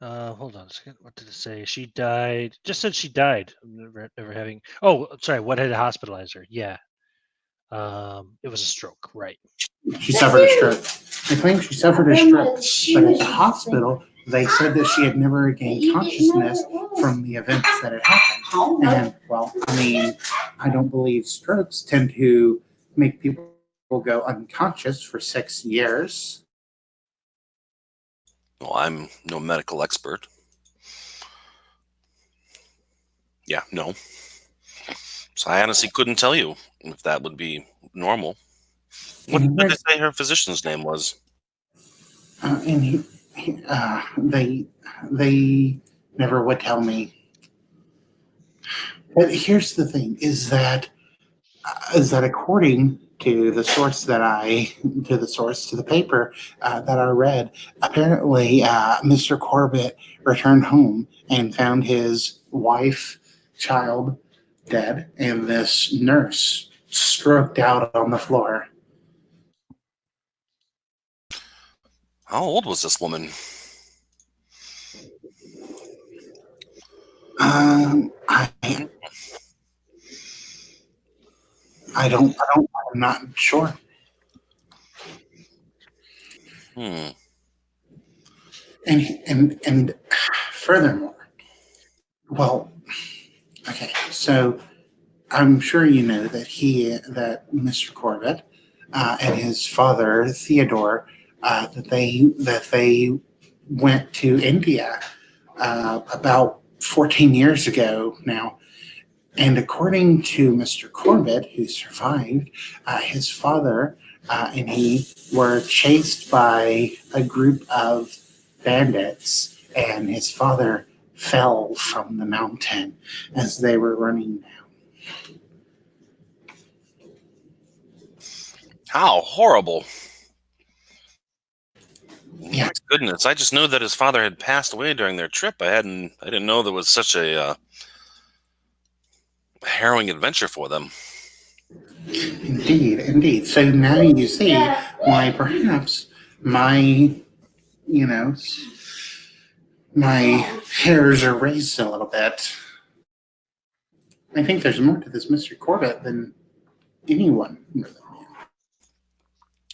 Hold on a second. What did it say? She died. Just said she died. Never having. Oh, sorry. What had hospitalized her? Yeah. It was a stroke. Right. She suffered a stroke. They claim she suffered a stroke, but at the hospital, they said that she had never regained consciousness from the events that had happened. And, well, I mean, I don't believe strokes tend to make people go unconscious for 6 years. Well, I'm no medical expert. Yeah, no. So I honestly couldn't tell you if that would be normal. What did they say her physician's name was? And they never would tell me. But here's the thing: is that according to the source to the paper that I read, apparently Mr. Corbitt returned home and found his wife, child dead, and this nurse stroked out on the floor. How old was this woman? I'm not sure. And furthermore, well, okay, so I'm sure you know that Mr. Corbitt and his father Theodore that they went to India about 14 years ago now. And according to Mr. Corbitt, who survived, his father and he were chased by a group of bandits, and his father fell from the mountain as they were running. How horrible. Yeah. My goodness, I just knew that his father had passed away during their trip. I didn't know there was such a harrowing adventure for them. Indeed. So now you see why perhaps my, you know, my hairs are raised a little bit. I think there's more to this Mr. Corbitt than anyone.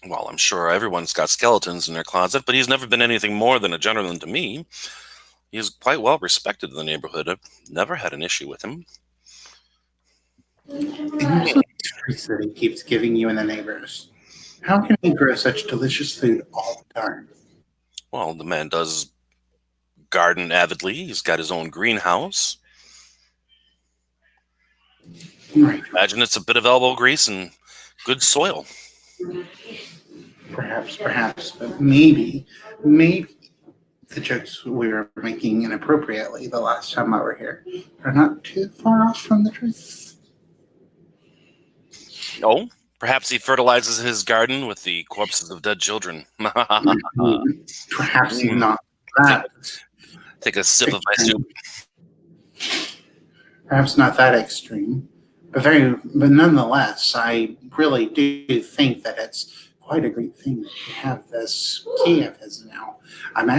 Well, I'm sure everyone's got skeletons in their closet, but he's never been anything more than a gentleman to me. He's quite well respected in the neighborhood. I've never had an issue with him. And also the treats that he keeps giving you and the neighbors. How can he grow such delicious food all the time? Well, the man does garden avidly. He's got his own greenhouse. Right. Imagine it's a bit of elbow grease and good soil. Perhaps, but maybe the jokes we were making inappropriately the last time I were here are not too far off from the truth. Oh, perhaps he fertilizes his garden with the corpses of dead children. Perhaps not that. Take a sip of my soup. Perhaps not that extreme, but nonetheless, I really do think that it's quite a great thing that you have this key of his now. And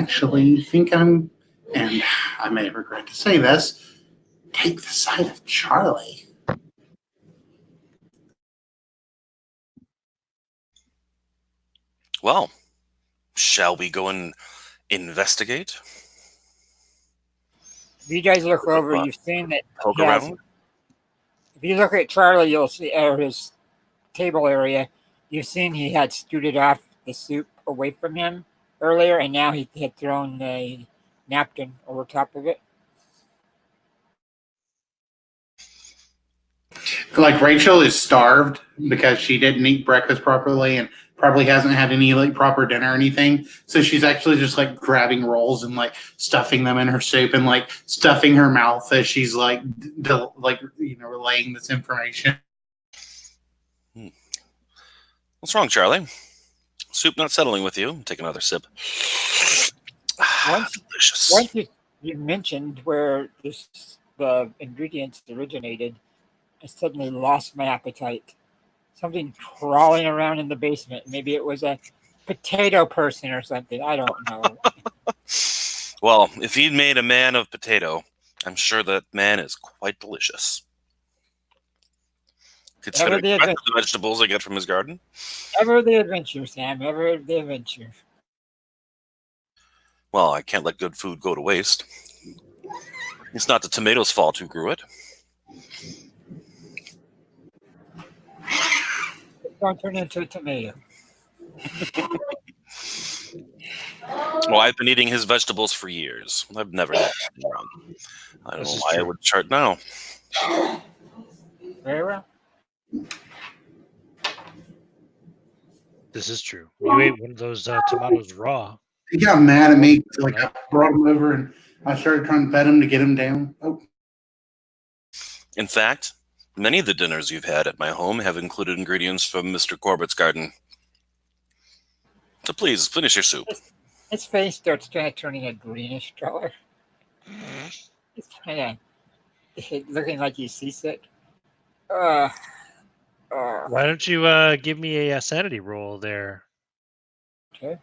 I may regret to say this, take the side of Charlie. Well, shall we go and investigate? If you guys look over, you've seen that. Poke around? If you look at Charlie, you'll see, or his table area, you've seen he had scooted off the soup away from him earlier, and now he had thrown a napkin over top of it. Like Rachel is starved because she didn't eat breakfast properly and probably hasn't had any like proper dinner or anything. So she's actually just like grabbing rolls and like stuffing them in her soup and like stuffing her mouth as she's like relaying this information. What's wrong, Charlie? Soup not settling with you? Take another sip. Delicious. Once you mentioned where the ingredients originated, I suddenly lost my appetite. Something crawling around in the basement. Maybe it was a potato person or something. I don't know. Well, if he'd made a man of potato, I'm sure that man is quite delicious. Consider the vegetables I get from his garden. Ever the adventure, Sam. Ever the adventure. Well, I can't let good food go to waste. It's not the tomatoes' fault who grew it. Don't turn into a tomato. Well, I've been eating his vegetables for years. I've never had anything wrong. I don't know why I would chart now. Very well. This is true. You ate one of those tomatoes raw. He got mad at me. Like I brought him over and I started trying to pet him to get him down. Oh. In fact, many of the dinners you've had at my home have included ingredients from Mr. Corbitt's garden. So please, finish your soup. His face starts kind of turning a greenish color. It's kind of looking like he's seasick. Why don't you give me a sanity roll there? Okay.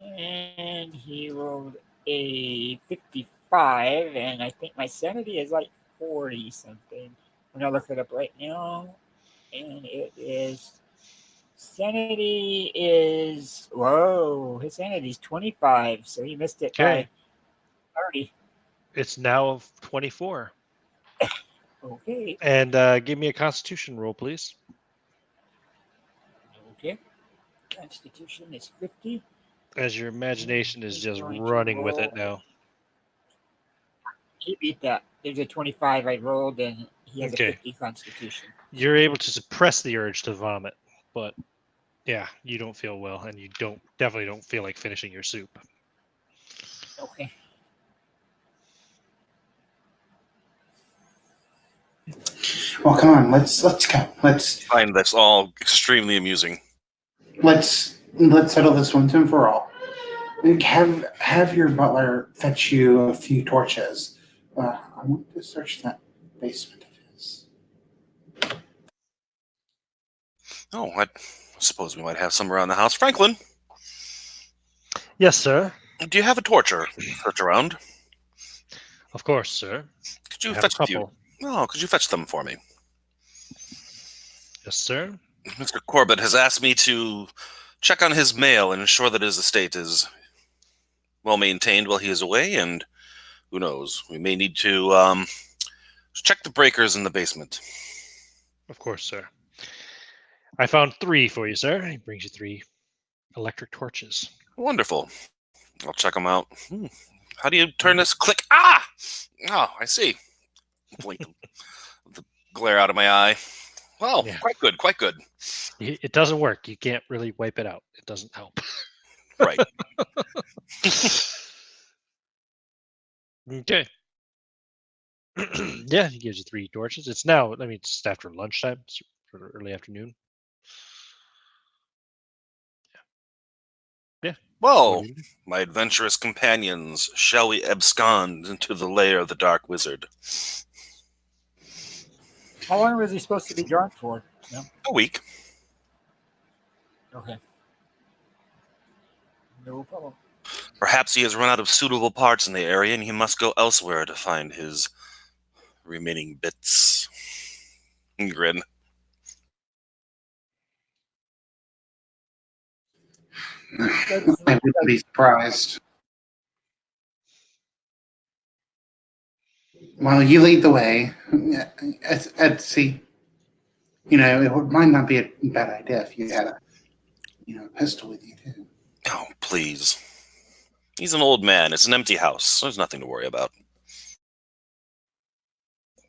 And he rolled a 55, and I think my sanity is like 40 something. I'm gonna look it up right now, and it is Sanity is his sanity's 25, so he missed it Okay. by 30. It's now 24. Okay. And give me a Constitution roll, please. Okay. Constitution is 50. As your imagination is He's just going to running with it roll- now. He beat that. There's a 25 I rolled, and he has Okay. a 50 Constitution. You're able to suppress the urge to vomit, but yeah, you don't feel well, and you definitely don't feel like finishing your soup. Okay. Well, come on, let's go. Let's I find this all extremely amusing. let's settle this once and for all. Have your butler fetch you a few torches. I want to search that basement of his. Oh, I suppose we might have some around the house. Franklin, Yes, sir. do you have a torch around? Of course, sir. Could you I have fetch a couple. could you fetch them for me? Yes, sir. Mr. Corbitt has asked me to check on his mail and ensure that his estate is well maintained while he is away, and who knows, we may need to check the breakers in the basement. Of course, sir. I found 3 for you, sir. He brings you 3 electric torches. Wonderful. I'll check them out. How do you turn this? Click. Ah! Oh, I see. Blink. The glare out of my eye. Well, Yeah. quite good, quite good. It doesn't work. You can't really wipe it out. It doesn't help. Right. Okay. Yeah, he gives you 3 torches. It's now, it's just after lunchtime, it's sort of early afternoon. Yeah. Well, What do you do? my adventurous companions, shall we abscond into the lair of the Dark Wizard? How long was he supposed to be drunk for? No? A week. Okay. No problem. Perhaps he has run out of suitable parts in the area and he must go elsewhere to find his remaining bits. Grin. I wouldn't be surprised. Well, you lead the way. Estey, it might not be a bad idea if you had a pistol with you too. Oh, please. He's an old man. It's an empty house. There's nothing to worry about.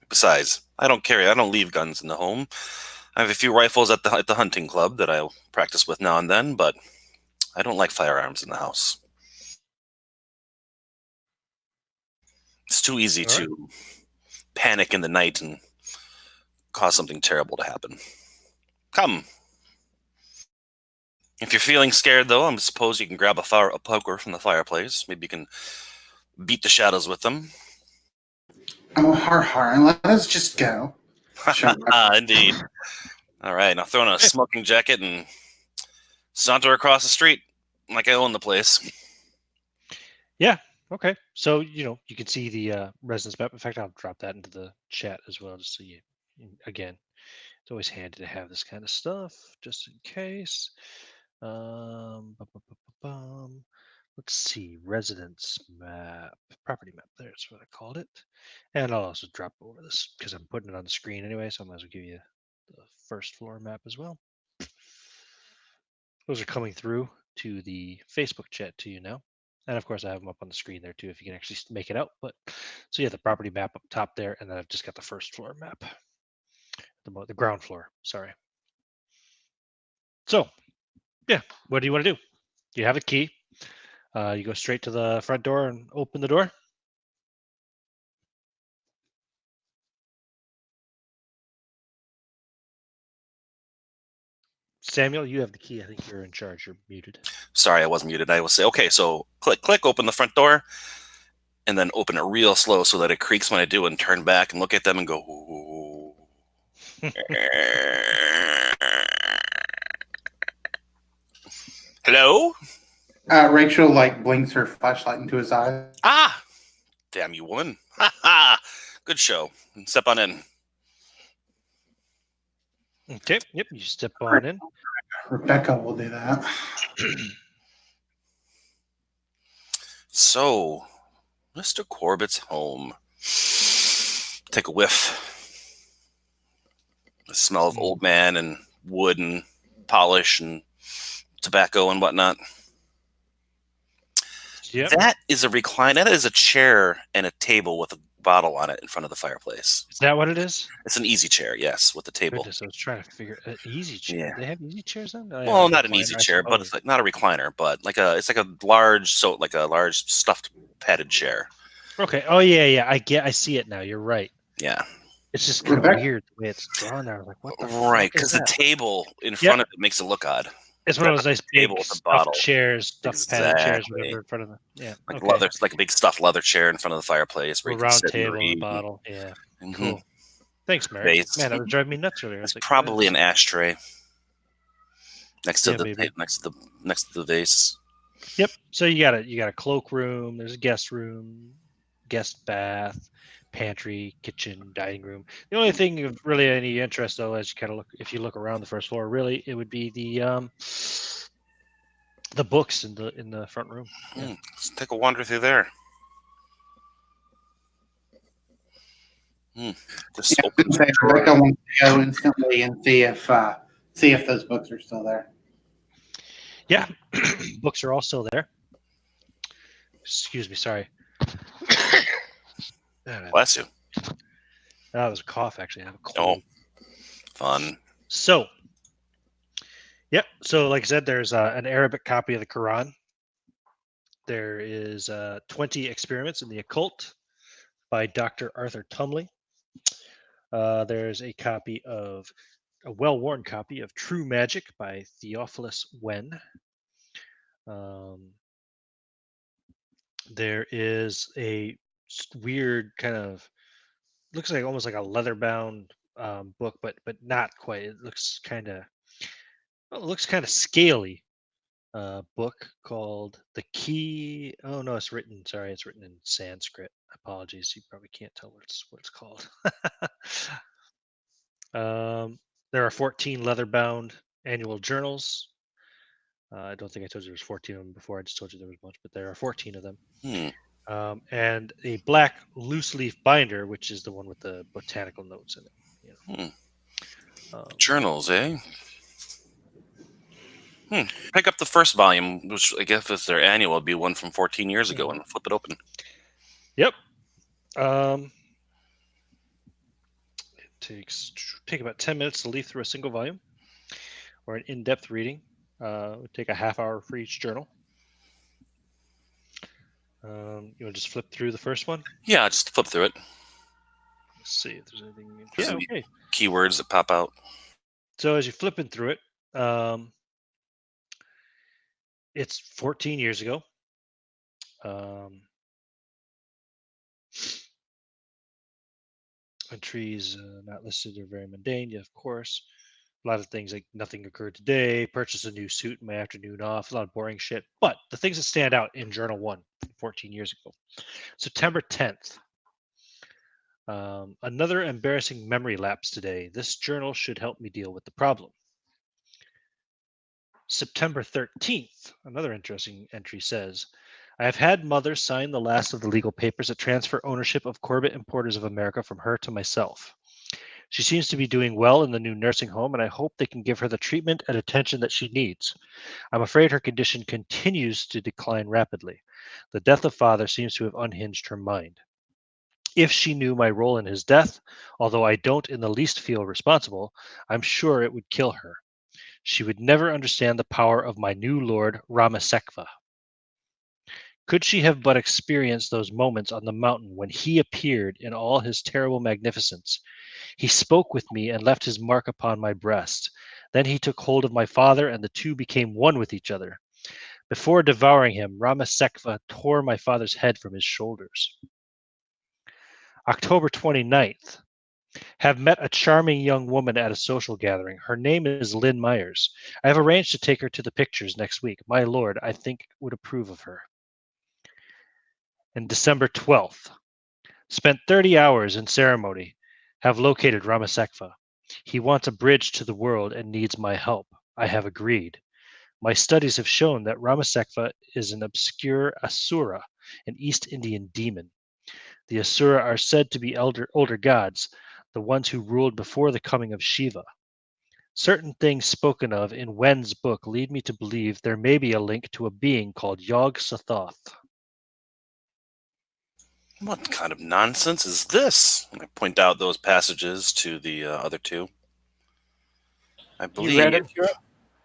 Besides, I don't leave guns in the home. I have a few rifles at the hunting club that I'll practice with now and then, but I don't like firearms in the house. It's too easy to panic in the night and cause something terrible to happen. Come. If you're feeling scared, though, I suppose you can grab a poker from the fireplace. Maybe you can beat the shadows with them. Oh, har, let us just go. Sure. Indeed. All right, now throw on a smoking jacket and saunter across the street like I own the place. Yeah. Okay. So, you can see the residence map. In fact, I'll drop that into the chat as well, just so again, it's always handy to have this kind of stuff, just in case. Let's see, residence map, property map. There's what I called it. And I'll also drop over this because I'm putting it on the screen anyway, so I might as well give you the first floor map as well. Those are coming through to the Facebook chat to you now. And of course, I have them up on the screen there too, if you can actually make it out. But so yeah, the property map up top there, and then I've just got the first floor map, the ground floor. Sorry. So, yeah, what do you want to do? You have a key. You go straight to the front door and open the door. Samuel, you have the key. I think you're in charge. You're muted. Sorry, I wasn't muted. I will say, okay, so click, open the front door, and then open it real slow so that it creaks when I do, and turn back and look at them and go, ooh. Hello? Rachel blinks her flashlight into his eye. Ah! Damn you, woman. Ha ha! Good show. Step on in. Okay. Yep. You step on in. Rebecca will do that. So, Mr. Corbitt's home. Take a whiff. The smell of old man and wood and polish and tobacco and whatnot. Yep. That is a recline. That is a chair and a table with a bottle on it in front of the fireplace. Is that what it is? It's an easy chair, yes, with a table. Goodness, I was trying to figure an easy chair. Yeah. They have easy chairs then? Well, not an easy chair, but it's like not a recliner, but it's like a large stuffed padded chair. Okay. Oh yeah. I see it now. You're right. Yeah. It's just kind of weird the way it's drawn there. Like what the right? Because the table in front of it makes it look odd. It's one of those nice table big with a bottle. chairs, stuffed padded chairs, whatever, in front of them. Yeah. Like leather, it's like a big stuffed leather chair in front of the fireplace. A round table and a bottle. Yeah. Mm-hmm. Cool. Thanks, Mary. Vase. Man, that was driving me nuts earlier. It's like, probably an ashtray next to next to the vase. Yep. So you got a cloakroom. There's a guest room, guest bath, pantry, kitchen, dining room. The only thing of really any interest, though, as you kind of look, if you look around the first floor, really, it would be the books in the front room. Yeah. Let's take a wander through there. Just open Rebecca wants to go instantly and see if those books are still there. Yeah, books are all still there. Excuse me, sorry. Bless you. That was a cough, actually. I have a cold. Oh, fun. So, yep. So, like I said, there's an Arabic copy of the Quran. There is 20 Experiments in the Occult by Dr. Arthur Tumley. There's a well-worn copy of True Magic by Theophilus Wen. There is a weird kind of, looks like almost like a leather-bound book, but not quite. It looks kind of scaly. Book called The Key. Oh no, it's written in Sanskrit. Apologies, you probably can't tell what it's called. There are 14 leather-bound annual journals. I don't think I told you there was 14 of them before. I just told you there was a bunch, but there are 14 of them. And a black loose-leaf binder, which is the one with the botanical notes in it. Journals, eh? Pick up the first volume, which I guess if their annual would be one from 14 years ago, and flip it open. Yep. It take about 10 minutes to leaf through a single volume, or an in-depth reading. It would take a half hour for each journal. You want to just flip through the first one? Yeah, just flip through it. Let's see if there's anything interesting. Yeah, okay. Keywords that pop out. So as you're flipping through it, it's 14 years ago. Entries not listed are very mundane. Yeah, of course. A lot of things like nothing occurred today, purchase a new suit in my afternoon off, a lot of boring shit. But the things that stand out in Journal 1 from 14 years ago. September 10th. Another embarrassing memory lapse today. This journal should help me deal with the problem. September 13th, another interesting entry says, I have had Mother sign the last of the legal papers that transfer ownership of Corbitt Importers of America from her to myself. She seems to be doing well in the new nursing home, and I hope they can give her the treatment and attention that she needs. I'm afraid her condition continues to decline rapidly. The death of Father seems to have unhinged her mind. If she knew my role in his death, although I don't in the least feel responsible, I'm sure it would kill her. She would never understand the power of my new lord, Ramasekva. Could she have but experienced those moments on the mountain when he appeared in all his terrible magnificence? He spoke with me and left his mark upon my breast. Then he took hold of my father, and the two became one with each other. Before devouring him, Ramasekva tore my father's head from his shoulders. October 29th. Have met a charming young woman at a social gathering. Her name is Lynn Myers. I have arranged to take her to the pictures next week. My lord, I think, would approve of her. And December 12th. Spent 30 hours in ceremony. Have located Ramasekva. He wants a bridge to the world and needs my help. I have agreed. My studies have shown that Ramasekva is an obscure Asura, an East Indian demon. The Asura are said to be older gods, the ones who ruled before the coming of Shiva. Certain things spoken of in Wen's book lead me to believe there may be a link to a being called Yog Sothoth. What kind of nonsense is this? And I point out those passages to the other two. I believe. You read them to it?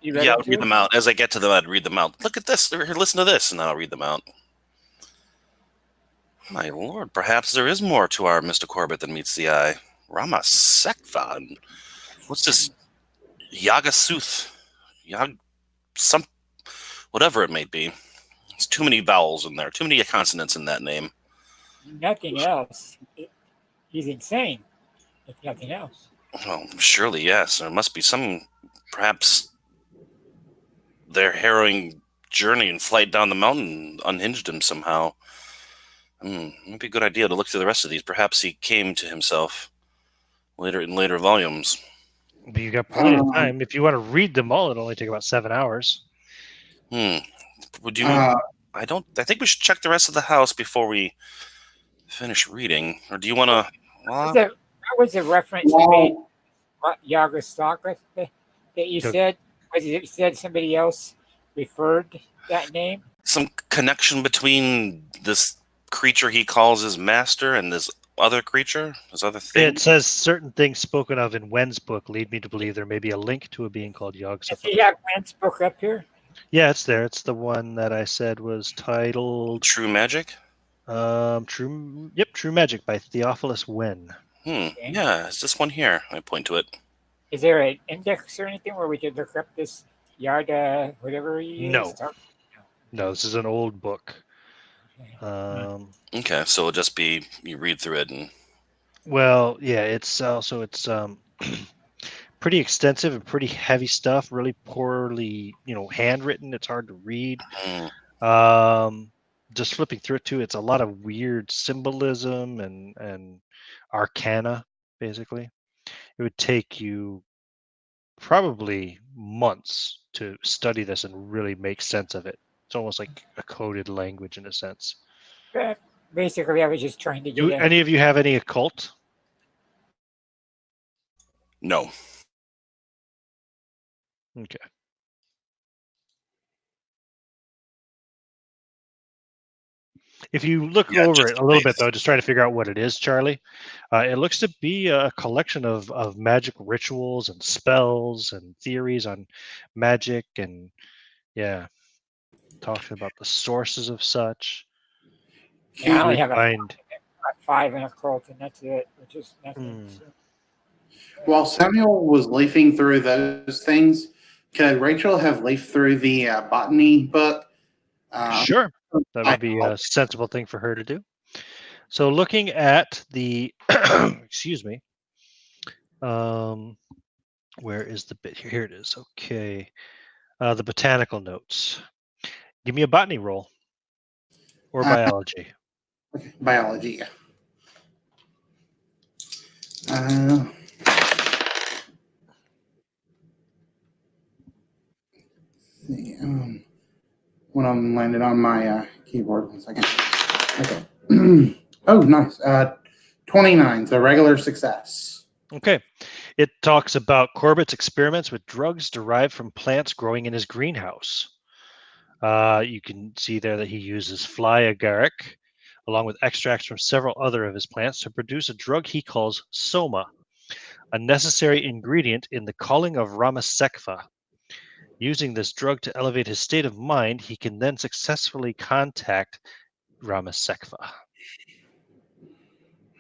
You read Yeah, I them would to read it? them out. As I get to them, I'd read them out. Look at this. Here, listen to this, and then I'll read them out. My lord, perhaps there is more to our Mr. Corbitt than meets the eye. Ramasekva. What's this? Yagasuth. Whatever it may be. There's too many vowels in there. Too many consonants in that name. Nothing else. He's insane, if nothing else. Well, surely, yes. There must be some, perhaps their harrowing journey and flight down the mountain unhinged him somehow. Might be a good idea to look through the rest of these. Perhaps he came to himself in later volumes. But you got plenty of time. If you want to read them all, it'll only take about 7 hours. Would you? I think we should check the rest of the house before we finish reading. Or do you want to? That was a reference you made, Yagasaka, that you said. Was it said somebody else referred that name? Some connection between this creature he calls his master and this other creature? This other thing? It says certain things spoken of in Wen's book lead me to believe there may be a link to a being called Yog Sothoth. Does he have Wen's book up here? Yeah, it's there. It's the one that I said was titled True Magic? True Magic by Theophilus Wen. Okay. Yeah, it's this one here. I point to it. Is there an index or anything where we could look up this Yarda, whatever he is? No, this is an old book. Okay, so it'll just be you read through it and. Well, yeah, it's pretty extensive and pretty heavy stuff. Really poorly, handwritten. It's hard to read. Just flipping through it too, it's a lot of weird symbolism and arcana. Basically, it would take you probably months to study this and really make sense of it. It's almost like a coded language in a sense. Basically, I was just trying to get any of you have any occult? No. Okay. If you look over it a little bit, though, just trying to figure out what it is, Charlie, it looks to be a collection of magic rituals and spells and theories on magic and, talking about the sources of such. I only have a 5 in occult, and that's it. Which is nothing. While Samuel was leafing through those things, could Rachel have leafed through the botany book? Sure. That would be a sensible thing for her to do. So looking at the, excuse me, where is the bit? Here it is. Okay. The botanical notes. Give me a botany roll. Or biology. Okay, biology, yeah. When I'm landed on my keyboard, 1 second. Okay. Oh, nice. 29, so regular success. Okay. It talks about Corbitt's experiments with drugs derived from plants growing in his greenhouse. You can see there that he uses fly agaric along with extracts from several other of his plants to produce a drug he calls soma, a necessary ingredient in the calling of Ramasekva. Using this drug to elevate his state of mind, he can then successfully contact Ramasekva.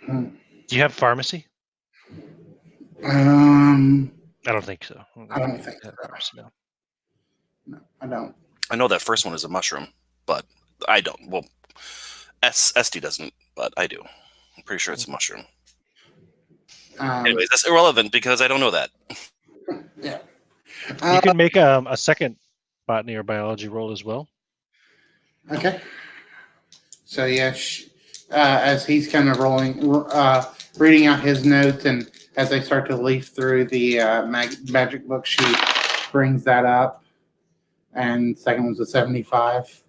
Do you have pharmacy? I don't think so. I don't think so. Pharmacy, no, I don't. I know that first one is a mushroom, but I don't. Well, Estey doesn't, but I do. I'm pretty sure it's a mushroom. Anyways, that's irrelevant because I don't know that. Yeah. You can make a second botany or biology roll as well. Okay. So, as he's kind of reading out his notes, and as they start to leaf through the magic book, she brings that up, and second one's a 75.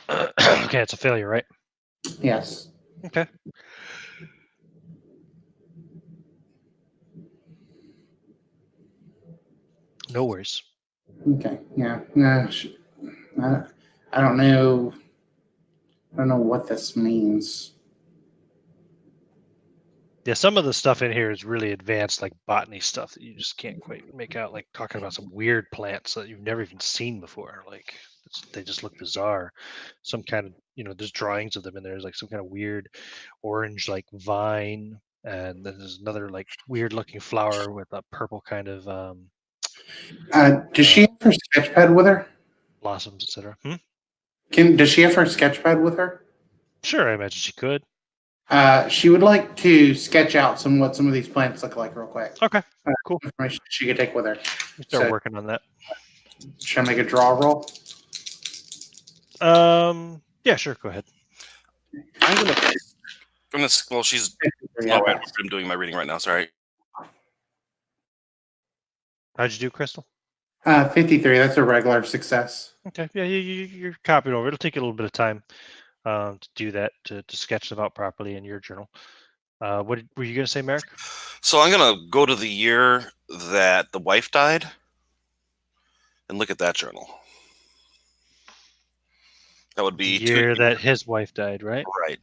Okay, it's a failure, right? Yes. Okay. No worries. Okay. Yeah. No, I don't know. I don't know what this means. Yeah, some of the stuff in here is really advanced, like botany stuff that you just can't quite make out. Like talking about some weird plants that you've never even seen before. Like they just look bizarre. Some kind of, there's drawings of them in there. There's like some kind of weird orange, like vine, and then there's another like weird looking flower with a purple kind of Does she have her sketch pad with her? blossoms, etc. Does she have her sketch pad with her? Sure, I imagine she could. She would like to sketch out what some of these plants look like real quick. Okay, cool. Information she could take with her. We start So- working on that. Should I make a draw roll? Yeah, sure. Go ahead. I'm gonna. Well, she's. Yeah, Oh, I'm doing my reading right now. Sorry. How'd you do, Krystal? 53. That's a regular success. Okay. Yeah, you're copying over. It'll take you a little bit of time to do that, to sketch them out properly in your journal. What were you going to say, Merrick? So I'm gonna go to the year that the wife died, and look at that journal. That would be The year that his wife died, right? Right.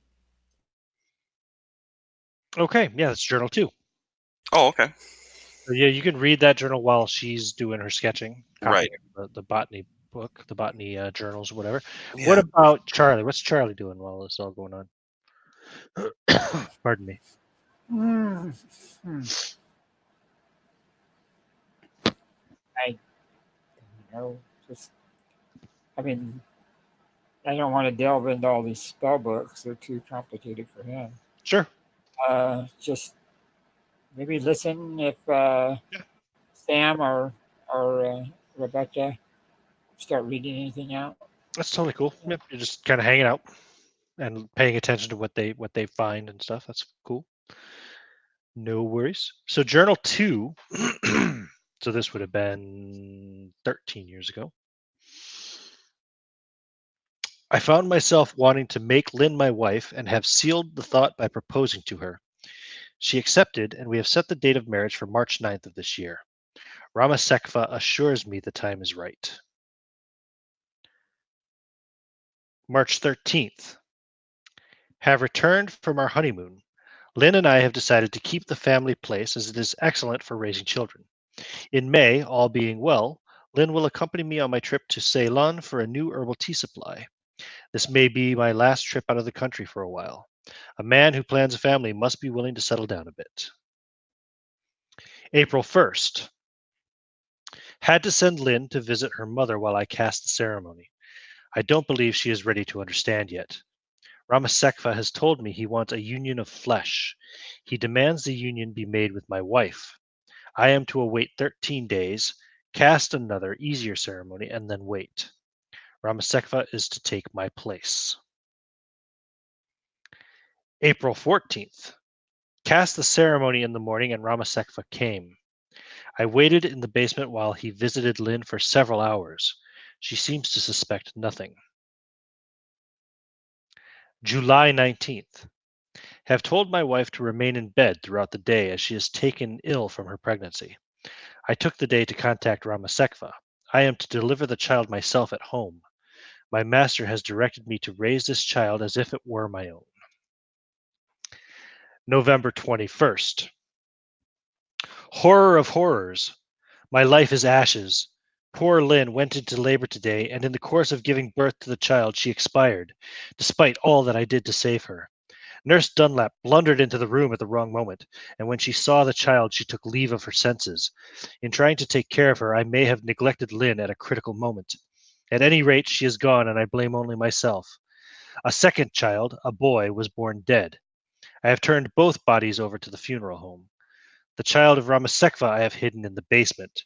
Okay. Yeah, that's journal 2. Oh, okay. So yeah, you can read that journal while she's doing her sketching. Right. The botany book, the botany journals, whatever. Yeah. What about Charlie? What's Charlie doing while this is all going on? Pardon me. Hmm. I don't know. I don't want to delve into all these spell books. They're too complicated for him. Sure. Just maybe listen if Sam or Rebecca start reading anything out. That's totally cool. Yep, you're just kind of hanging out and paying attention to what they find and stuff. That's cool. No worries. So journal 2. So this would have been 13 years ago. I found myself wanting to make Lynn my wife and have sealed the thought by proposing to her. She accepted, and we have set the date of marriage for March 9th of this year. Ramasekva assures me the time is right. March 13th. Have returned from our honeymoon. Lynn and I have decided to keep the family place as it is excellent for raising children. In May, all being well, Lynn will accompany me on my trip to Ceylon for a new herbal tea supply. This may be my last trip out of the country for a while. A man who plans a family must be willing to settle down a bit. April 1st. Had to send Lynn to visit her mother while I cast the ceremony. I don't believe she is ready to understand yet. Ramasekva has told me he wants a union of flesh. He demands the union be made with my wife. I am to await 13 days, cast another, easier ceremony, and then wait. Ramasekva is to take my place. April 14th. Cast the ceremony in the morning and Ramasekva came. I waited in the basement while he visited Lynn for several hours. She seems to suspect nothing. July 19th. Have told my wife to remain in bed throughout the day as she is taken ill from her pregnancy. I took the day to contact Ramasekva. I am to deliver the child myself at home. My master has directed me to raise this child as if it were my own. November 21st. Horror of horrors. My life is ashes. Poor Lynn went into labor today, and in the course of giving birth to the child, she expired, despite all that I did to save her. Nurse Dunlap blundered into the room at the wrong moment, and when she saw the child, she took leave of her senses. In trying to take care of her, I may have neglected Lynn at a critical moment. At any rate, she is gone, and I blame only myself. A second child, a boy, was born dead. I have turned both bodies over to the funeral home. The child of Ramasekva I have hidden in the basement.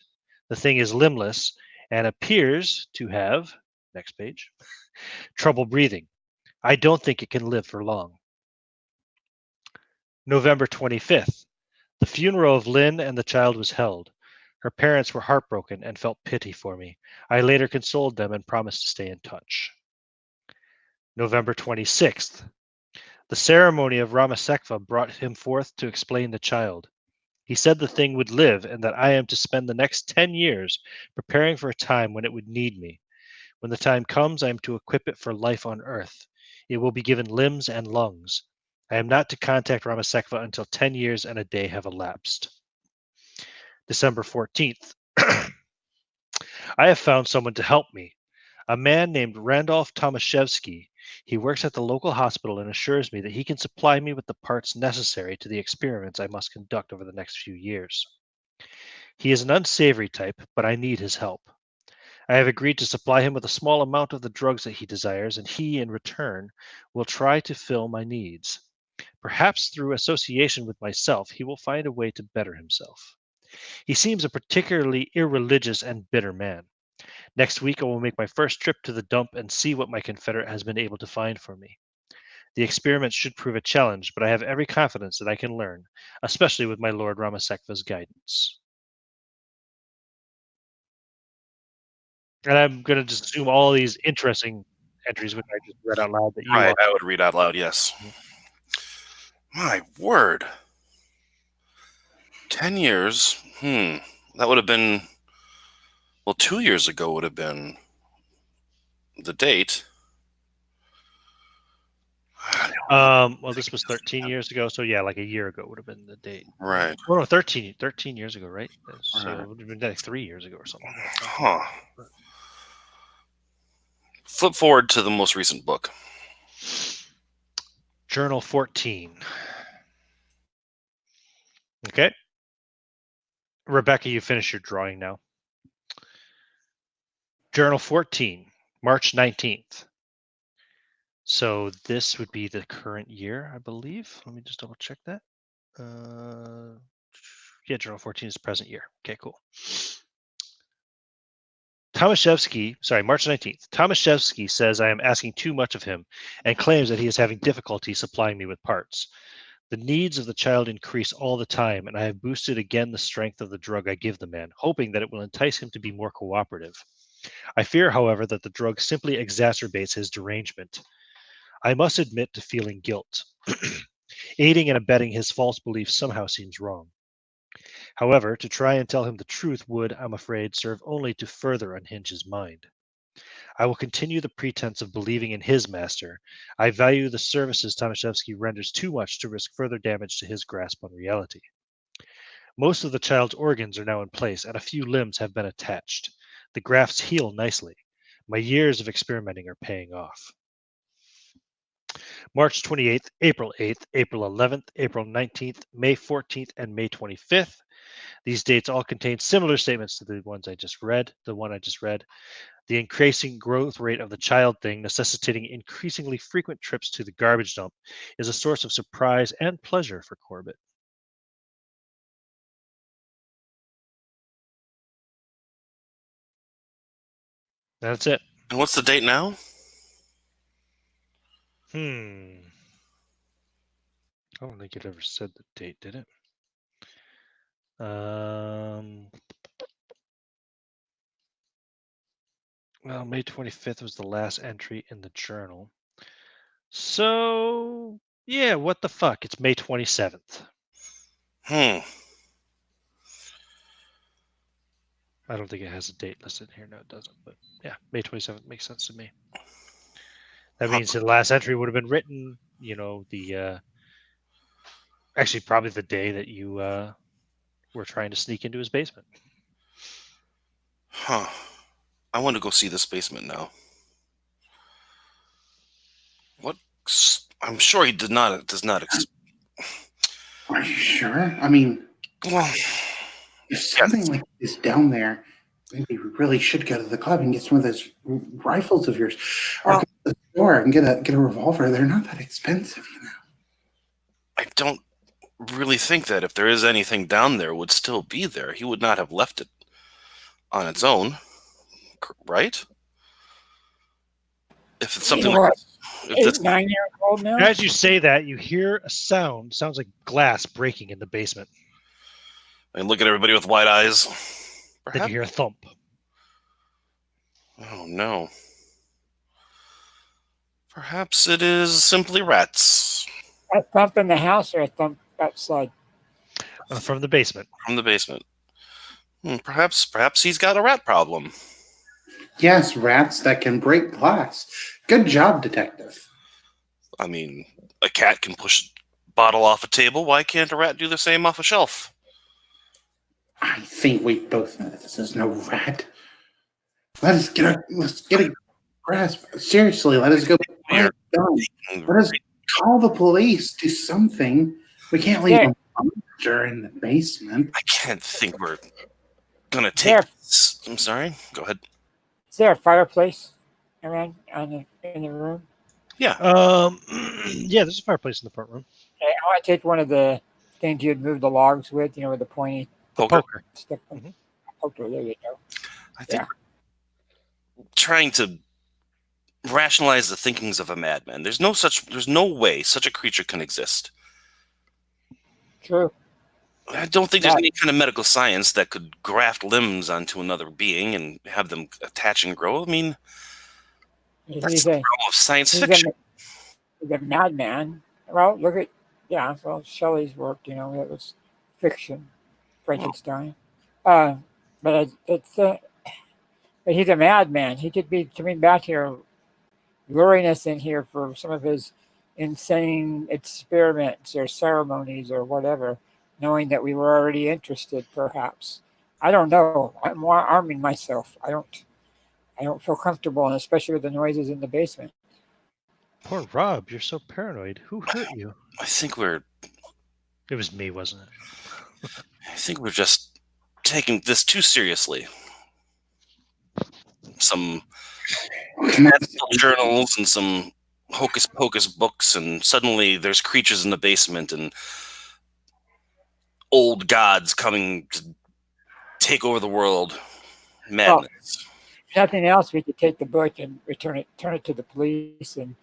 The thing is limbless and appears to have, next page, trouble breathing. I don't think it can live for long. November 25th. The funeral of Lynn and the child was held. Her parents were heartbroken and felt pity for me. I later consoled them and promised to stay in touch. November 26th. The ceremony of Ramasekva brought him forth to explain the child. He said the thing would live and that I am to spend the next 10 years preparing for a time when it would need me. When the time comes, I am to equip it for life on Earth. It will be given limbs and lungs. I am not to contact Ramasekva until 10 years and a day have elapsed. December 14th. I have found someone to help me. A man named Randolph Tomaszewski. He works at the local hospital and assures me that he can supply me with the parts necessary to the experiments I must conduct over the next few years. He is an unsavory type, but I need his help. I have agreed to supply him with a small amount of the drugs that he desires, and he, in return, will try to fill my needs. Perhaps through association with myself, he will find a way to better himself. He seems a particularly irreligious and bitter man. Next week, I will make my first trip to the dump and see what my confederate has been able to find for me. The experiment should prove a challenge, but I have every confidence that I can learn, especially with my Lord Ramasekva's guidance. And I'm going to just assume all these interesting entries, which I just read out loud, that you Right, all... I would read out loud, yes. My word. 10 years? That would have been... Well, 2 years ago would have been the date. Well, this was 13 years ago, so yeah, like a year ago would have been the date. Right. Oh, no, 13 years ago, right? So Right. it would have been like 3 years ago or something like that. Huh. Flip forward to the most recent book. Journal 14. Okay. Rebecca, you finished your drawing now. Journal 14, March 19th. So this would be the current year, I believe. Let me just double check that. Yeah, Journal 14 is present year. Okay, cool. Tomaszewski, March 19th. Tomaszewski says I am asking too much of him and claims that he is having difficulty supplying me with parts. The needs of the child increase all the time, and I have boosted again the strength of the drug I give the man, hoping that it will entice him to be more cooperative. I fear, however, that the drug simply exacerbates his derangement. I must admit to feeling guilt. Aiding and abetting his false beliefs somehow seems wrong. However, to try and tell him the truth would, I'm afraid, serve only to further unhinge his mind. I will continue the pretense of believing in his master. I value the services Tomaszewski renders too much to risk further damage to his grasp on reality. Most of the child's organs are now in place, and a few limbs have been attached. The grafts heal nicely. My years of experimenting are paying off. March 28th, April 8th, April 11th, April 19th, May 14th, and May 25th. These dates all contain similar statements to the one I just read. The increasing growth rate of the child thing, necessitating increasingly frequent trips to the garbage dump, is a source of surprise and pleasure for Corbitt. That's it. And what's the date now? I don't think it ever said the date, did it? Well, May 25th was the last entry in the journal. So, yeah, what the fuck? It's May 27th. I don't think it has a date listed here. No, it doesn't. But yeah, May 27th makes sense to me. That means the last entry would have been written, actually probably the day that you were trying to sneak into his basement. I want to go see this basement now. What? I'm sure he does not. Are you sure? I mean, Well, if something like this down there, maybe we really should go to the club and get some of those rifles of yours. Or go to the store and get a revolver. They're not that expensive, I don't really think that if there is anything down there, it would still be there. He would not have left it on its own, right? If it's something like this, if 8, 9 years old now. As you say that, you hear a sound. Sounds like glass breaking in the basement. I look at everybody with wide eyes. Then you hear a thump. Oh no. Perhaps it is simply rats A thump in the house or a thump outside? From the basement. from the basement. Perhaps he's got a rat problem. Yes, rats that can break glass. Good job, detective. I mean, a cat can push a bottle off a table. Why can't a rat do the same off a shelf? I think we both know that this is no rat. Let's get a grasp. Seriously, let us go. We are Let us call the police. Do something. We can't leave a monster in the basement. I can't think we're gonna take this. I'm sorry. Go ahead. Is there a fireplace around in the room? Yeah. Yeah, there's a fireplace in the front room. Okay, I want to take one of the things you'd move the logs with, with the pointy Poker. stick. Mm-hmm. Poker, there you go. I think we're trying to rationalize the thinkings of a madman. There's no way such a creature can exist. True. I don't think there's any kind of medical science that could graft limbs onto another being and have them attach and grow. I mean, that's the realm of science fiction. He's a madman. Well, look at, Shelley's work, it was fiction, Frankenstein. But but he's a madman. He could be coming back here, luring us in here for some of his insane experiments or ceremonies or whatever, knowing that we were already interested, perhaps. I don't know. I'm more arming myself. I don't feel comfortable, and especially with the noises in the basement. Poor Rob, you're so paranoid. Who hurt you? I think It was me, wasn't it? I think we're just taking this too seriously. Some journals and some hocus pocus books, and suddenly there's creatures in the basement and old gods coming to take over the world. Madness. If nothing else, we could take the book and turn it to the police, and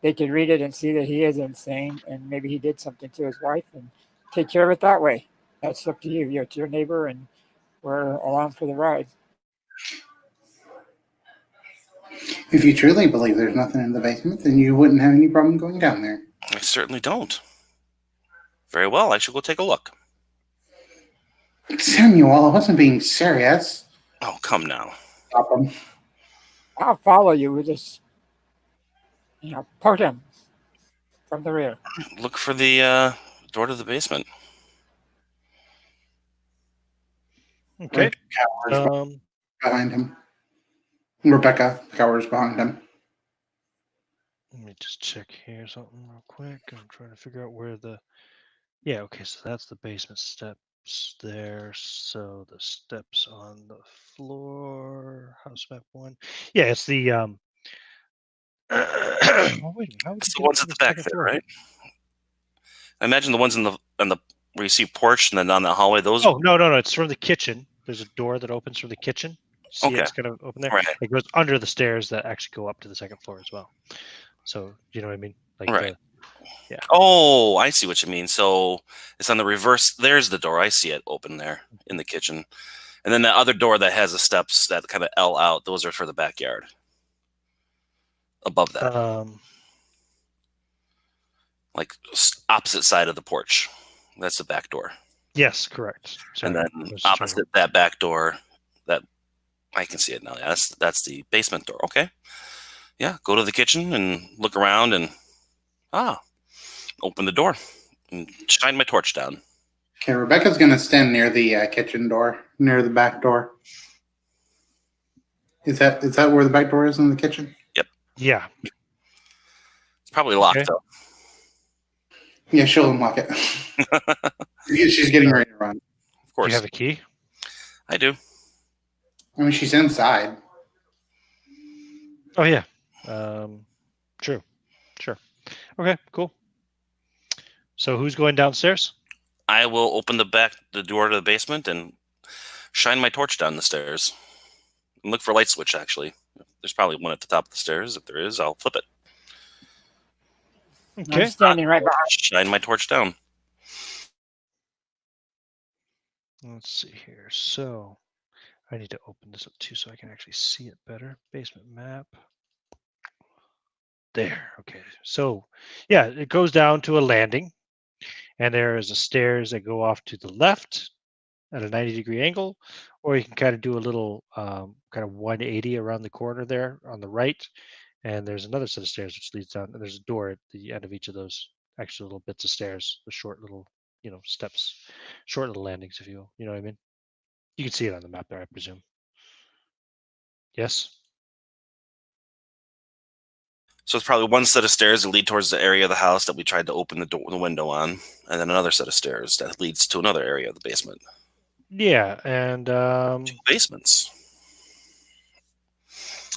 they could read it and see that he is insane, and maybe he did something to his wife, and take care of it that way. That's up to you. It's your neighbor, and we're along for the ride. If you truly believe there's nothing in the basement, then you wouldn't have any problem going down there. I certainly don't. Very well, I shall go take a look. Samuel, I wasn't being serious. Oh, come now. Stop him. I'll follow you with this, poke him from the rear. Look for the door to the basement. Okay. Behind him. Rebecca cowers behind him. Let me just check here something real quick. I'm trying to figure out where the... Yeah, okay, so that's the basement steps there. So the steps on the floor, house map 1. Yeah, it's the... oh, wait, it's the ones at the back there, right? I imagine the ones in the where you see porch and then down that hallway, those... Oh, no, it's from the kitchen. There's a door that opens from the kitchen. See, it's kind of open there. Right. It goes under the stairs that actually go up to the second floor as well. So, you know what I mean? Like right. Yeah. Oh, I see what you mean. So it's on the reverse. There's the door. I see it open there in the kitchen. And then the other door that has the steps that kind of L out, those are for the backyard. Above that. Like opposite side of the porch. That's the back door. Yes, correct. Sorry, and then opposite that back door, that I can see it now. Yeah, that's the basement door. Okay. Yeah, go to the kitchen and look around and open the door and shine my torch down. Okay, Rebecca's going to stand near the kitchen door, near the back door. Is that where the back door is in the kitchen? Yep. Yeah. It's probably locked though. Yeah, she'll unlock it. She's getting ready to run. Of course. Do you have a key? I do. I mean, she's inside. Oh, yeah. True. Sure. Okay, cool. So who's going downstairs? I will open the door to the basement and shine my torch down the stairs. And look for a light switch, actually. There's probably one at the top of the stairs. If there is, I'll flip it. Okay. I'm standing right behind. Shine my torch down. Let's see here. So I need to open this up too so I can actually see it better. Basement map. There. Okay. So, yeah, it goes down to a landing, and there is a stairs that go off to the left at a 90-degree angle, or you can kind of do a little kind of 180 around the corner there on the right, and there's another set of stairs which leads down, and there's a door at the end of each of those extra little bits of stairs, the short little, steps, short little landings, if you will. You know what I mean? You can see it on the map there, I presume. Yes? So it's probably one set of stairs that lead towards the area of the house that we tried to open the window on, and then another set of stairs that leads to another area of the basement. Yeah, and 2 basements.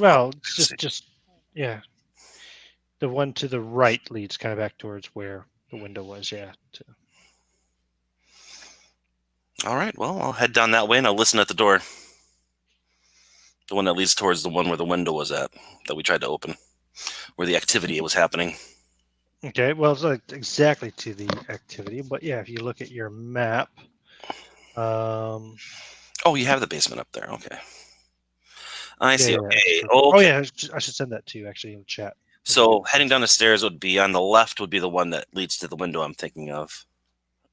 well, it's just yeah. The one to the right leads kind of back towards where the window was. Yeah. All right, well, I'll head down that way and I'll listen at the door. The one that leads towards the one where the window was at, that we tried to open, where the activity was happening. Okay, well, it's not exactly to the activity, but yeah, if you look at your map. Oh, you have the basement up there. Okay. I see. Yeah, Okay. Oh, Okay. yeah, I should send that to you actually in the chat. So heading down the stairs would be on the left, would be the one that leads to the window I'm thinking of,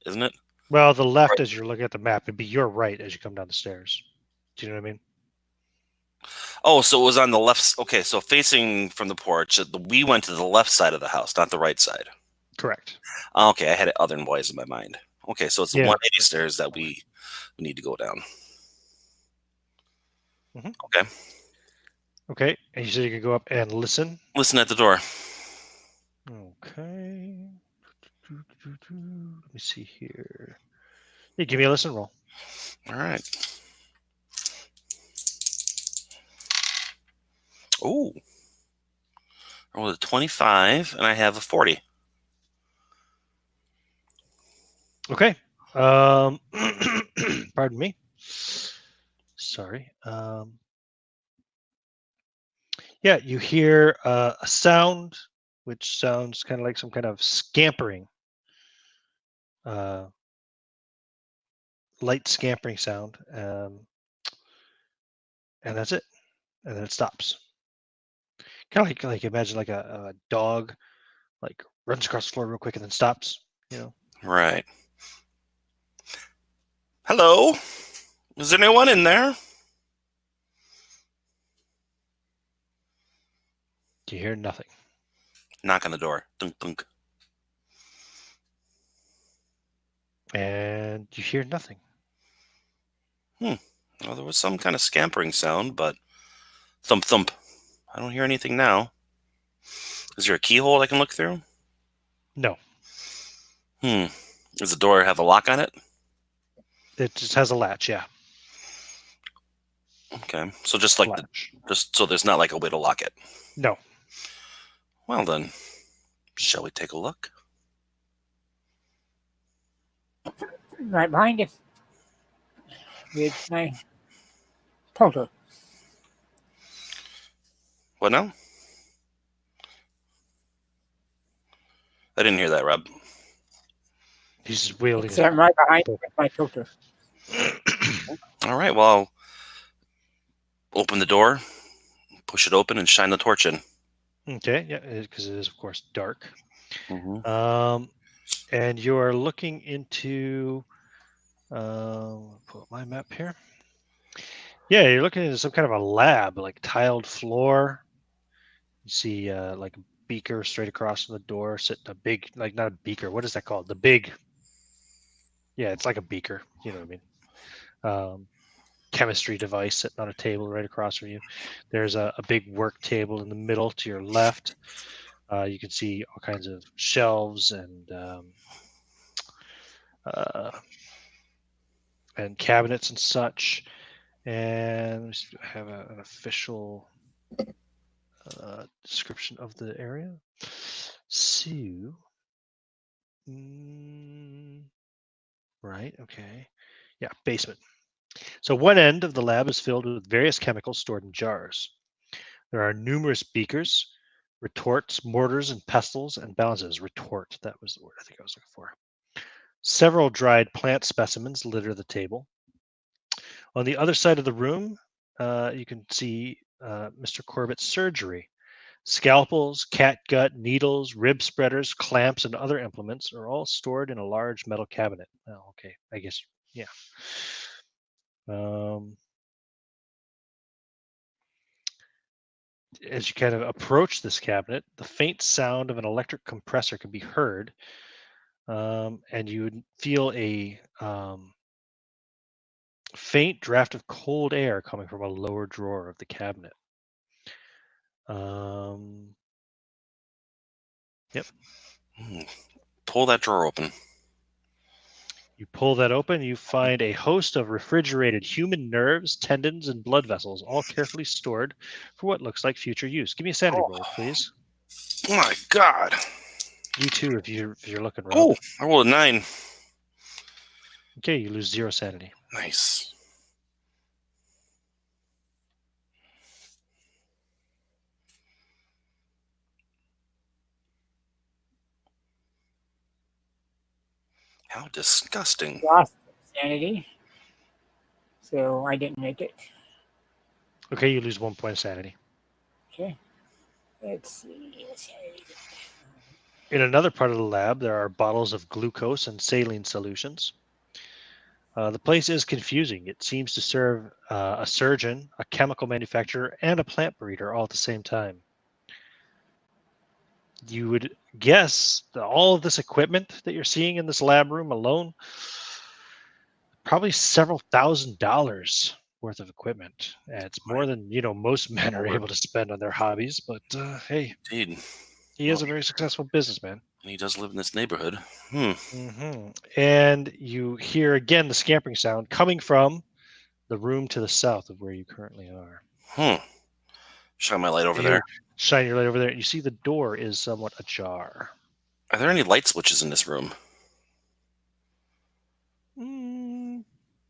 isn't it? Well, the left as you're looking at the map would be your right as you come down the stairs. Do you know what I mean? Oh, so it was on the left. Okay, so facing from the porch, we went to the left side of the house, not the right side. Correct. Okay, I had it otherwise in my mind. Okay, so it's the Yeah. 180 stairs that we need to go down. Mhm. Okay. Okay, and you said you could go up and listen. Listen at the door. Okay. Let me see here. Yeah, give me a listen roll. All right. Oh. I rolled a 25, and I have a 40. Okay. Pardon me. Sorry. Yeah, you hear a sound, which sounds kind of like some kind of scampering, light scampering sound, and that's it. And then it stops. Kind of like imagine like a dog, like runs across the floor real quick and then stops. Right. Hello? Is there anyone in there? You hear nothing. Knock on the door. Dunk, dunk. And you hear nothing. Well, there was some kind of scampering sound, but thump, thump. I don't hear anything now. Is there a keyhole I can look through? No. Does the door have a lock on it? It just has a latch, yeah. Okay, so just like so there's not like a way to lock it. No. Well then, shall we take a look? Right behind you. With my poker. What now? I didn't hear that, Rob. He's just wielding. So I'm right behind you with my poker. All right, well, I'll open the door, push it open, and shine the torch in. Okay, yeah, because it is, of course, dark. Mm-hmm. And you are looking into. Pull up my map here. Yeah, you're looking into some kind of a lab, like tiled floor. You see, like a beaker straight across from the door, sitting a big, like not a beaker. What is that called? The big. Yeah, it's like a beaker. You know what I mean? Chemistry device sitting on a table right across from you. There's a big work table in the middle to your left. You can see all kinds of shelves and cabinets and such. And I have an official description of the area. So, right, okay. Yeah, basement. So one end of the lab is filled with various chemicals stored in jars. There are numerous beakers, retorts, mortars, and pestles, and balances. Retort, that was the word I think I was looking for. Several dried plant specimens litter the table. On the other side of the room, you can see Mr. Corbitt's surgery. Scalpels, catgut, needles, rib spreaders, clamps, and other implements are all stored in a large metal cabinet. Oh, okay, I guess, yeah. As you kind of approach this cabinet, the faint sound of an electric compressor can be heard, and you would feel a faint draft of cold air coming from a lower drawer of the cabinet. Yep. Pull that drawer open. You pull that open, you find a host of refrigerated human nerves, tendons, and blood vessels, all carefully stored for what looks like future use. Give me a sanity roll, please. Oh my God. You too, if you're looking, Rob. Oh, I rolled a 9. Okay, you lose 0 sanity. Nice. How disgusting. Lost sanity. So I didn't make it. Okay, you lose 1 point of sanity. Okay. Let's see. In another part of the lab, there are bottles of glucose and saline solutions. The place is confusing. It seems to serve a surgeon, a chemical manufacturer, and a plant breeder all at the same time. You would guess that all of this equipment that you're seeing in this lab room alone, probably several $1,000s worth of equipment. And it's more than most men are able to spend on their hobbies. But hey, Indeed. he is a very successful businessman. And he does live in this neighborhood. And you hear again the scampering sound coming from the room to the south of where you currently are. Shine my light over there. Shine your light over there. You see the door is somewhat ajar. Are there any light switches in this room?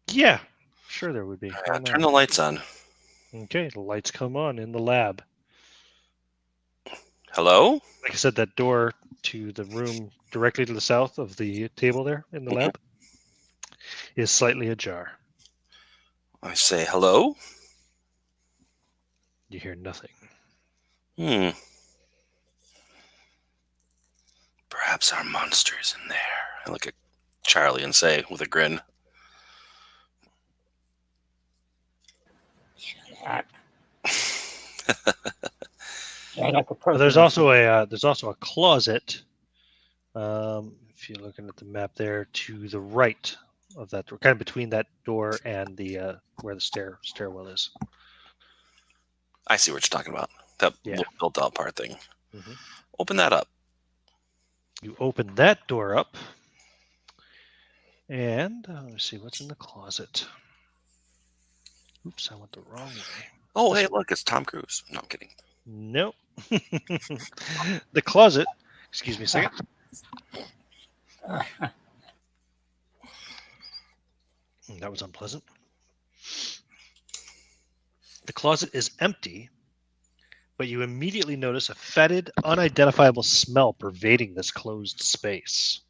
Yeah, sure there would be. Turn the lights on. Okay, the lights come on in the lab. Hello? Like I said, that door to the room directly to the south of the table there in the lab is slightly ajar. I say hello? You hear nothing. Perhaps our monster's in there. I look at Charlie and say with a grin. Shut up. There's also a closet. If you're looking at the map there, to the right of that door, kind of between that door and the where the stairwell is. I see what you're talking about. That built out part thing. Mm-hmm. Open that up. You open that door up, and let me see what's in the closet. Oops, I went the wrong way. Oh, hey, look, it's Tom Cruise. No, I'm kidding. Nope. The closet. Excuse me a second. That was unpleasant. The closet is empty, but you immediately notice a fetid, unidentifiable smell pervading this closed space.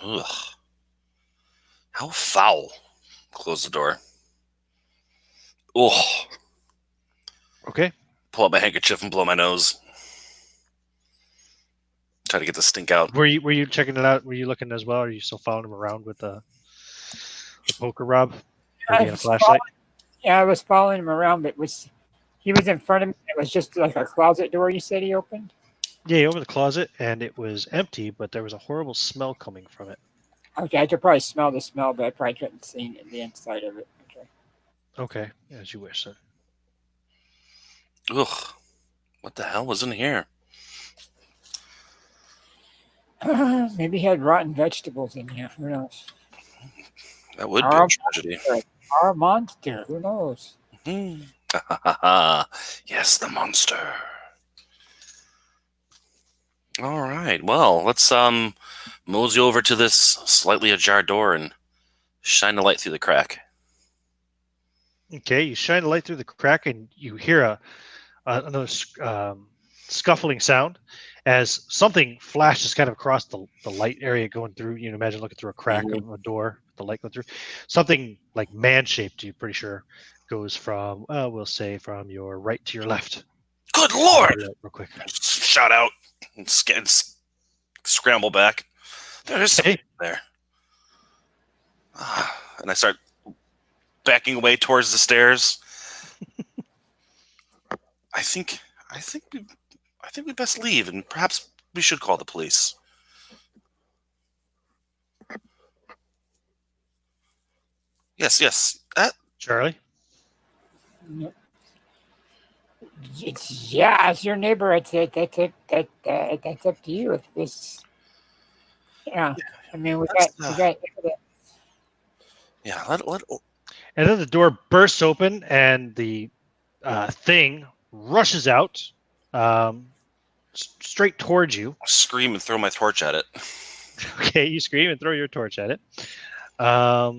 Ugh. How foul. Close the door. Oh. Okay. Pull out my handkerchief and blow my nose. Try to get the stink out. Were you checking it out? Were you looking as well? Or are you still following him around with the poker, Rob? Or a flashlight? I was following him around, but he was in front of me. It was just like a closet door you said he opened? Yeah, he opened the closet, and it was empty, but there was a horrible smell coming from it. Okay, I could probably smell the smell, but I probably couldn't see the inside of it. Okay, as you wish, then. Ugh. What the hell was in here? Maybe he had rotten vegetables in here. Who knows? That would be a tragedy. Our monster. Who knows? Yes, the monster. All right. Well, let's mosey over to this slightly ajar door and shine the light through the crack. Okay, you shine the light through the crack, and you hear another scuffling sound as something flashes kind of across the light area going through. You know, imagine looking through a crack of a door the light go through. Something like man-shaped, you're pretty sure, goes from, we'll say, from your right to your left. Good Lord! Real quick. Shout out and scramble back. There's something there. And I start backing away towards the stairs. I think we best leave, and perhaps we should call the police. Yes. Charlie? It's your neighbor. That's up to you. If this, yeah. I mean, we got. Yeah, And then the door bursts open, and the thing rushes out straight towards you. scream and throw my torch at it. Okay, you scream and throw your torch at it. Now,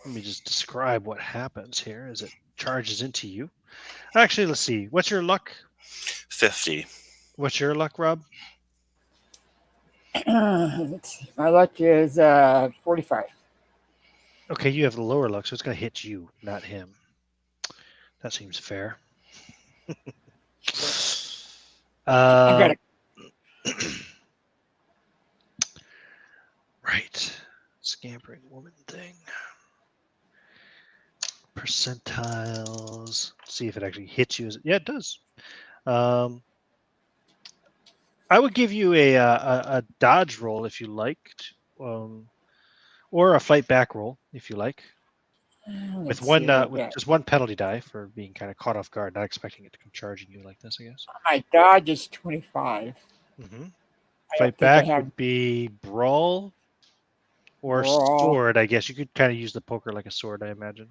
let me just describe what happens here as it charges into you. Actually, let's see. What's your luck? 50. What's your luck, Rob? Let's see. My luck is 45. Okay, you have the lower luck, so it's going to hit you, not him. That seems fair. I got it. Right. Scampering woman thing. Percentiles. See if it actually hits you. Yeah, it does. I would give you a dodge roll if you liked, or a fight back roll if you like, with just one penalty die for being kind of caught off guard, not expecting it to come charging you like this. I guess. My dodge is 25. Mm-hmm. Fight back would be brawl or sword. I guess you could kind of use the poker like a sword, I imagine.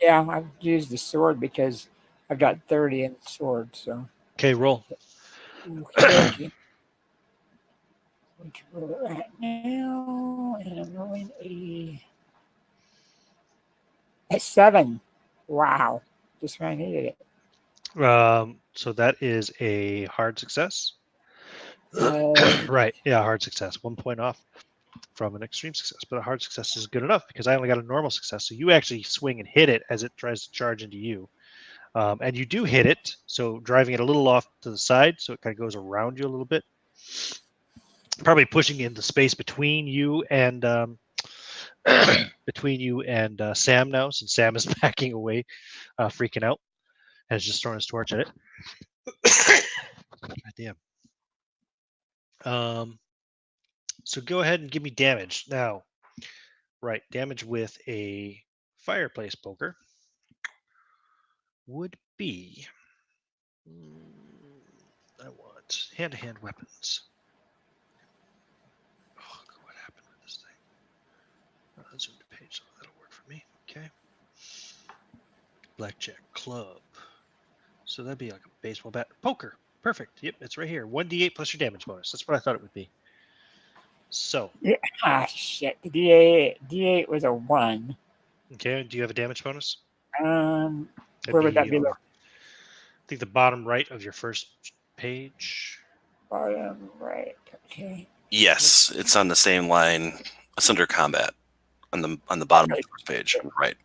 Yeah, I've used the sword because I've got 30 in the sword. So. Okay, roll. Okay. Which roll at now, and I'm rolling a 7. Wow, just when I needed it. So that is a hard success. Right. Yeah, hard success. 1 point off from an extreme success, but a hard success is good enough because I only got a normal success. So you actually swing and hit it as it tries to charge into you. And you do hit it, so driving it a little off to the side, so it kind of goes around you a little bit. Probably pushing in the space between you and Sam now, since Sam is backing away, freaking out, and has just thrown his torch at it. God damn. So go ahead and give me damage now. Right, damage with a fireplace poker would be. I want hand-to-hand weapons. Oh, what happened with this thing? Zoom to page, so that'll work for me. Okay. Blackjack club. So that'd be like a baseball bat. Poker. Perfect. Yep, it's right here. 1d8 plus your damage bonus. That's what I thought it would be. So. Yeah, shit. The D8 was a 1. Okay. Do you have a damage bonus? Where would that be? I think the bottom right of your first page. Bottom right. Okay. Yes, it's on the same line. It's under combat on the bottom of the first page. Right.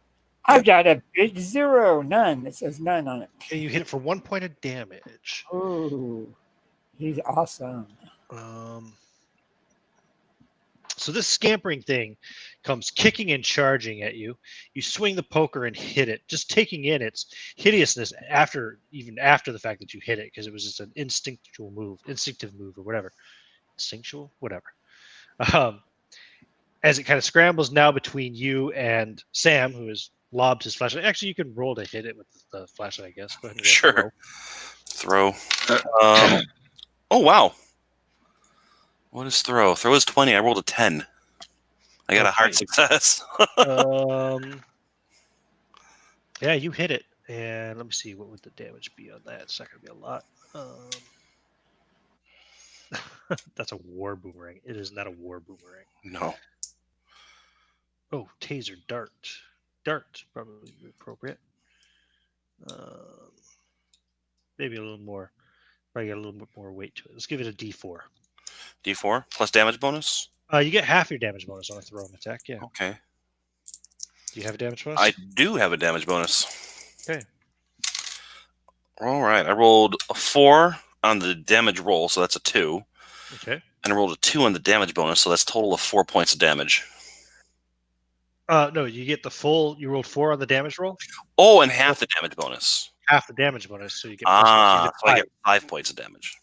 I've got a big 0. None. It says none on it. Okay, you hit it for 1 point of damage. Oh, he's awesome. So this scampering thing comes kicking and charging at you. You swing the poker and hit it, just taking in its hideousness even after the fact that you hit it, because it was just an instinctive move or whatever. Instinctual? Whatever. As it kind of scrambles now between you and Sam, who has lobbed his flashlight. Actually, you can roll to hit it with the flashlight, I guess. Go ahead and sure. Throw. Oh, wow. What is throw? Throw is 20. I rolled a 10. I got a hard success. Yeah, you hit it. And let me see, what would the damage be on that? It's not going to be a lot. That's a war boomerang. It is not a war boomerang. No. Oh, taser dart. Dart, probably appropriate. Maybe a little more. Probably got a little bit more weight to it. Let's give it a D4. D4 plus damage bonus? You get half your damage bonus on a thrown attack. Yeah. Okay. Do you have a damage bonus? I do have a damage bonus. Okay. All right. I rolled a 4 on the damage roll, so that's a 2. Okay. And I rolled a 2 on the damage bonus, so that's a total of 4 points of damage. No, you get the full. You rolled 4 on the damage roll. Oh, and half the damage bonus. Half the damage bonus, so you get plus 1. So you get So I 5. get 5 points of damage.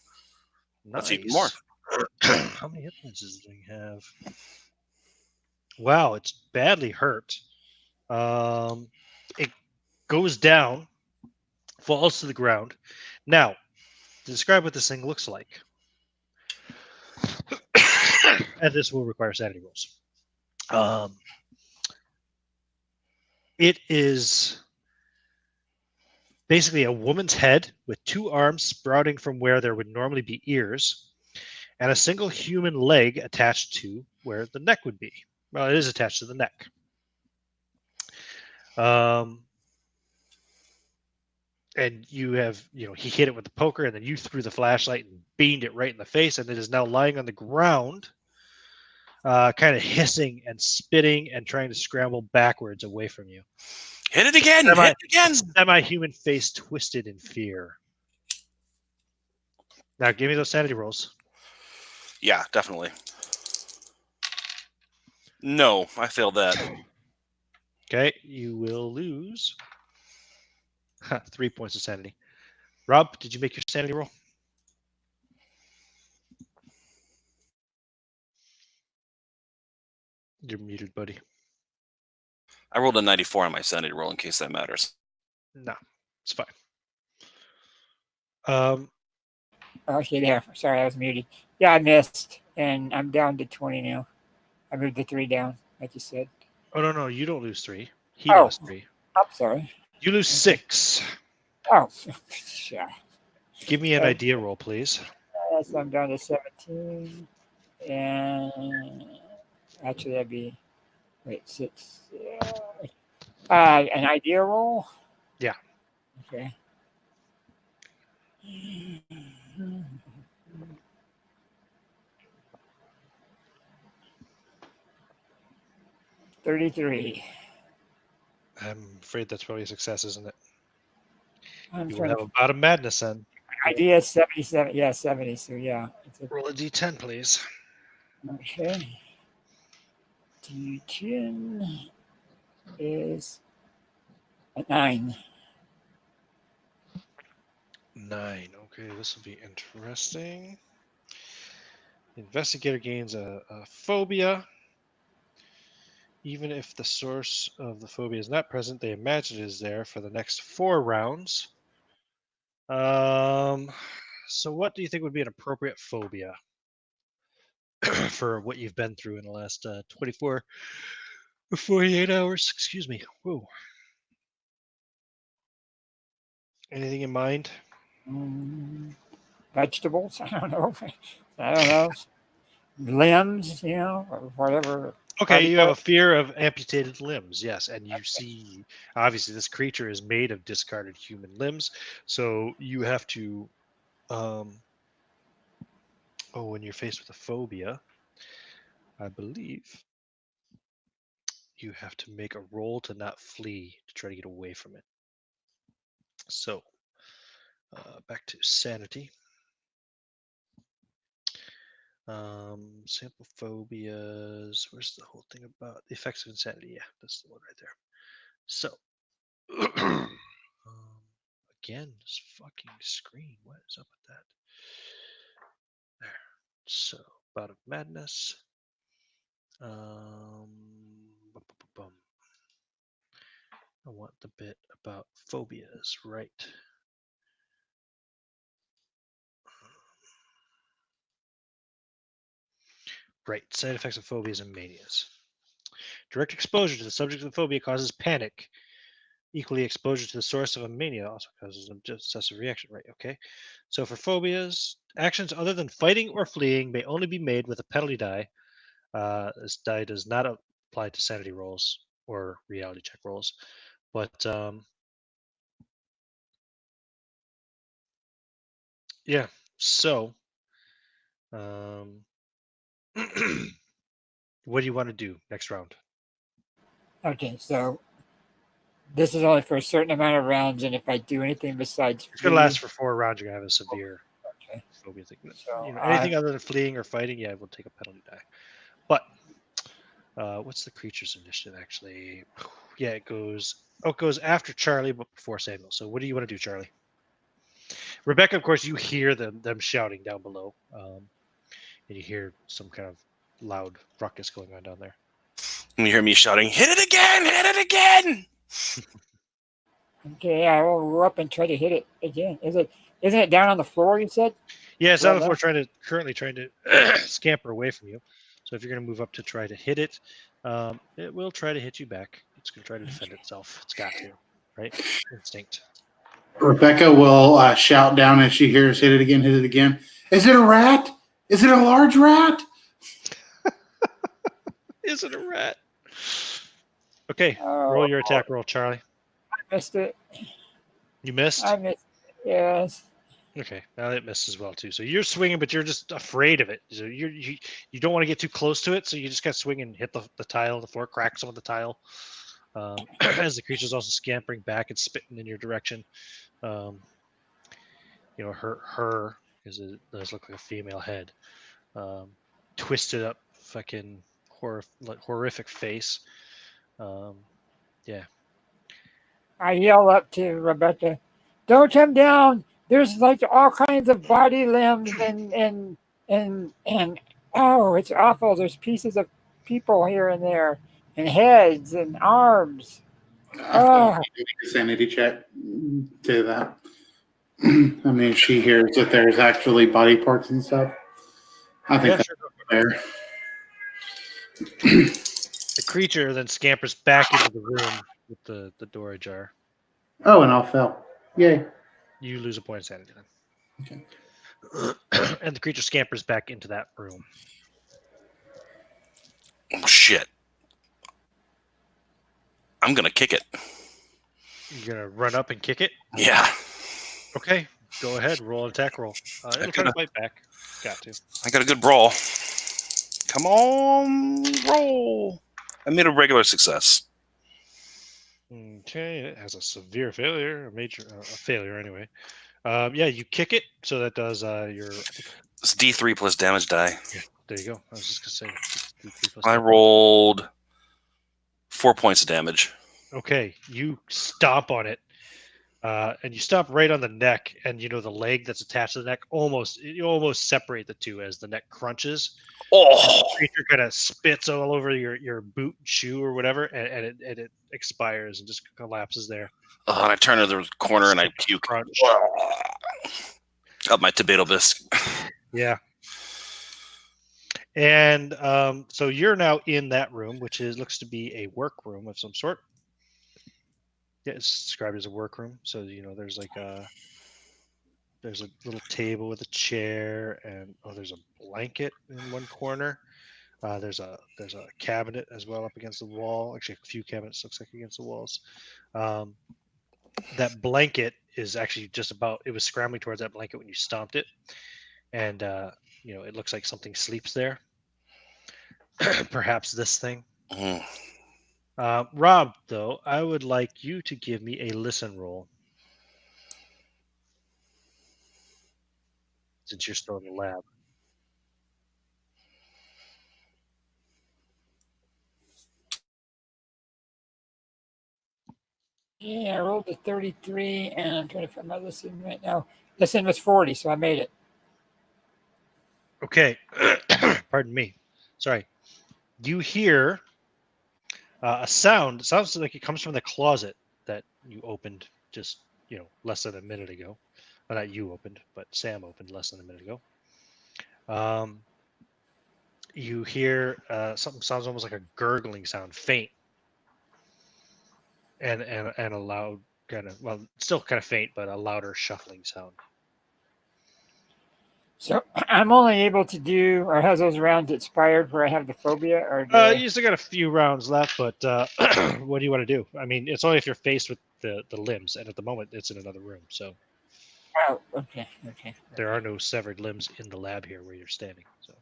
Nice. That's even more. How many hit points does the thing have? Wow, it's badly hurt. It goes down, falls to the ground. Now, to describe what this thing looks like, and this will require sanity rolls. It is basically a woman's head with 2 arms sprouting from where there would normally be ears, and a single human leg attached to where the neck would be. Well, it is attached to the neck. And you have, he hit it with the poker, and then you threw the flashlight and beamed it right in the face, and it is now lying on the ground, kind of hissing and spitting and trying to scramble backwards away from you. Hit it again! Hit it again! Semi-human face twisted in fear. Now, give me those sanity rolls. Yeah, definitely. No, I failed that. Okay, you will lose 3 points of sanity. Rob, did you make your sanity roll? You're muted, buddy. I rolled a 94 on my sanity roll in case that matters. No, it's fine. Okay, there. Sorry, I was muted. Yeah, I missed, and I'm down to 20 now. I moved the 3 down, like you said. Oh, no, you don't lose 3. He Oh. lost 3. I'm sorry. You lose 6. Oh, yeah. Give me an idea roll, please. So I'm down to 17. And actually, that'd be, 6. An idea roll? Yeah. Okay. 33. I'm afraid that's probably a success, isn't it? I'm You trying have to. a bout of madness then. Idea 77. Yeah, 70. So yeah. Roll a d10, please. Okay. D10 is a 9. 9. Okay, this will be interesting. The investigator gains a phobia. Even if the source of the phobia is not present, they imagine it is there for the next 4 rounds. So what do you think would be an appropriate phobia for what you've been through in the last 24 or 48 hours? Excuse me. Whoa. Anything in mind? Vegetables? I don't know. Limbs, or whatever. Okay, you have a fear of amputated limbs, yes, and you see, obviously, this creature is made of discarded human limbs, so you have to, when you're faced with a phobia, I believe you have to make a roll to not flee to try to get away from it. So, back to sanity. Sample phobias. Where's the whole thing about the effects of insanity? Yeah, that's the one right there. So, again, this fucking screen. What is up with that? There. So, bout of madness. I want the bit about phobias, right? Right. Side effects of phobias and manias. Direct exposure to the subject of the phobia causes panic. Equally, exposure to the source of a mania also causes an obsessive reaction. Right. Okay. So for phobias, actions other than fighting or fleeing may only be made with a penalty die. This die does not apply to sanity rolls or reality check rolls, but yeah. So What do you want to do next round? Okay, so this is only for a certain amount of rounds, and if I do anything besides It's going to flee, last for 4 rounds. You're going to have a severe okay. phobia thing. So Anything other than fleeing or fighting, yeah, we'll take a penalty die. But what's the creature's initiative actually? Yeah, it goes after Charlie, but before Samuel. So what do you want to do, Charlie? Rebecca, of course, you hear them shouting down below, and you hear some kind of loud ruckus going on down there. And you hear me shouting, "Hit it again! Hit it again!" Okay, I will go up and try to hit it again. Isn't it down on the floor? You said. Yeah, it's Right not before left? currently trying to scamper away from you. So if you're going to move up to try to hit it, it will try to hit you back. It's going to try to defend itself. It's got to, right? Instinct. Rebecca will shout down as she hears hit it again, hit it again. Is it a rat? Is it a large rat? Is it a rat? Okay, Oh, roll your attack roll, Charlie. I missed it. You missed? I missed it. Yes. Okay, now it missed as well too. So you're swinging, but you're just afraid of it. So you don't want to get too close to it, so you just got to swing and hit the tile, the floor, crack some of the tile. As the creature's also scampering back and spitting in your direction. Her because it does look like a female head, twisted up, fucking horrific face. Yeah. I yell up to Rebecca, "Don't come down! There's like all kinds of body limbs and oh, it's awful. There's pieces of people here and there, and heads and arms. Oh, A sanity check to that. I mean, she hears that there's actually body parts and stuff. I think Yeah, that's sure. fair. The creature then scampers back into the room with the door ajar. Oh, and all fell. Yay. You lose a point of sanity then. Okay. And the creature scampers back into that room. Oh, shit. I'm going to kick it. You're going to run up and kick it? Yeah. Okay, go ahead. Roll an attack roll. It'll try to fight back. Got to. I got a good brawl. Come on, roll. I made a regular success. Okay, it has a severe failure, a failure anyway. Yeah, you kick it, so that does your. It's D3 plus damage die. Yeah, there you go. I was just gonna say D3 plus. I rolled 4 points of damage. Okay, you stomp on it, and you stomp right on the neck, and the leg that's attached to the neck. You almost separate the two as the neck crunches. Oh, The creature kind of spits all over your boot, shoe, or whatever, and it expires and just collapses there. and I turn to the corner and I puke. Crunch. Up my tomato bisque. Yeah. And so you're now in that room, which looks to be a workroom of some sort. Yeah, it's described as a workroom. So there's there's a little table with a chair, and there's a blanket in one corner. There's a cabinet as well up against the wall. Actually, a few cabinets looks like against the walls. That blanket is actually it was scrambling towards that blanket when you stomped it, and it looks like something sleeps there. Perhaps this thing. Rob, though, I would like you to give me a listen roll, since you're still in the lab. yeah, I rolled a 33, and I'm trying to find my listen right now. Listen was 40, so I made it. Okay. Pardon me. Sorry. You hear a sound. It sounds like it comes from the closet that you opened just, less than a minute ago. Well, not you opened, but Sam opened less than a minute ago. You hear something sounds almost like a gurgling sound, faint, and a loud kind of, still kind of faint, but a louder shuffling sound. So I'm only able to do, or has those rounds expired where I have the phobia? Or You still got a few rounds left, but what do you want to do? I mean, it's only if you're faced with the limbs, and at the moment it's in another room, so. Oh, okay. There are no severed limbs in the lab here where you're standing. So.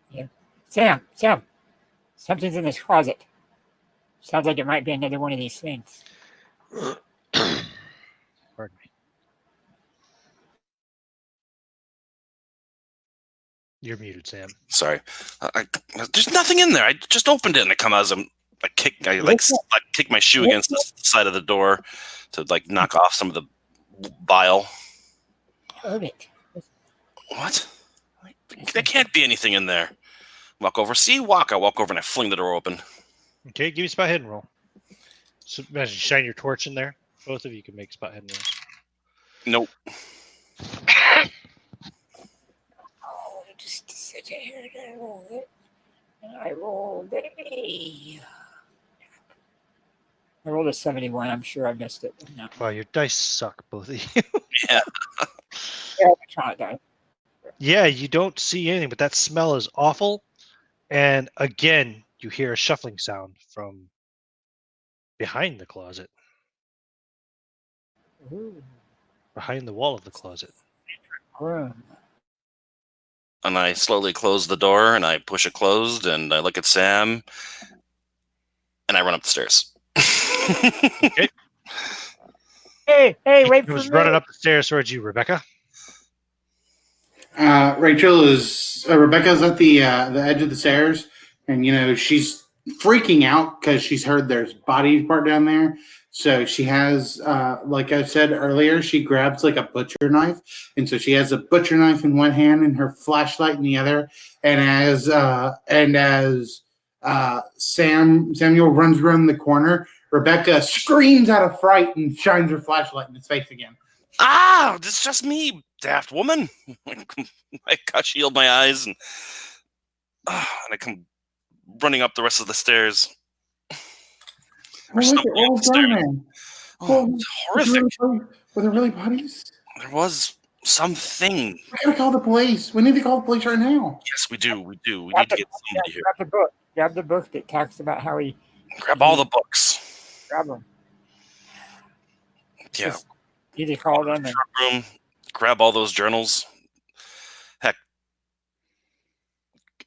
Yeah. Sam, something's in this closet. Sounds like it might be another one of these things. Pardon me. You're muted, Sam. Sorry. There's nothing in there. I just opened it and I come out as I kick my shoe against the side of the door to like knock off some of the bile. Corbitt. What? There can't be anything in there. Walk over. See? Walk. I walk over and I fling the door open. Okay, give me a spot hidden roll. So imagine you shine your torch in there. Both of you can make spot hidden rolls. Nope. Oh, just sit here and I roll it. And I rolled a... I rolled a 71. I'm sure I missed it. No. Wow, your dice suck, both of you. Yeah. Yeah, you don't see anything, but that smell is awful. And again, you hear a shuffling sound from behind the closet. Ooh. Behind the wall of the closet. Room. And I slowly close the door and I push it closed and I look at Sam and I run up the stairs. Okay. Hey, wait for me. It was running up the stairs towards you, Rebecca. Rebecca's at the edge of the stairs, and she's freaking out because she's heard there's body part down there. So she has, like I said earlier, she grabs like a butcher knife, and so she has a butcher knife in one hand and her flashlight in the other. And as Samuel runs around the corner, Rebecca screams out of fright and shines her flashlight in his face again. Ah, it's just me, daft woman. I shield my eyes and I come running up the rest of the stairs. What was going on? Oh, it's horrific. Were there really bodies? There was something. We gotta call the police. We need to call the police right now. Yes, we do. We need to get somebody here. Grab the book that talks about how he... Grab all the books. Grab them. Yeah. Just either call them and... room, grab all those journals. Heck,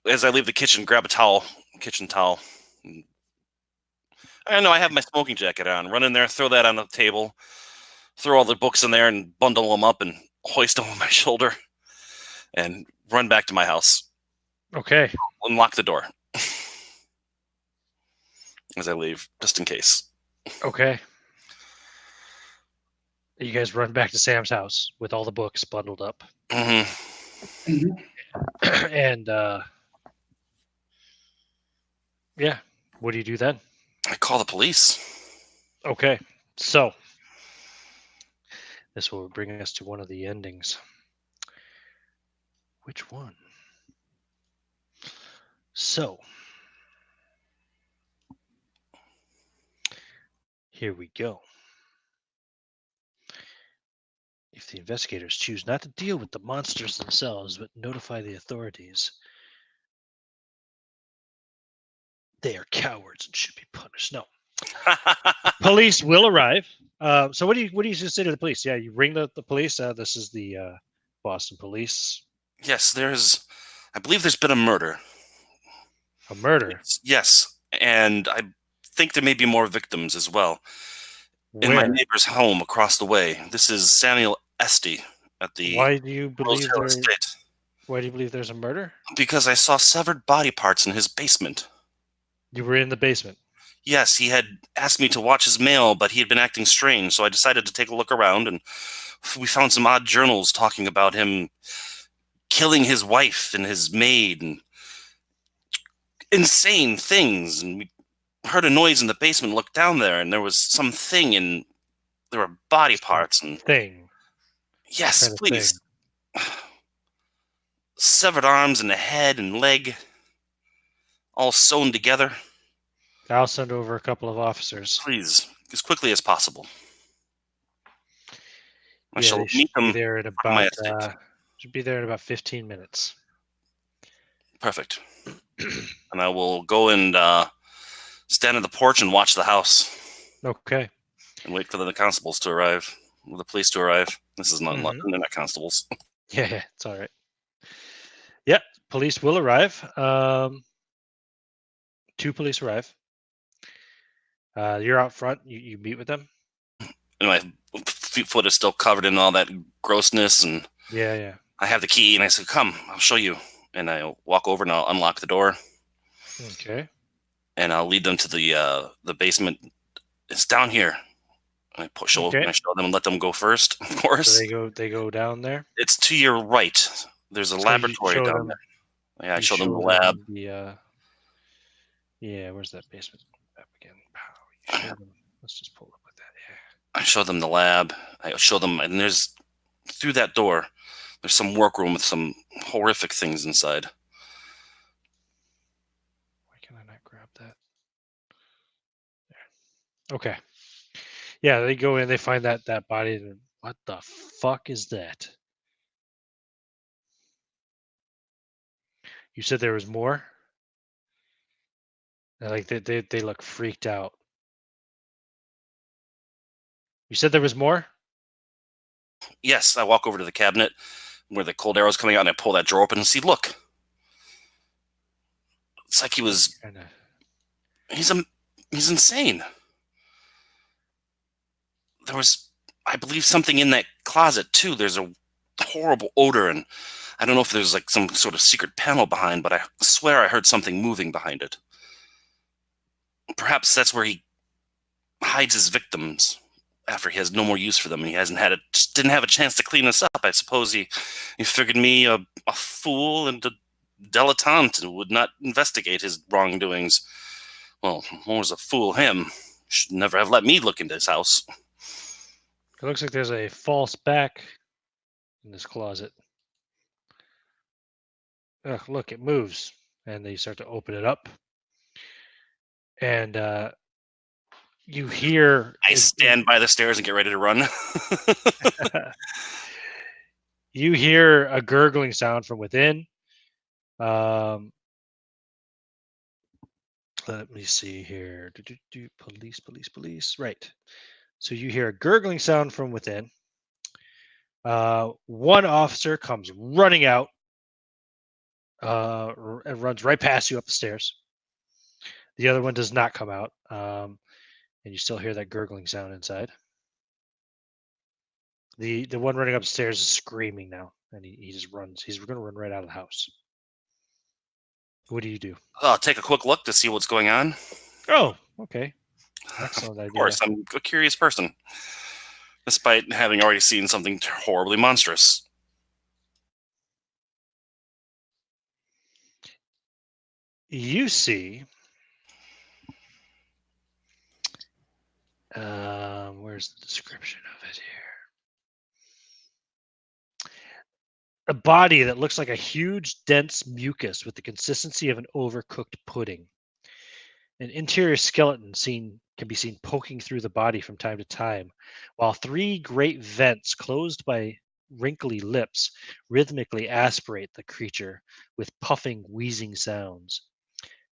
as I leave the kitchen, grab a kitchen towel. I know I have my smoking jacket on. Run in there, throw that on the table, throw all the books in there and bundle them up and hoist them on my shoulder and run back to my house. Okay. And lock the door as I leave, just in case. Okay. You guys run back to Sam's house with all the books bundled up. Mm-hmm. Mm-hmm. And, yeah. What do you do then? I call the police. Okay. So, this will bring us to one of the endings. Which one? So, here we go. If the investigators choose not to deal with the monsters themselves, but notify the authorities, they are cowards and should be punished. No. Police will arrive. So what do you say to the police? Yeah, you ring the police. This is the Boston police. Yes, I believe there's been a murder. A murder? Yes, and I think there may be more victims as well. Where? In my neighbor's home across the way. This is Samuel Estey at the Why do you believe estate. Why do you believe there's a murder? Because I saw severed body parts in his basement. You were in the basement. Yes, he had asked me to watch his mail, but he had been acting strange, so I decided to take a look around, and we found some odd journals talking about him killing his wife and his maid, and insane things. And we heard a noise in the basement, looked down there, and there was something, and there were body parts. And Thing. yes, Kind of please. Severed arms and a head and leg, all sewn together. I'll send over a couple of officers. Please, as quickly as possible. I Yeah, shall they should meet them be there in my about estate. should be there in about 15 minutes. Perfect. And I will go and stand on the porch and watch the house Okay. and wait for the constables to arrive, or the police to arrive. This is not in London, they're not constables. Yeah, it's all right. Yeah, police will arrive. 2 police arrive. You're out front. You meet with them. And my foot is still covered in all that grossness, and Yeah. I have the key, and I said, "Come, I'll show you." And I walk over and I'll unlock the door, Okay. and I'll lead them to the basement. It's down here. And I show them and let them go first. Of course, So they go down there. it's to your right. There's a laboratory down there. Yeah, I showed them the lab. Where's that basement map again? Let's just pull up with that. Yeah. I showed them the lab. I showed them, and there's through that door, there's some workroom with some horrific things inside. Why can I not grab that? There. Okay. Yeah, they go in. They find that body. And what the fuck is that? You said there was more. Like they look freaked out. You said there was more? Yes, I walk over to the cabinet where the cold arrow's coming out, and I pull that drawer open and see, look. It's like he was... He's insane. There was, I believe, something in that closet, too. There's a horrible odor, and I don't know if there's like some sort of secret panel behind, but I swear I heard something moving behind it. Perhaps that's where he hides his victims after he has no more use for them, and he just didn't have a chance to clean us up. I suppose he figured me a fool and a dilettante and would not investigate his wrongdoings. Well, more was a fool him. Should never have let me look into his house. It looks like there's a false back in this closet. Ugh, look, it moves. And they start to open it up. And you hear... I stand by the stairs and get ready to run. You hear a gurgling sound from within. Let me see here. Police. Right. So you hear a gurgling sound from within. One officer comes running out and runs right past you up the stairs. The other one does not come out. And you still hear that gurgling sound inside. The one running upstairs is screaming now, and he just runs. He's going to run right out of the house. What do you do? I'll take a quick look to see what's going on. Oh, okay. Excellent idea. Of course, I'm a curious person, despite having already seen something horribly monstrous. You see... where's the description of it here? A body that looks like a huge, dense mucus with the consistency of an overcooked pudding. An interior skeleton can be seen poking through the body from time to time, while 3 great vents closed by wrinkly lips rhythmically aspirate the creature with puffing, wheezing sounds.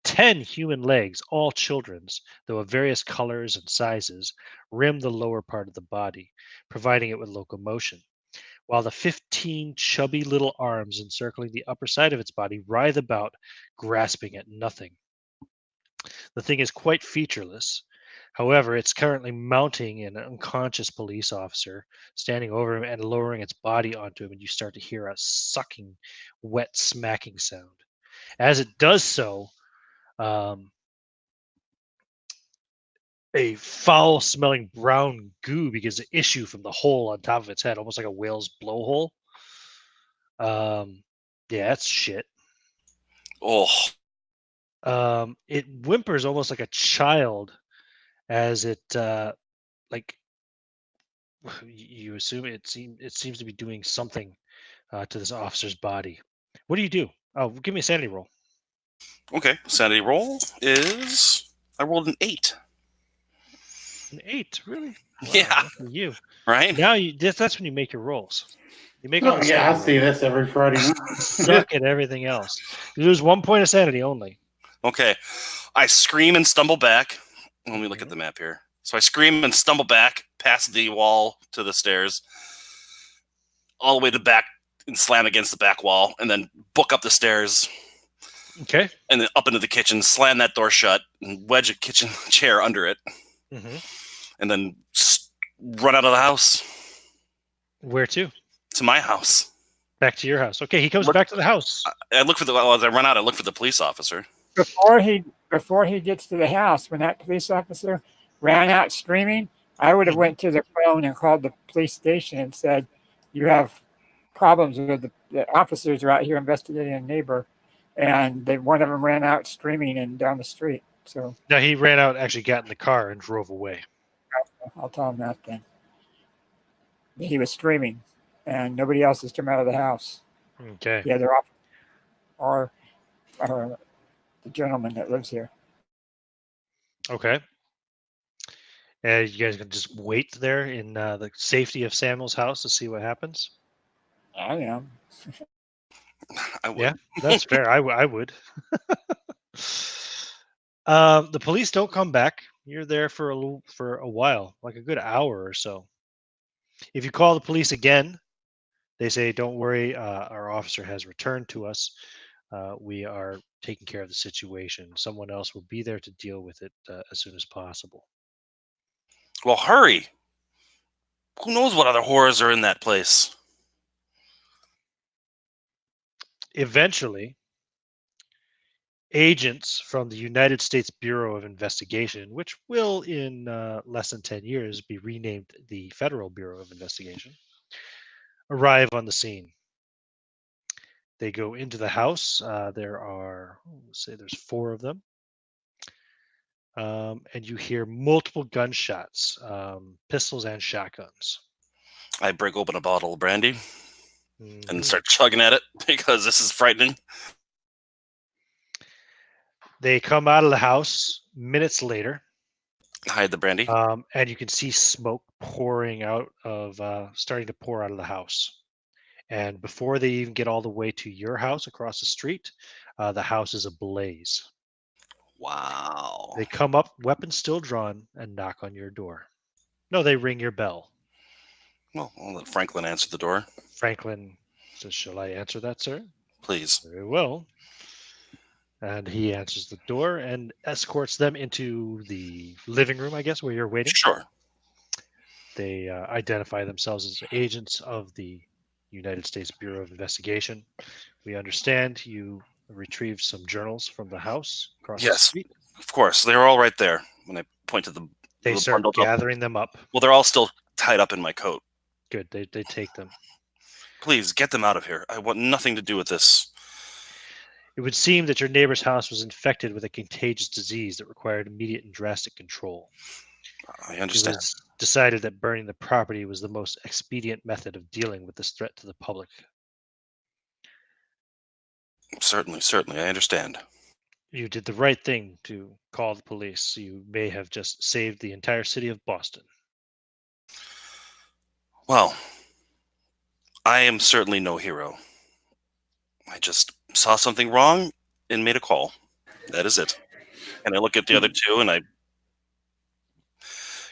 10 human legs, all children's, though of various colors and sizes, rim the lower part of the body, providing it with locomotion, while the 15 chubby little arms encircling the upper side of its body writhe about, grasping at nothing. The thing is quite featureless. However, it's currently mounting an unconscious police officer, standing over him and lowering its body onto him, and you start to hear a sucking, wet smacking sound. As it does so, a foul-smelling brown goo begins to issue from the hole on top of its head, almost like a whale's blowhole. Yeah, that's shit. Oh. It whimpers almost like a child as it, you assume it seems to be doing something to this officer's body. What do you do? Oh, give me a sanity roll. Okay, sanity roll is... I rolled an 8. An 8, really? Wow, yeah. You. Right? Now that's when you make your rolls. You make all the yeah, I sanity see rolls. this every Friday night. Suck at everything else. You lose 1 point of sanity only. Okay. I scream and stumble back. Let me look at the map here. So I scream and stumble back past the wall to the stairs, all the way to the back, and slam against the back wall, and then book up the stairs. Okay. and then up into the kitchen, slam that door shut, and wedge a kitchen chair under it, Mm-hmm. and then run out of the house Where to? to my house. Back to your house. Okay, he comes Look- back to the house. I look for as I run out, I look for the police officer. Before he gets to the house, when that police officer ran out screaming, I would have went to the phone and called the police station and said, "You have problems with the officers are out here investigating a neighbor," and one of them ran out screaming and down the street. So Now he ran out, actually got in the car and drove away. I'll tell him that then. He was screaming, and nobody else has come out of the house. Okay. The other officer or the gentleman that lives here. Okay. And you guys can just wait there in the safety of Samuel's house to see what happens? I am. I would. Yeah, that's fair. I would. The police don't come back. You're there for a while, like a good hour or so. If you call the police again, they say, "Don't worry, our officer has returned to us. We are taking care of the situation. Someone else will be there to deal with it as soon as possible." Well, hurry. Who knows what other horrors are in that place? Eventually, agents from the United States Bureau of Investigation, which will in less than 10 years be renamed the Federal Bureau of Investigation, arrive on the scene. They go into the house. There are, let's say there's 4 of them. And you hear multiple gunshots, pistols and shotguns. I break open a bottle of brandy Mhm. and start chugging at it because this is frightening. They come out of the house minutes later, Hide the brandy. and you can see smoke pouring out of, starting to pour out of the house. And before they even get all the way to your house across the street, the house is ablaze. Wow. They come up, weapons still drawn, and knock on your door. No, they ring your bell. Well, I'll let Franklin answer the door. Franklin says, "Shall I answer that, sir?" Please. Very well. And he answers the door and escorts them into the living room, I guess, where you're waiting. Sure. They identify themselves as agents of the United States Bureau of Investigation. We understand you retrieved some journals from the house across the Yes. street. Of course. They're all right there. When I point to the They start bundled up. gathering them up. Well, they're all still tied up in my coat. Good. They take them. Please get them out of here. I want nothing to do with this. It would seem that your neighbor's house was infected with a contagious disease that required immediate and drastic control. I It understand. was decided that burning the property was the most expedient method of dealing with this threat to the public. Certainly. I understand. You did the right thing to call the police. You may have just saved the entire city of Boston. Well, I am certainly no hero. I just saw something wrong and made a call. That is it. And I look at the other two and I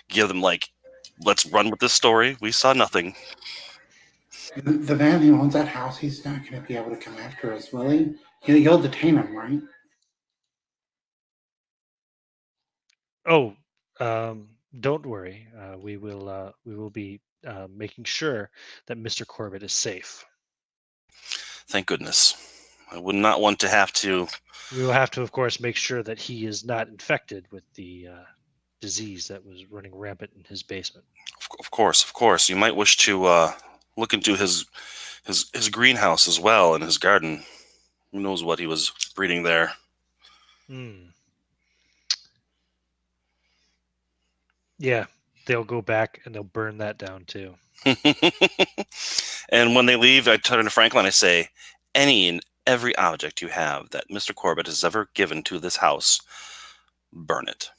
give them let's run with this story. We saw nothing. The man who owns that house, he's not going to be able to come after us, will he? You'll detain him, right? Oh, don't worry. We will be making sure that Mr. Corbitt is safe. Thank goodness. I would not want to have to. We will have to, of course, make sure that he is not infected with the disease that was running rampant in his basement. Of course. You might wish to look into his greenhouse as well and his garden. Who knows what he was breeding there? Yeah, they'll go back and they'll burn that down too. And when they leave, I turn to Franklin. I say, any and every object you have that Mr. Corbitt has ever given to this house, burn it.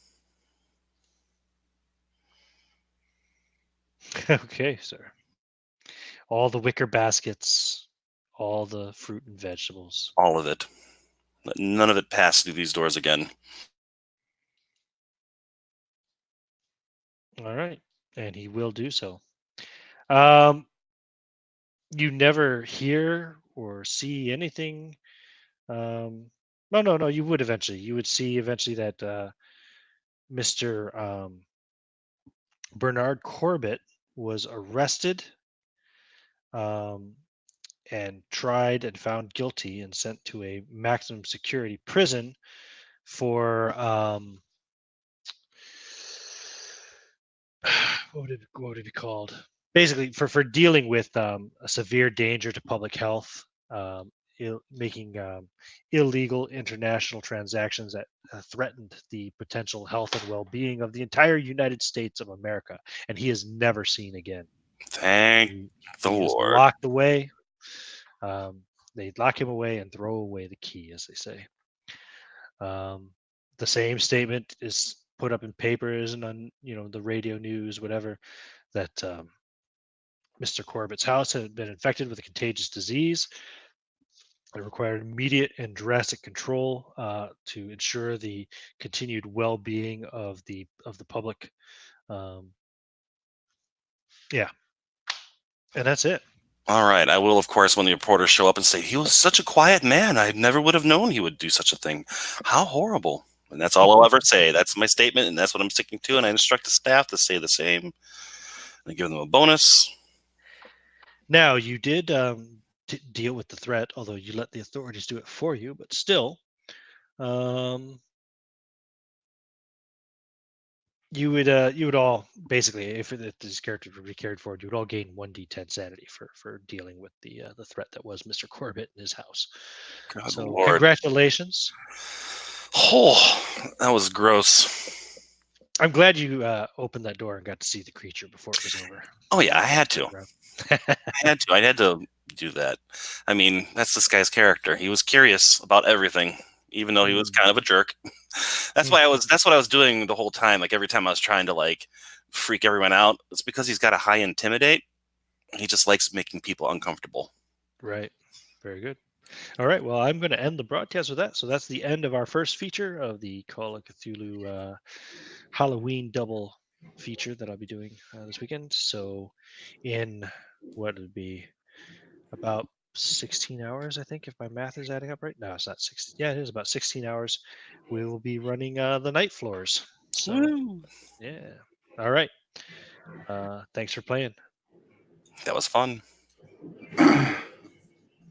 Okay, sir. All the wicker baskets, all the fruit and vegetables. All of it. Let none of it pass through these doors again. All right, and he will do so. You never hear or see anything No. You would eventually. You would see eventually that Mr. Bernard Corbitt was arrested and tried and found guilty and sent to a maximum security prison for what would it be called? Basically, for dealing with a severe danger to public health, making illegal international transactions that threatened the potential health and well-being of the entire United States of America, and he is never seen again. Thank the He is Lord. locked away. They lock him away and throw away the key, as they say. The same statement is put up in papers and on the radio news, whatever, that Mr. Corbett's house had been infected with a contagious disease. It required immediate and drastic control to ensure the continued well-being of the public. Yeah, and that's it. All right. I will, of course, when the reporters show up and say, he was such a quiet man. I never would have known he would do such a thing. How horrible. And that's all I'll ever say. That's my statement, and that's what I'm sticking to. And I instruct the staff to say the same. I give them a bonus. Now, you did deal with the threat, although you let the authorities do it for you, but still, you would all basically, if this character would be carried forward, you would all gain 1d10 sanity for dealing with the threat that was Mr. Corbitt in his house. God, So Lord. congratulations. Oh, that was gross. I'm glad you opened that door and got to see the creature before it was over. Oh, yeah, I had to. I had to do that. I mean, that's this guy's character. He was curious about everything, even though he was kind of a jerk. That's what I was doing the whole time. Like every time I was trying to like freak everyone out, it's because he's got a high intimidate. He just likes making people uncomfortable. Right. Very good. All right. Well, I'm going to end the broadcast with that. So that's the end of our first feature of the Call of Cthulhu Halloween double feature that I'll be doing this weekend. So in what would be about 16 hours, I think, if my math is adding up right. No, it's not 16. Yeah, it is about 16 hours. We will be running the night floors. So, yeah. All right. Thanks for playing. That was fun.